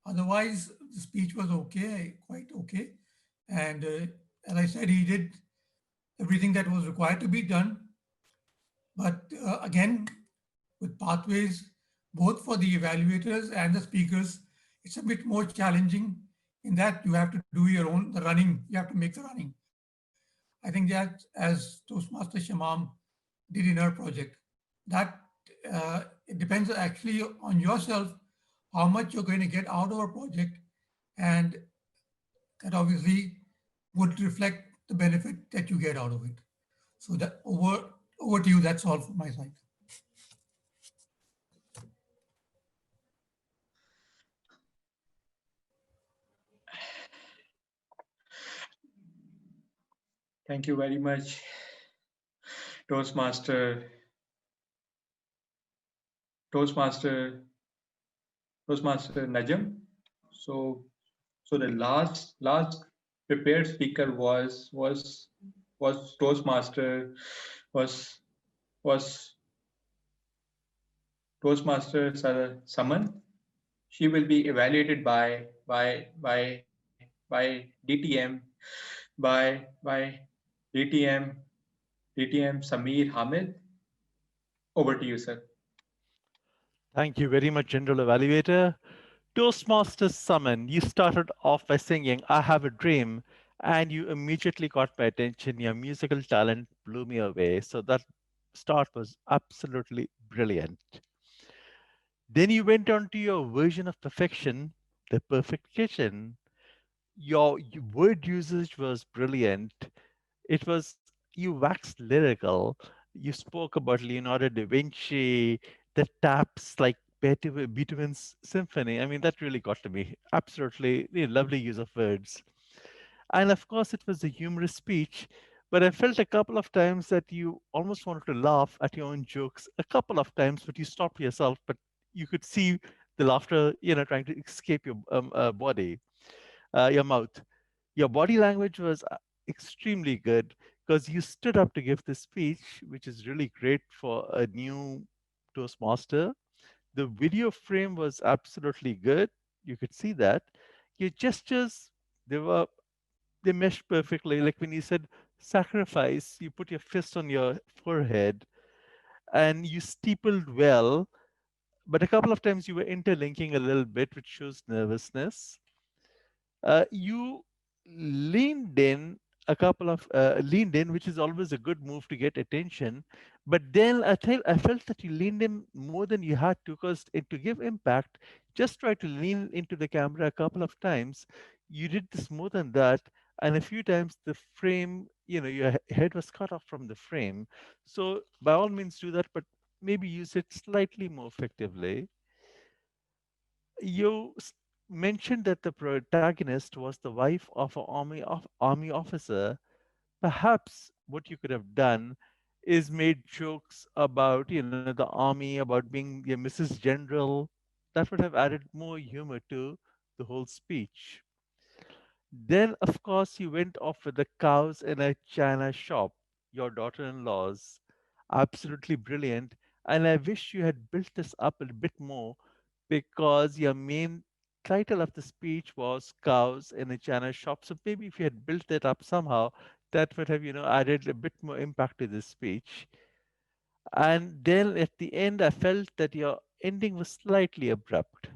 Otherwise, the speech was okay, quite okay. And as I said, he did everything that was required to be done. But again, with pathways, both for the evaluators and the speakers, it's a bit more challenging in that you have to do the running, you have to make the running. I think that as Toastmaster Shamam did in her project, that it depends actually on yourself how much you're going to get out of a project, and that obviously would reflect the benefit that you get out of it. So that over to you. That's all from my side. Thank you very much, Toastmaster, Toastmaster, Toastmaster Najam. So, so the last prepared speaker was Toastmaster was was Toastmaster Saman. She will be evaluated by DTM by DTM Sameer Hamid. Over to you, sir. Thank you very much, General Evaluator. Toastmasters Summon, you started off by singing I Have a Dream, and you immediately got my attention. Your musical talent blew me away. So that start was absolutely brilliant. Then you went on to your version of perfection, the perfect kitchen. Your word usage was brilliant. It was, you waxed lyrical. You spoke about Leonardo da Vinci, the taps like Beethoven's symphony. That really got to me. Absolutely lovely use of words. And of course, it was a humorous speech, but I felt a couple of times that you almost wanted to laugh at your own jokes a couple of times, but you stopped yourself, but you could see the laughter, trying to escape your body, your mouth. Your body language was extremely good because you stood up to give this speech, which is really great for a new Toastmaster. The video frame was absolutely good. You could see that. Your gestures, they were they meshed perfectly. Like when you said sacrifice, you put your fist on your forehead and you steepled well, but a couple of times you were interlinking a little bit, which shows nervousness. You leaned in leaned in, which is always a good move to get attention. But then I felt that you leaned in more than you had to, because to give impact, just try to lean into the camera a couple of times. You did this more than that, and a few times the frame, your head was cut off from the frame. So by all means do that, but maybe use it slightly more effectively. You mentioned that the protagonist was the wife of an army officer. Perhaps what you could have done is made jokes about, the army, about being a Mrs. General. That would have added more humor to the whole speech. Then, of course, you went off with the cows in a china shop, your daughter in law's. Absolutely brilliant. And I wish you had built this up a bit more because your main title of the speech was Cows in a China Shop. So maybe if you had built that up somehow, that would have, added a bit more impact to this speech. And then at the end, I felt that your ending was slightly abrupt.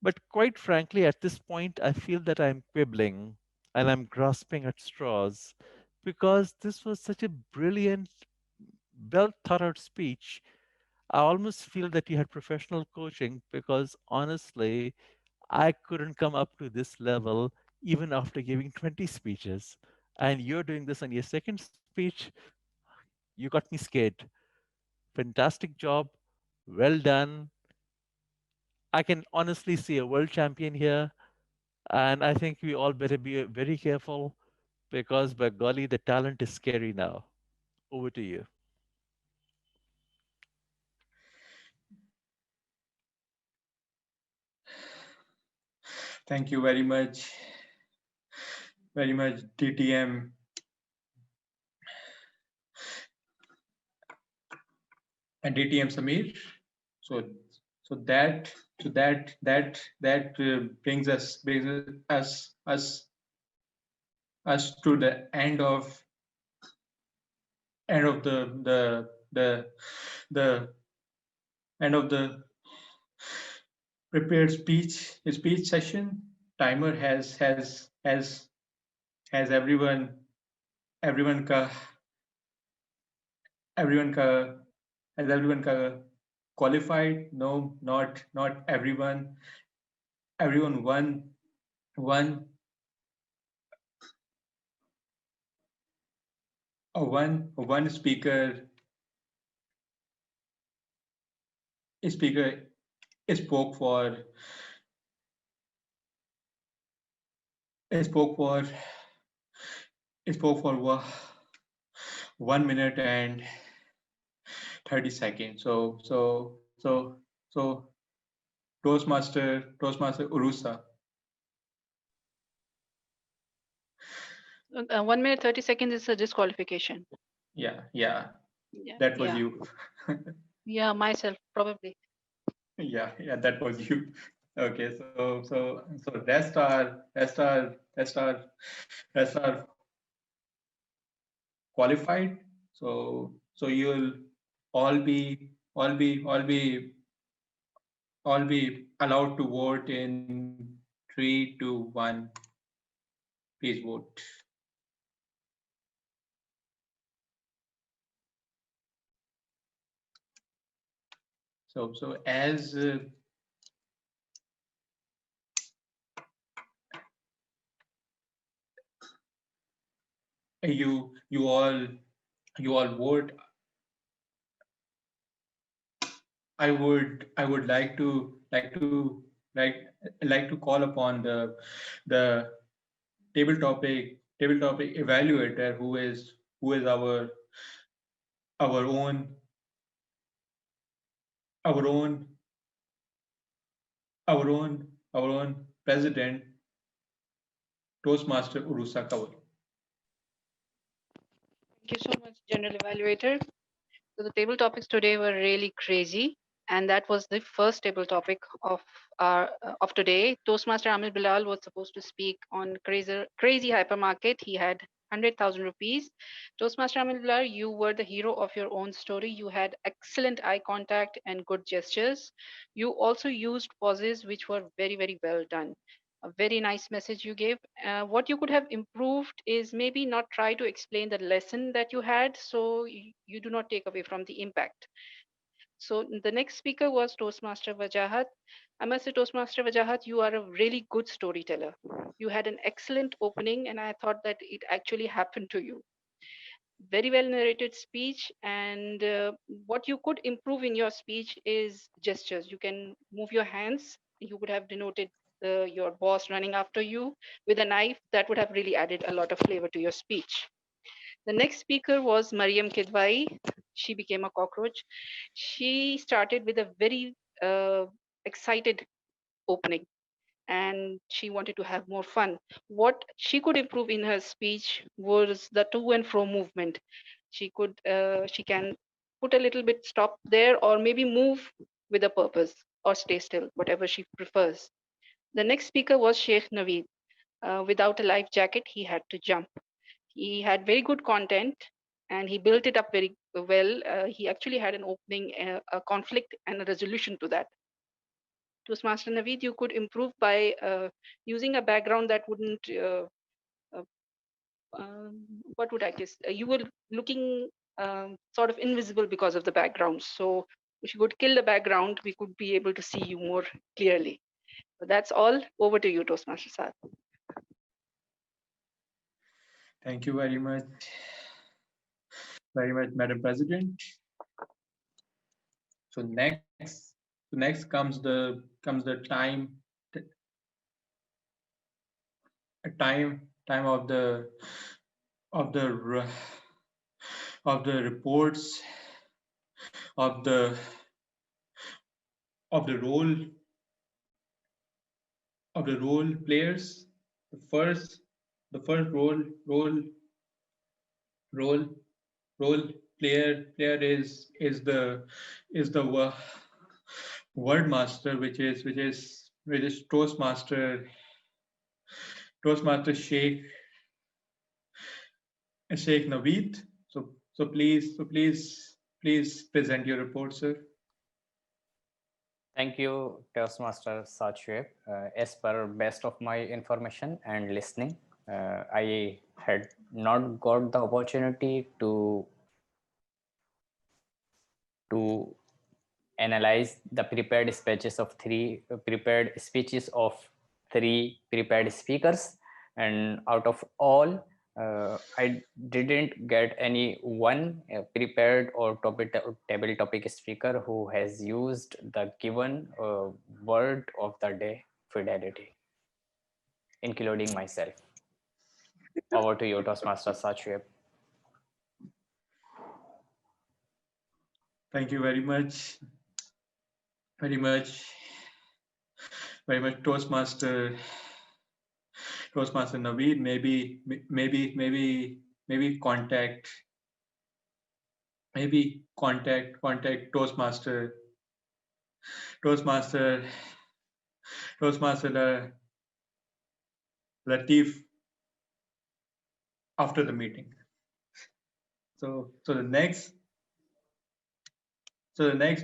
But quite frankly, at this point, I feel that I'm quibbling and I'm grasping at straws because this was such a brilliant, well thought out speech. I almost feel that you had professional coaching because honestly, I couldn't come up to this level even after giving 20 speeches. And you're doing this on your second speech. You got me scared. Fantastic job. Well done. I can honestly see a world champion here. And I think we all better be very careful because, by golly, the talent is scary now. Over to you. Thank you very much, DTM and DTM Samir. So, so that, that brings us to the end of the end of the prepared speech session. Timer has everyone ka everyone ka has everyone ka qualified? No, not everyone. Everyone one one speaker spoke for spoke for spoke for 1 minute and 30 seconds. So Toastmaster Urusa. 1 minute 30 seconds is a disqualification. Yeah, Yeah, that was yeah, you. yeah. Myself probably. Yeah, that was you. Okay, so rest are qualified. So you'll all be all be all be all be allowed to vote in 3, 2, 1. Please vote. So as you all vote, I would like to call upon the table topic evaluator who is our own our own our own president, Toastmaster Urusa Kawal. Thank you so much, General Evaluator. So the table topics today were really crazy, and that was the first table topic of today. Toastmaster Amir Bilal was supposed to speak on crazy hypermarket. He had 100,000 rupees. Toastmaster Amir Bilal, you were the hero of your own story. You had excellent eye contact and good gestures. You also used pauses, which were very, very well done. A very nice message you gave. What you could have improved is maybe not try to explain the lesson that you had, so you do not take away from the impact. So the next speaker was Toastmaster Vajahat. I must say, Toastmaster Vajahat, you are a really good storyteller. You had an excellent opening, and I thought that it actually happened to you. Very well narrated speech, and what you could improve in your speech is gestures. You can move your hands you would have denoted your boss running after you with a knife. That would have really added a lot of flavor to your speech. The next speaker was Mariam Kidwai. She became a cockroach. She started with a very excited opening, and she wanted to have more fun. What she could improve in her speech was the to and fro movement. She can put a little bit stop there, or maybe move with a purpose, or stay still, whatever she prefers. The next speaker was Sheikh Naveed. Without a life jacket, he had to jump. He had very good content, and he built it up very well. He actually had an opening, a conflict, and a resolution to that. Toastmaster Naveed, you could improve by using a background that wouldn't, uh, what would I guess? You were looking sort of invisible because of the background. So if you could kill the background, we could be able to see you more clearly. So that's all. Over to you, Toastmaster Saad. Thank you very much, Madam President. So next comes the time of the of the reports of the role players. The first the first role role player is the word master, which is Toastmaster Sheikh Naveed. Please present your report, sir. Thank you, Toastmaster Sachweb. As per best of my information and listening, I had not got the opportunity to analyze the prepared speeches of three prepared speakers, and out of all, I didn't get any one prepared or table topic speaker who has used the given word of the day, fidelity, including myself. Over to you, Toastmaster Sachweb. Thank you very much, Toastmaster Naveed. Maybe contact Toastmaster Latif after the meeting. So the next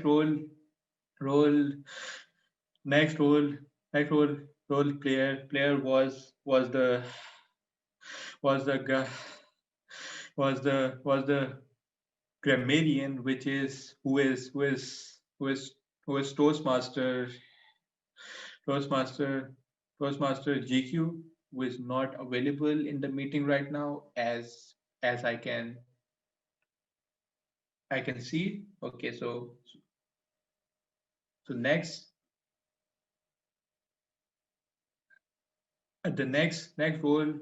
role player was the grammarian, who is Toastmaster GQ, who is not available in the meeting right now, as I can see. Okay, so next the next role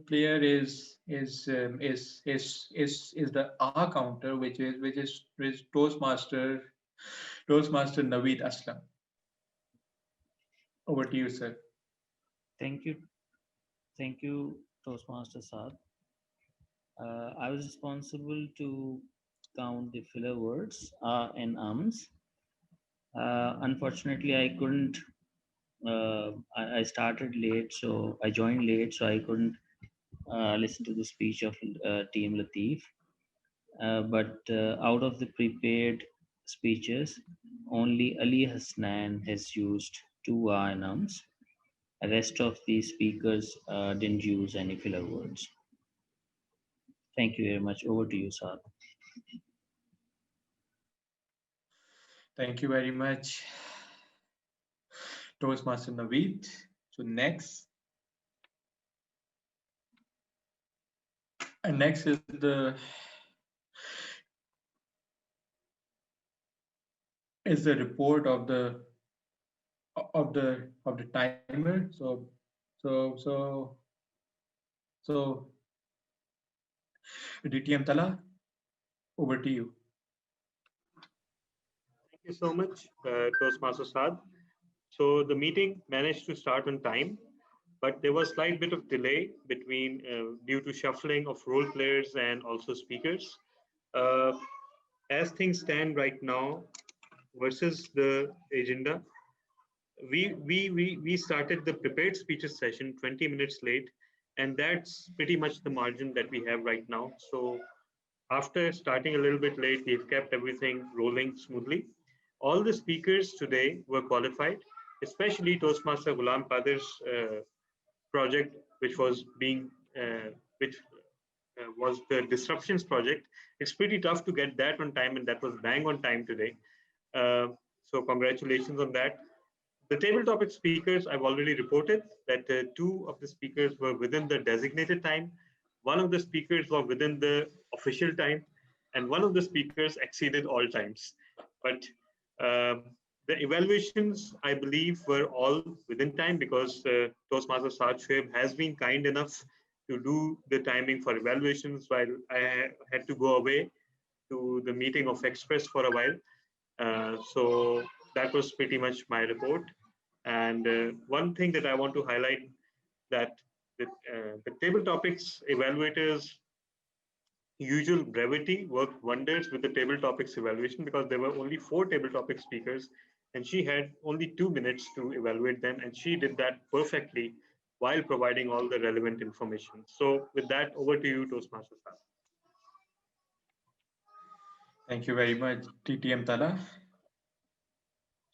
player is the R counter, which is Toastmaster Naveed Aslam. Over to you, sir. Thank you, Toastmaster Saad. I was responsible to count the filler words and ums. Unfortunately, I couldn't. I started late, so I joined late, so I couldn't listen to the speech of Team Latif. But out of the prepared speeches, only Ali Hasnan has used two and ums. The rest of the speakers didn't use any filler words. Thank you very much. Over to you, Saad. Thank you very much, Toastmaster Naveed. So next is is the report of the timer. So so DTM Tala, over to you. Thank you so much, Toastmaster Saad. So the meeting managed to start on time, but there was slight bit of delay between due to shuffling of role players and also speakers. Uh, as things stand right now versus the agenda, we started the prepared speeches session 20 minutes late, and that's pretty much the margin that we have right now. So after starting a little bit late, we've kept everything rolling smoothly. All the speakers today were qualified, especially Toastmaster Ghulam Qadir's project, which was being which was the disruptions project. It's pretty tough to get that on time, and that was bang on time today. So congratulations on that. The table topic speakers, I've already reported that two of the speakers were within the designated time, one of the speakers were within the official time, and one of the speakers exceeded all times. But the evaluations, I believe, were all within time because Toastmaster Saad Shoaib has been kind enough to do the timing for evaluations while I had to go away to the meeting of Express for a while. So that was pretty much my report. And one thing that I want to highlight that the table topics evaluators usual brevity worked wonders with the table topics evaluation because there were only 4 table topic speakers and she had only 2 minutes to evaluate them, and she did that perfectly while providing all the relevant information. So with that, over to you, Toastmaster Saad. Thank you very much, TTM Tala.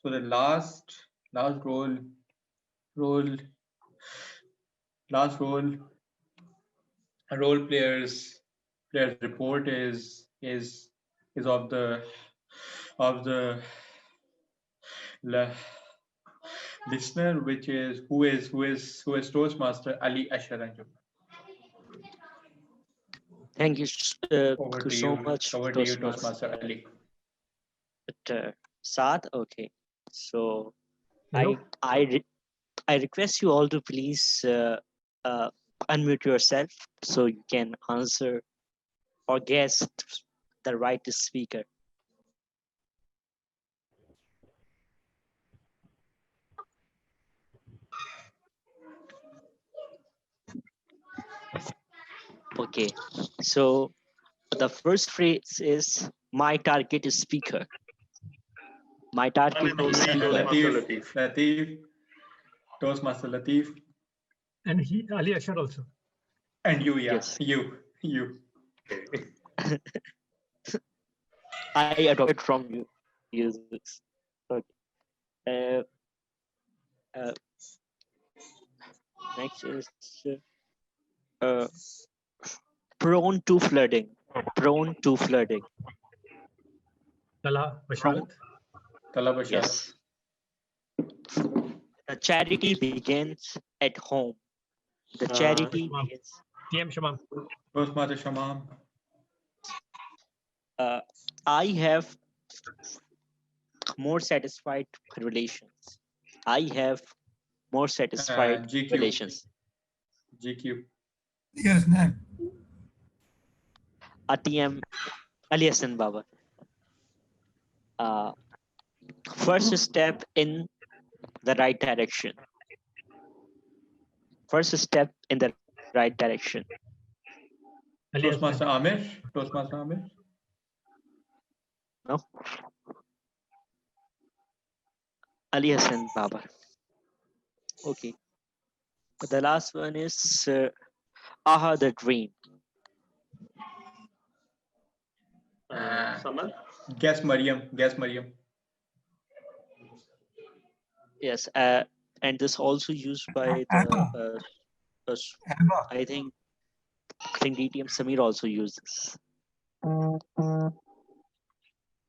So the last role players report is of the listener, which is who is Toastmaster Ali Asharanju. Thank you Over to so you. much, Over to you, Toastmaster Ali. Saad. Okay, so Hello? I request you all to please unmute yourself so you can answer or guess the right speaker. Okay, so the first phrase is my target is speaker. My target is speaker. Latif, Toastmaster Latif. And Ali Ashar also. And you, yeah, Yes. you. I adopted from you. Users. Okay. Next is prone to flooding. Prone to flooding. Tala Basharat. Tala Basharat. Yes. The charity begins at home. The charity begins. TM Shamam. Toastmaster Shamam. I have more satisfied relations. I have more satisfied GQ. relations. GQ. Yes, ma'am. ATM Ali Hassan Baba. First step in the right direction. First step in the right direction. Toastmaster Amir. Toastmaster Amir. No. Ali Hassan Baba. Okay. The last one is Aha the Dream. Samal? Guess Mariam. Yes, and this also used by the I think DTM Samir also uses.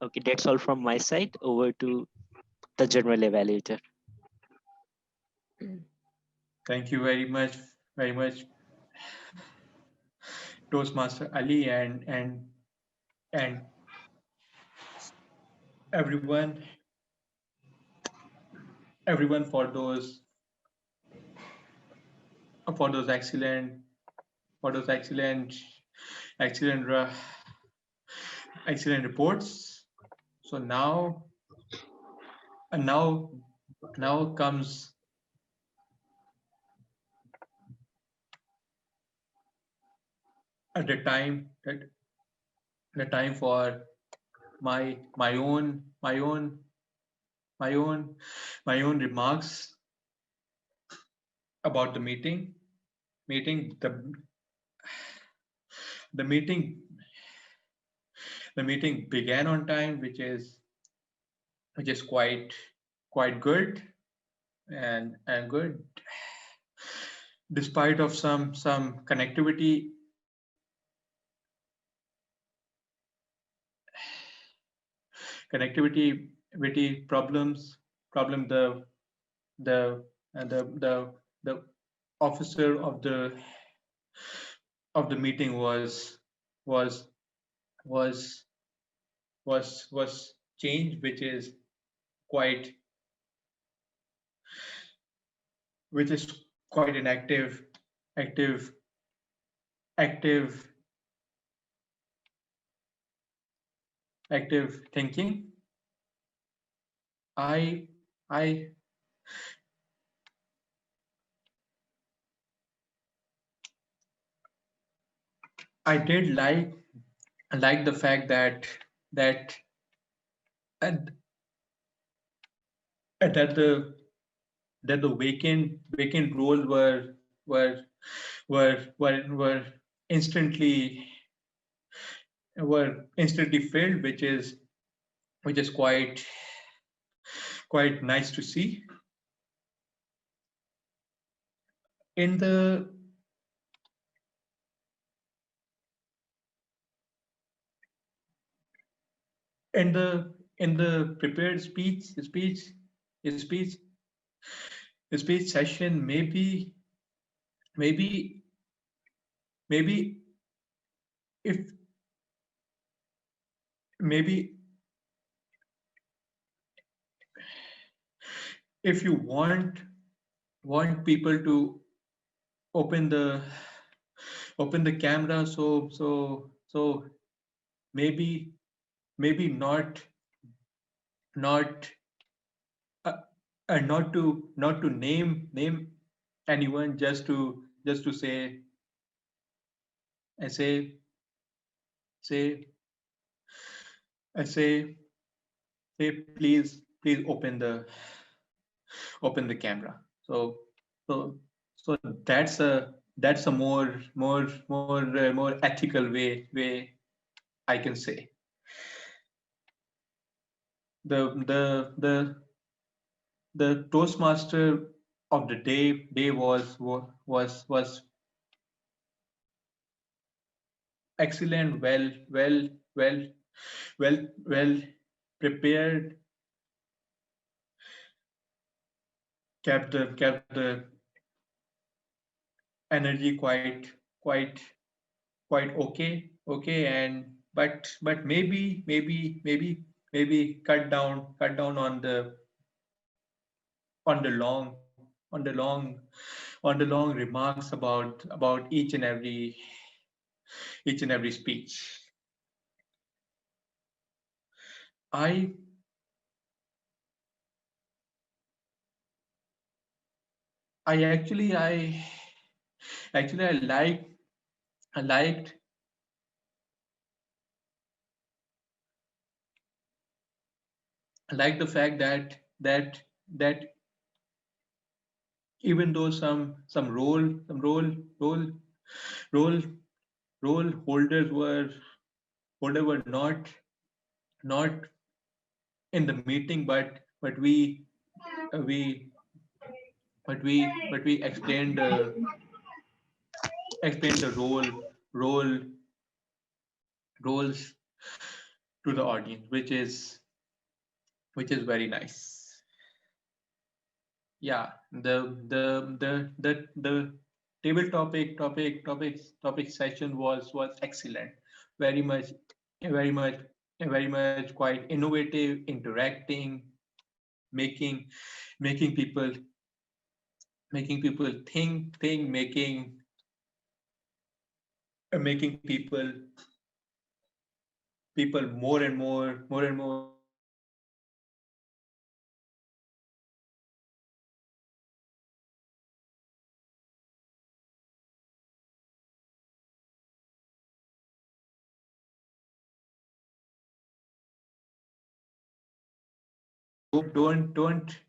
Okay, that's all from my side. Over to the general evaluator. Thank you very much, Toastmaster Ali and everyone everyone for those excellent excellent excellent reports. So now comes the time for my own my own remarks about the meeting. The meeting began on time, which is quite good and good, despite of some connectivity problem. The officer of the meeting was was was changed, which is quite an active active thinking. I I I did like the fact that and that the vacant roles were were instantly filled, which is quite nice to see. In the prepared speech session, maybe if maybe if you want people to open the camera, so maybe not not uh, not to name anyone, just to say I say say I say say please open the camera. So that's a more ethical way I can say. The Toastmaster of the day was excellent, well prepared, kept the energy quite okay, and but maybe cut down on the long on the long remarks about each and every speech. I I actually I actually I liked the fact that even though some role role holders were not in the meeting, but we we explained the role roles to the audience, which is very nice. Yeah, the table topic session was excellent, very much very much quite innovative, interacting, making making people think, making people more and more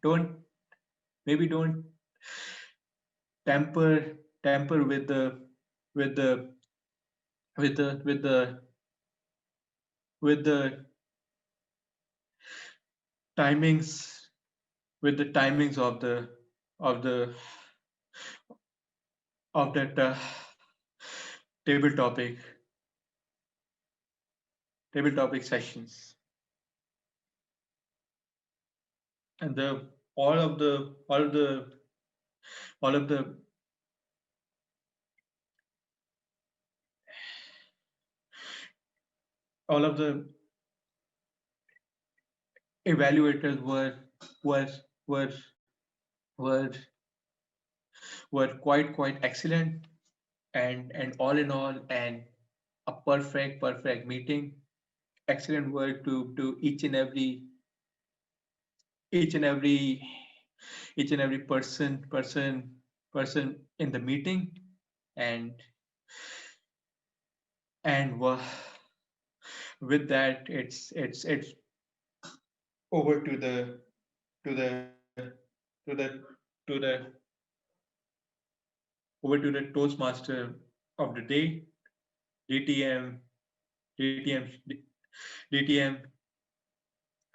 don't maybe don't tamper with the with the with the with the timings with the timings of the of that table topic sessions, and the all of the all of the all of the all of the evaluators was were were were quite excellent, and all in all, and a perfect meeting. Excellent work to each and every each and every person in the meeting, and and with that, it's over to the to the to the over to the Toastmaster of the day, DTM, DTM, DTM,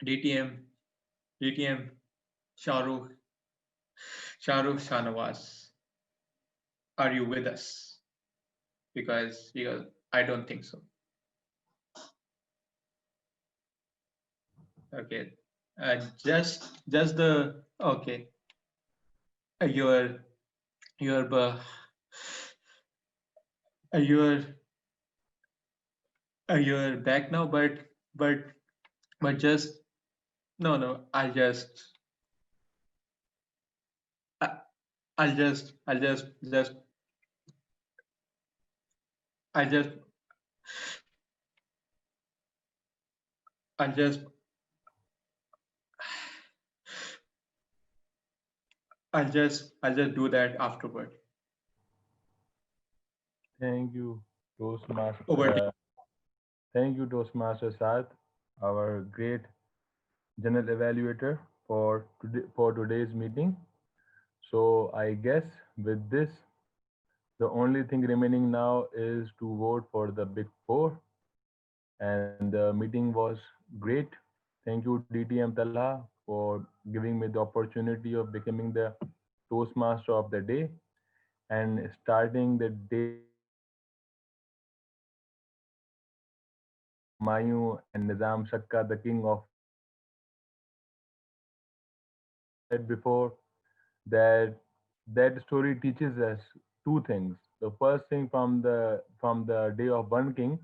DTM, DTM, Shahrukh, Shahrukh Shanawaz. Are you with us? Because I don't think so. Okay, just the okay. Your your your you're back now, but but just no. I- I'll just I'll just I'll just I'll just do that afterward. Thank you, Toastmaster. Over to Thank you, Toastmaster Saad, our great general evaluator for today's meeting. So I guess with this, the only thing remaining now is to vote for the Big Four. And the meeting was great. Thank you, DTM Talha, for giving me the opportunity of becoming the Toastmaster of the day and starting the day Humayun and Nizam Shakka, the king of said before that that story teaches us two things. The first thing from the day of one king,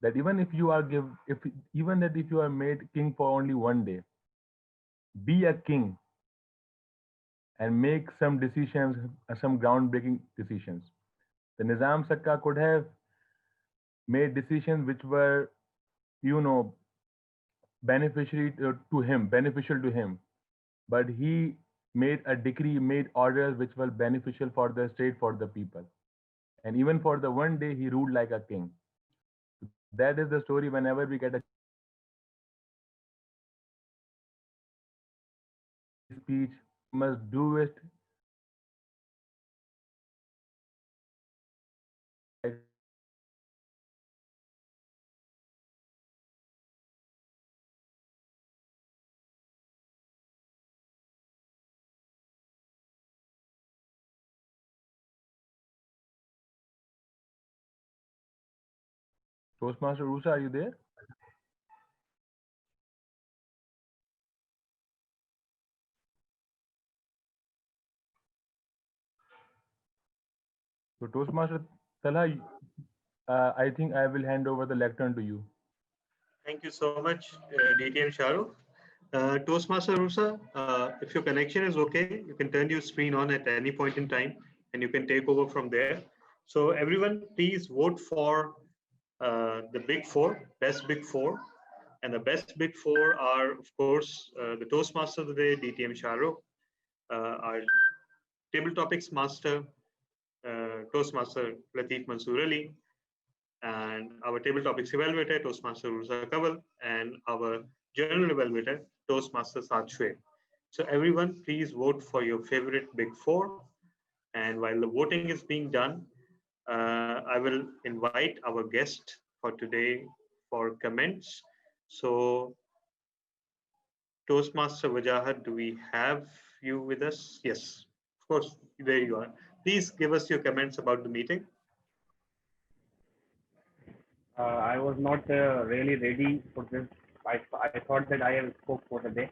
that even if you are give if even that if you are made king for only one day, be a king and make some decisions, some groundbreaking decisions. The Nizam Sakka could have made decisions which were, you know, beneficial to him, but he made a decree, made orders which were beneficial for the state, for the people. And even for the one day, he ruled like a king. That is the story. Whenever we get a speech, must do it like Toastmaster Rusa. Are you there? So Toastmaster Talha, I think I will hand over the lectern to you. Thank you so much, DTM Shahrukh. Toastmaster Rusa, if your connection is okay, you can turn your screen on at any point in time and you can take over from there. So everyone, please vote for the big four, best big four. And the best big four are, of course, the Toastmaster of the day, DTM Shahrukh, our table topics master, Toastmaster Latif Mansoor Ali, and our table topics evaluator, Toastmaster Ruza Kaval, and our general evaluator, Toastmaster Saad Shoaib. So everyone, please vote for your favorite big four. And while the voting is being done, I will invite our guest for today for comments. So Toastmaster Wajahat, do we have you with us? Yes, of course, there you are. Please give us your comments about the meeting. I was not really ready for this. I thought that I have spoke for the day,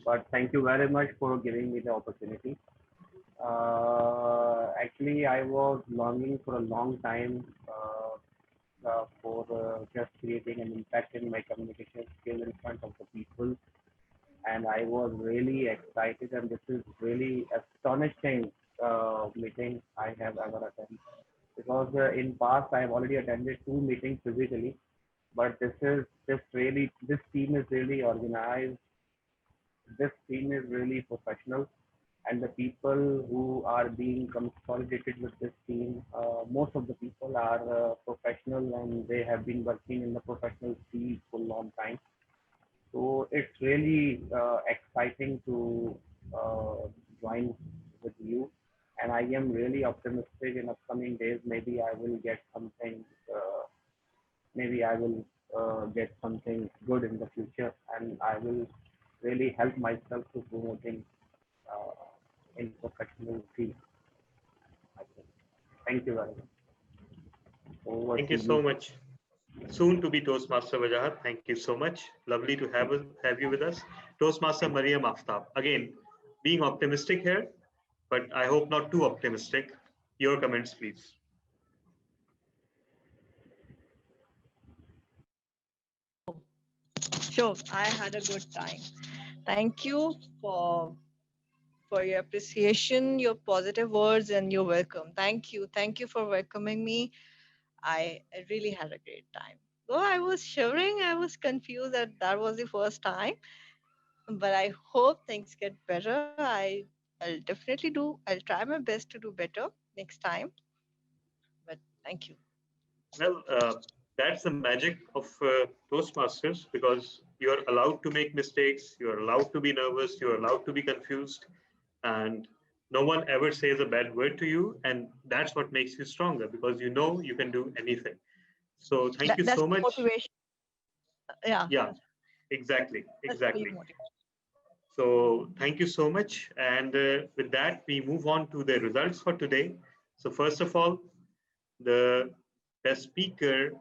but thank you very much for giving me the opportunity. Actually, I was longing for a long time for just creating an impact in my communication skill in front of the people, and I was really excited. And this is really astonishing meeting I have ever attended, because in past I have already attended two meetings physically, but this team is really organized. This team is really professional, and the people who are being consolidated with this team, most of the people are professional and they have been working in the professional field for a long time. So it's really exciting to join with you, and I am really optimistic in upcoming days. Maybe I will get something. Maybe I will get something good in the future, and I will really help myself to promoting uh, in professional field. I think. Thank you very much. Over Thank to you so you. much. Soon to be Toastmaster Wajahat. Thank you so much. Lovely to have you with us. Toastmaster Mariam Aftab. Again, being optimistic here, but I hope not too optimistic. Your comments, please. Sure, I had a good time. Thank you for your appreciation, your positive words, and your welcome. Thank you for welcoming me. I really had a great time. Though I was shivering, I was confused that was the first time, but I hope things get better. I'll definitely do. I'll try my best to do better next time. But thank you. Well, that's the magic of Toastmasters, because you're allowed to make mistakes, you're allowed to be nervous, you're allowed to be confused, and no one ever says a bad word to you. And that's what makes you stronger, because you know you can do anything. So thank you That's so the much. motivation. Yeah, Yeah, exactly, that's the exactly. motivation. So thank you so much. And with that, we move on to the results for today. So first of all, the best speaker,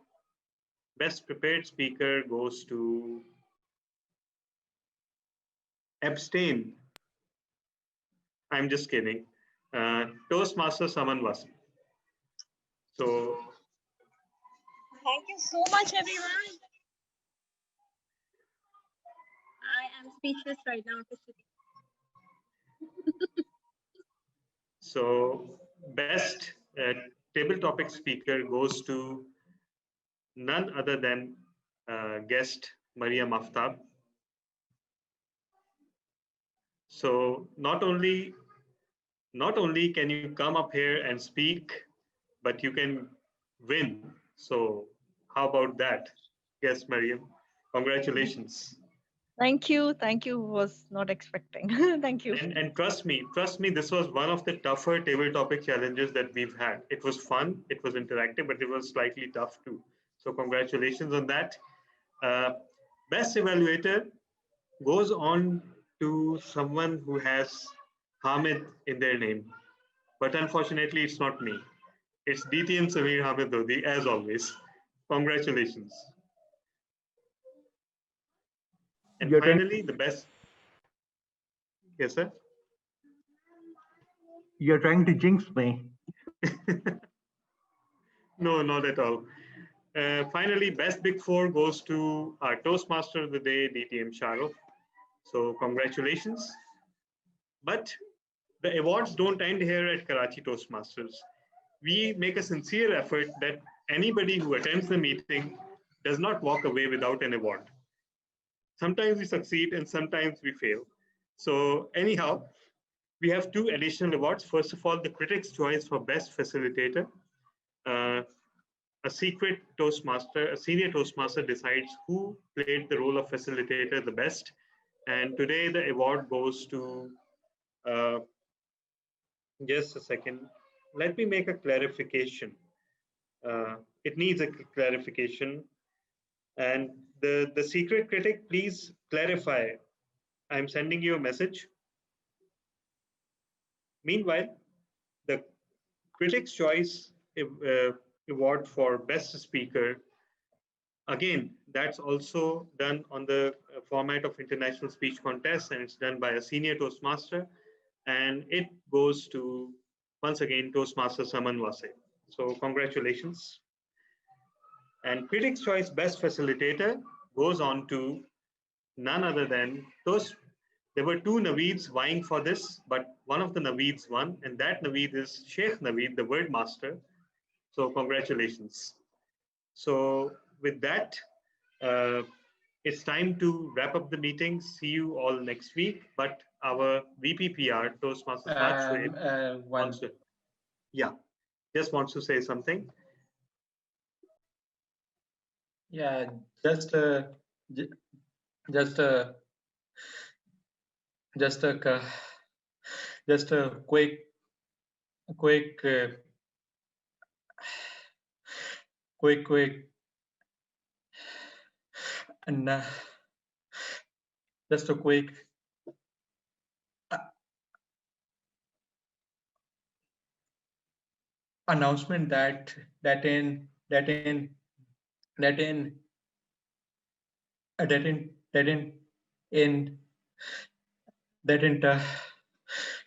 best prepared speaker goes to abstain. I'm just kidding. Toastmaster Saman Wasi. So Thank you so much, everyone. I am speechless right now. So best table topic speaker goes to none other than guest Maria Maftab. So not only can you come up here and speak, but you can win. So how about that? Yes, Mariam. Congratulations. Thank you. Thank you. Was not expecting. Thank you. And trust me, this was one of the tougher table topic challenges that we've had. It was fun, it was interactive, but it was slightly tough too. So congratulations on that. Uh, best evaluator goes on to someone who has Hamid in their name. But unfortunately, it's not me. It's DTM Samir Hamid Dodi, as always. Congratulations. And You're trying, finally, the best. Yes, sir. you're trying to jinx me. No, not at all. Finally, best big four goes to our Toastmaster of the day, DTM Shahrukh. So congratulations. But the awards don't end here at Karachi Toastmasters. We make a sincere effort that anybody who attends the meeting does not walk away without an award. Sometimes we succeed and sometimes we fail. So anyhow, we have two additional awards. First of all, the Critics' Choice for Best Facilitator. A secret Toastmaster, a senior Toastmaster decides who played the role of facilitator the best. And today the award goes to, just a second, let me make a clarification. It needs a clarification. And the secret critic, please clarify. I'm sending you a message. Meanwhile, the Critics' Choice Award for Best Speaker, again, that's also done on the format of International Speech Contest, and it's done by a senior Toastmaster, and it goes to, once again, Toastmaster Saman Wase. So congratulations. And Critics' Choice Best Facilitator goes on to none other than there were two Naveeds vying for this, but one of the Naveeds won, and that Naveed is Sheikh Naveed, the word master. So congratulations. So with that, it's time to wrap up the meeting. See you all next week. But our VPPR, Toastmasters wants to, yeah, just wants to say something. Yeah, just a just a just a just a quick and just a quick announcement that in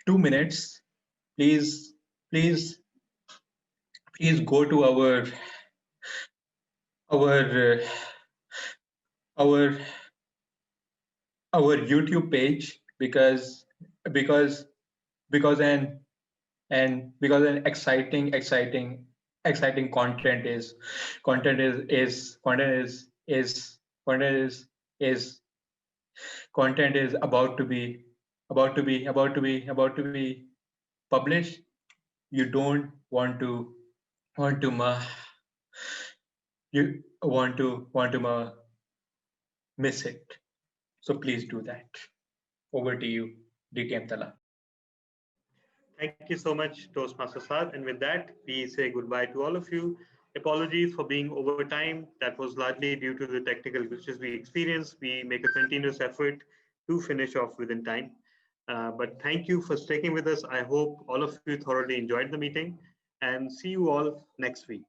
2 minutes, please go to our YouTube page because an exciting content is about to be published. You don't want to miss it. So please do that. Over to you, DTM Tala. Thank you so much, Toastmaster Saad. And with that, we say goodbye to all of you. Apologies for being over time. That was largely due to the technical glitches we experienced. We make a continuous effort to finish off within time. But thank you for sticking with us. I hope all of you thoroughly enjoyed the meeting, and see you all next week.